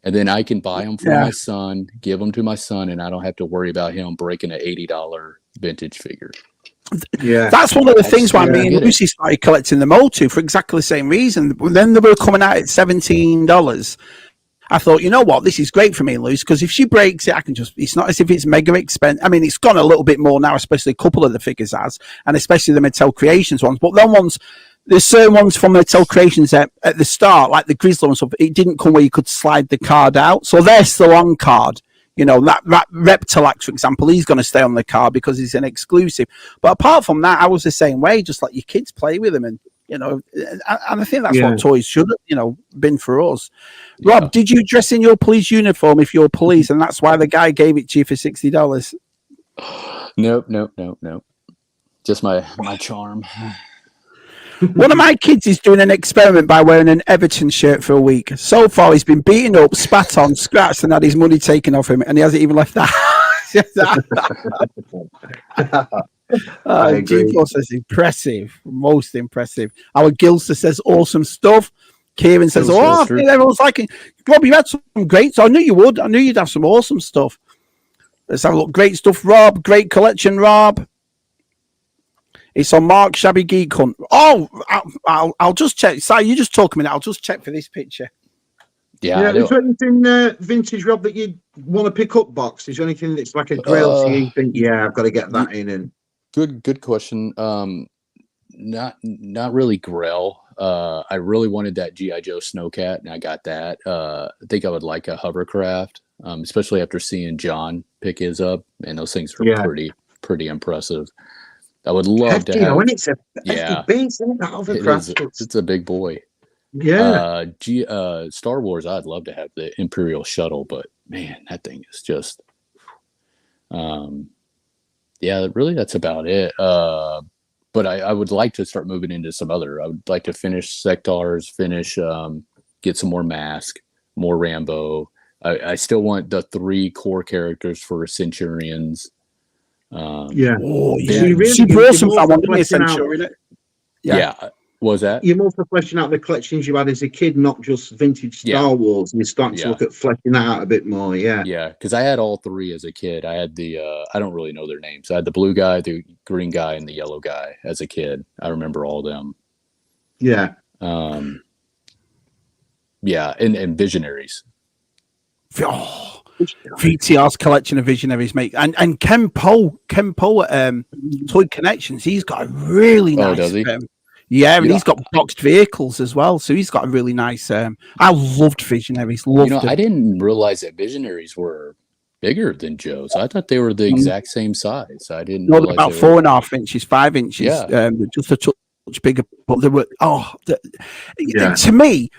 And then I can buy them for my son, give them to my son, and I don't have to worry about him breaking an $80 vintage figure. Yeah, that's one of the things why me and Lucy started collecting them all too, for exactly the same reason. Then they were coming out at $17. I thought, you know what, this is great for me and Lucy, because if she breaks it, I can just, it's not as if it's mega expensive. I mean, it's gone a little bit more now, especially a couple of the figures has, and especially the Mattel Creations ones. But them ones, there's certain ones from Mattel Creations at the start, like the Grizzly and stuff, it didn't come where you could slide the card out. So they're still on card. You know, that Reptilax, for example, he's going to stay on the card because he's an exclusive. But apart from that, I was the same way, just let your kids play with them. And, you know, and I think that's what toys should have, you know, been for us. Yeah. Rob, did you dress in your police uniform if you're police, and that's why the guy gave it to you for $60? Nope. Just my charm. One of my kids is doing an experiment by wearing an Everton shirt for a week. So far, he's been beaten up, spat on, scratched, and had his money taken off him, and he hasn't even left the house. G4 says impressive, most impressive. Our Gilster says awesome stuff. Kieran says, I think everyone's liking. Rob, you had some great, so I knew you would. I knew you'd have some awesome stuff. Let's have a look. Great stuff, Rob. Great collection, Rob. It's on Mark Shabby Geek Hunt. Oh, I'll just check. Si, you just talk a minute. I'll just check for this picture. Yeah, Is there anything vintage, Rob, that you want to pick up? Box? Is there anything that's like a grail to you think? Yeah, I've got to get that in. And good question. Not really grail. I really wanted that G.I. Joe Snowcat, and I got that. I think I would like a hovercraft, especially after seeing John pick his up, and those things were pretty impressive. I would love to have. When it's a base, isn't it? That hovercraft. It's a big boy. Yeah. Star Wars, I'd love to have the Imperial shuttle, but man, that thing is just. Really, that's about it. But I would like to start moving into some other. I would like to finish Sectars, get some more Mask, more Rambo. I still want the 3 core characters for Centurions. Super awesome. I want to be a Centurion. Yeah. What was that? You're also fleshing out the collections you had as a kid, not just vintage Star Wars, and you're starting to look at fleshing that out a bit more. Yeah, because I had all 3 as a kid. I had the I don't really know their names. I had the blue guy, the green guy, and the yellow guy as a kid. I remember all of them. Yeah. And Visionaries. Oh, VTR's collection of Visionaries, mate, and Ken Poe at Toy Connections. He's got a really nice. Does he? And he's got boxed vehicles as well, so he's got a really nice. I loved Visionaries. I didn't realize that Visionaries were bigger than Joe's. I thought they were the exact same size. I didn't. No, about 4.5 inches, 5 inches. Yeah. Just a touch bigger, but they were. To me,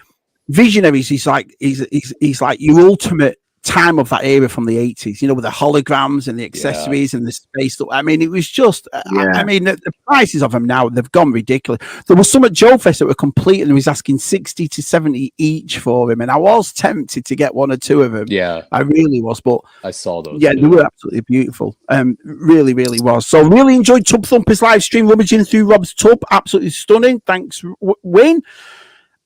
Visionaries is like he's like your ultimate time of that era from the 80s, with the holograms and the accessories and the space stuff. I mean, it was just I mean, the prices of them now, they've gone ridiculous. There was some at Joe Fest that were complete, and he was asking 60 to 70 each for him, and I was tempted to get 1 or 2 of them. I really was, but I saw those. They were absolutely beautiful. Really was. So really enjoyed Tub Thumpers live stream, rummaging through Rob's tub. Absolutely stunning. Thanks, Wayne.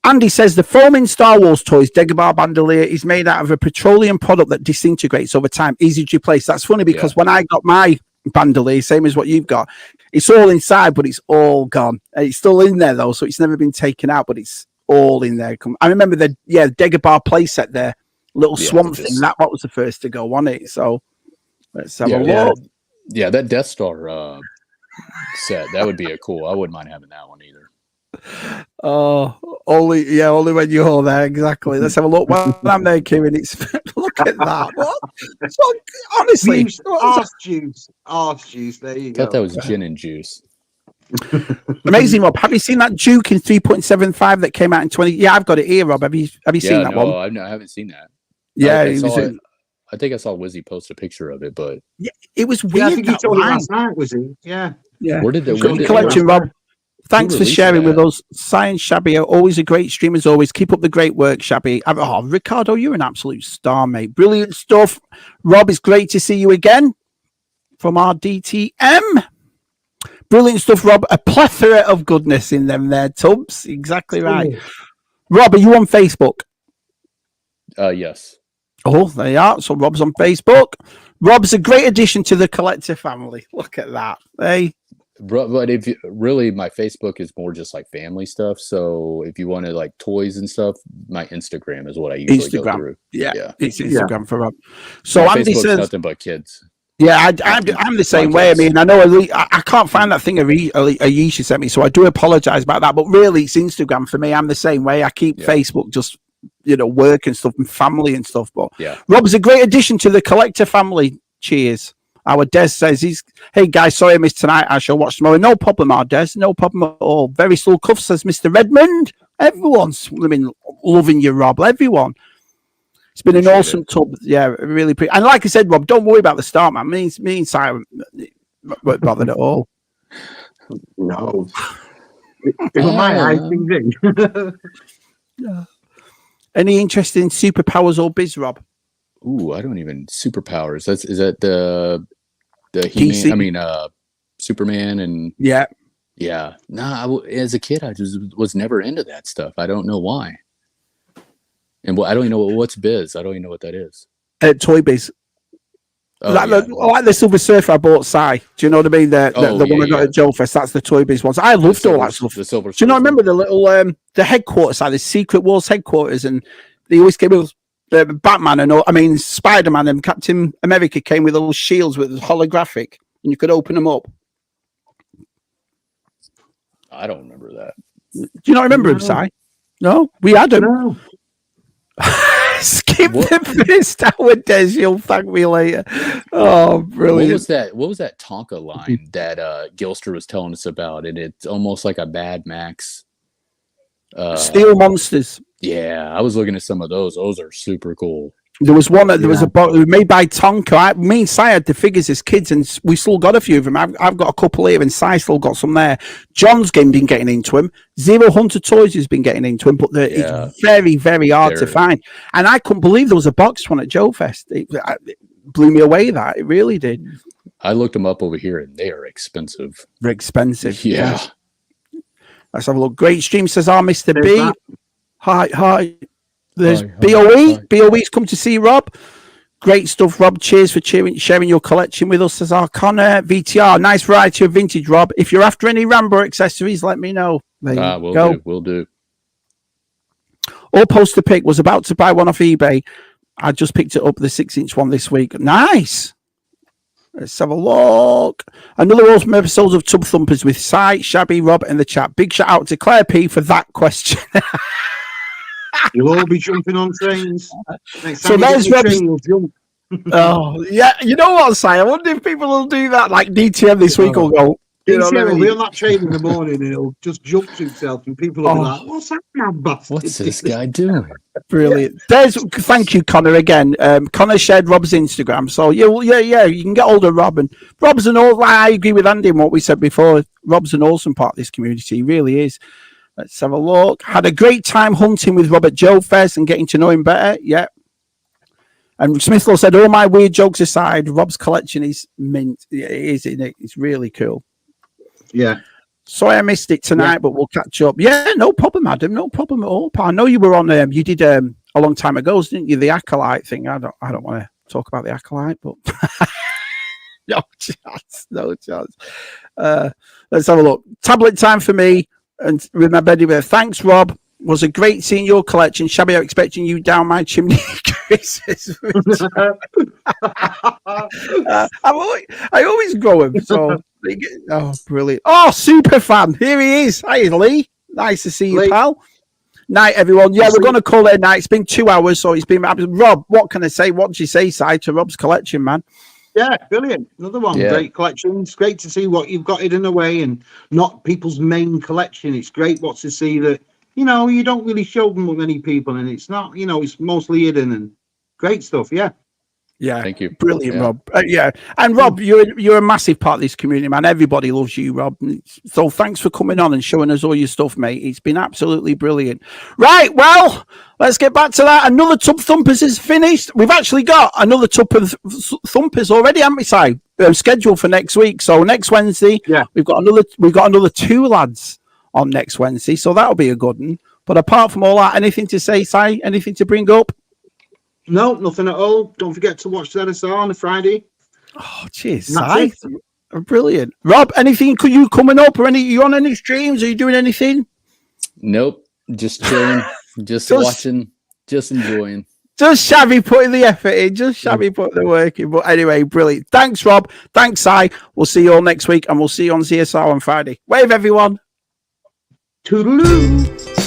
Andy says the foaming Star Wars toys Dagobah bandolier is made out of a petroleum product that disintegrates over time, easy to replace. That's funny because when I got my bandolier, same as what you've got, it's all inside, but it's all gone. It's still in there though, so it's never been taken out, but it's all in there. I remember the Dagobah playset there, little swamp thing. That was the first to go on it. So let's have a look. Yeah, that Death Star set, that would be a cool. I wouldn't mind having that one either. Oh, only when you're there, exactly. Let's have a look. Well, I'm there, Kieran. It's look at that. What? So, honestly, arse juice. There you go. I thought that was gin and juice. Amazing, Rob. Have you seen that Duke in 3.75 that came out in 20? Yeah, I've got it here, Rob. Have you seen that one? I haven't seen that. Yeah, I think I saw Wizzy post a picture of it, but it was weird. Yeah, I think he told me last night, was he? Yeah. Where did the collection, Rob? Thanks for sharing with us. Science Shabby, always a great stream as always. Keep up the great work, Shabby. Oh, Ricardo, you're an absolute star, mate. Brilliant stuff. Rob, it's great to see you again from our DTM. Brilliant stuff, Rob. A plethora of goodness in them there, Tubbs. Exactly right. Rob, are you on Facebook? Yes. Oh, there you are. So Rob's on Facebook. Rob's a great addition to the collector family. Look at that. Hey. But if you, really, my Facebook is more just like family stuff. So if you wanted like toys and stuff, my Instagram is what I usually go through. Yeah, it's Instagram for Rob. So my Andy Facebook's says nothing but kids. Yeah, I'm the same way. I mean, I know I can't find that thing Ayesha sent me, so I do apologize about that. But really, it's Instagram for me. I'm the same way. I keep Facebook just work and stuff and family and stuff. But Rob's a great addition to the collector family. Cheers. Our Des says hey guys, sorry I missed tonight. I shall watch tomorrow. No problem, our Des. No problem at all. Very slow cuff, says Mr. Redmond. Everyone's loving you, Rob. Everyone. It's been an awesome tub. Yeah, really pretty. And like I said, Rob, don't worry about the start, man. Me and Simon weren't bothered at all. No. It was my ITV. Yeah. Any interest in superpowers or biz, Rob? Ooh, I don't even superpowers. Is that the He-Man? I mean, Superman and yeah. Nah, as a kid, I just was never into that stuff. I don't know why. And I don't even know what's biz. I don't even know what that is. Toy Biz. Like the Silver Surfer I bought Si. Do you know what I mean? The one I got at Joe Fest. That's the Toy Biz ones. I loved all that stuff. The Silver Do you know? I remember the little the headquarters, like the Secret Wars headquarters, and He always came with Batman and Spider-Man and Captain America came with those shields with holographic, and you could open them up. I don't remember that. Do you not remember him, Si? No, we had him. No. Skip the first hour, Des. You'll thank me later. Oh, brilliant! What was that Tonka line that Gilster was telling us about? And it's almost like a Mad Max. Steel Monsters. Yeah, I was looking at some of those. Those are super cool. There was one. There was a box made by Tonka. Me and Si had the figures as kids, and we still got a few of them. I've got a couple here, and Si still got some there. John's been getting into them. Zero Hunter Toys has been getting into them, but it's very, very hard to find. And I couldn't believe there was a boxed one at Joe Fest. It blew me away. That it really did. I looked them up over here, and they are expensive. They're expensive. Yeah. Let's have a look. Great stream, says Mr. There's B. that. Hi. There's Hi. BOE. BOE's come to see Rob. Great stuff, Rob. Cheers for sharing your collection with us, says our Connor. VTR. Nice variety of vintage, Rob. If you're after any Rambo accessories, let me know. There you go. We'll do. All poster pick. Was about to buy one off eBay. I just picked it up, the 6-inch one this week. Nice. Let's have a look. Another awesome episode of Tub Thumpers with Si, Shabby, Rob, and the chat. Big shout out to Claire P for that question. You'll all be jumping on trains. Next So time there's you get on a Rob's- train, you'll jump. Oh, yeah. You know what, Si? I wonder if people will do that. Like DTM this week will go. You know what I He'll mean? be on that train in the morning and he'll just jump to himself, and people will be like, "What's that man bastard?" What's this guy doing? Brilliant. Thank you, Connor, again. Connor shared Rob's Instagram. So, yeah, you can get hold of Rob. And Rob's I agree with Andy in what we said before. Rob's an awesome part of this community. He really is. Let's have a look. Had a great time hunting with Robert Joe Fest and getting to know him better. Yeah. And Smithlow said, all my weird jokes aside, Rob's collection is mint. It is, isn't it? It's really cool. Yeah. Sorry I missed it tonight, but we'll catch up. Yeah, no problem, Adam. No problem at all. I know you were on. You did a long time ago, didn't you? The Acolyte thing. I don't want to talk about the Acolyte, but no chance. Let's have a look. Tablet time for me, and remember, anyway, thanks, Rob. Was a great seeing your collection. Shabby, I'm expecting you down my chimney. I always grow him. So, brilliant. Oh, super fan. Here he is. Hi, Lee. Nice to see you, pal. Night, everyone. Yeah, we're going to call it a night. It's been 2 hours, so it's been... Rob, what can I say? What did you say, Si, to Rob's collection, man? Yeah, brilliant. Another one. Yeah. Great collection. It's great to see what you've got hidden away and not people's main collection. It's great to see that, you don't really show them with many people, and it's not, it's mostly hidden, and great stuff. Yeah. Yeah. Thank you. Brilliant, Rob. Yeah. And Rob, you're a massive part of this community, man. Everybody loves you, Rob. So thanks for coming on and showing us all your stuff, mate. It's been absolutely brilliant. Right. Well, let's get back to that. Another Tub Thumpers is finished. We've actually got another Tub Thumpers already, haven't we, Si? Scheduled for next week. So next Wednesday, we've got another 2 lads on next Wednesday. So that'll be a good one. But apart from all that, anything to say, Si? Anything to bring up? No, nothing at all. Don't forget to watch ZSR on a Friday. Oh, cheers, Si. Brilliant. Rob, anything you coming up or you on any streams? Are you doing anything? Nope. Just chilling, just watching, just enjoying. Just Shabby putting the effort in, just Shabby putting the work in. But anyway, brilliant. Thanks, Rob. Thanks, Si. We'll see you all next week, and we'll see you on ZSR on Friday. Wave, everyone. Toodaloo.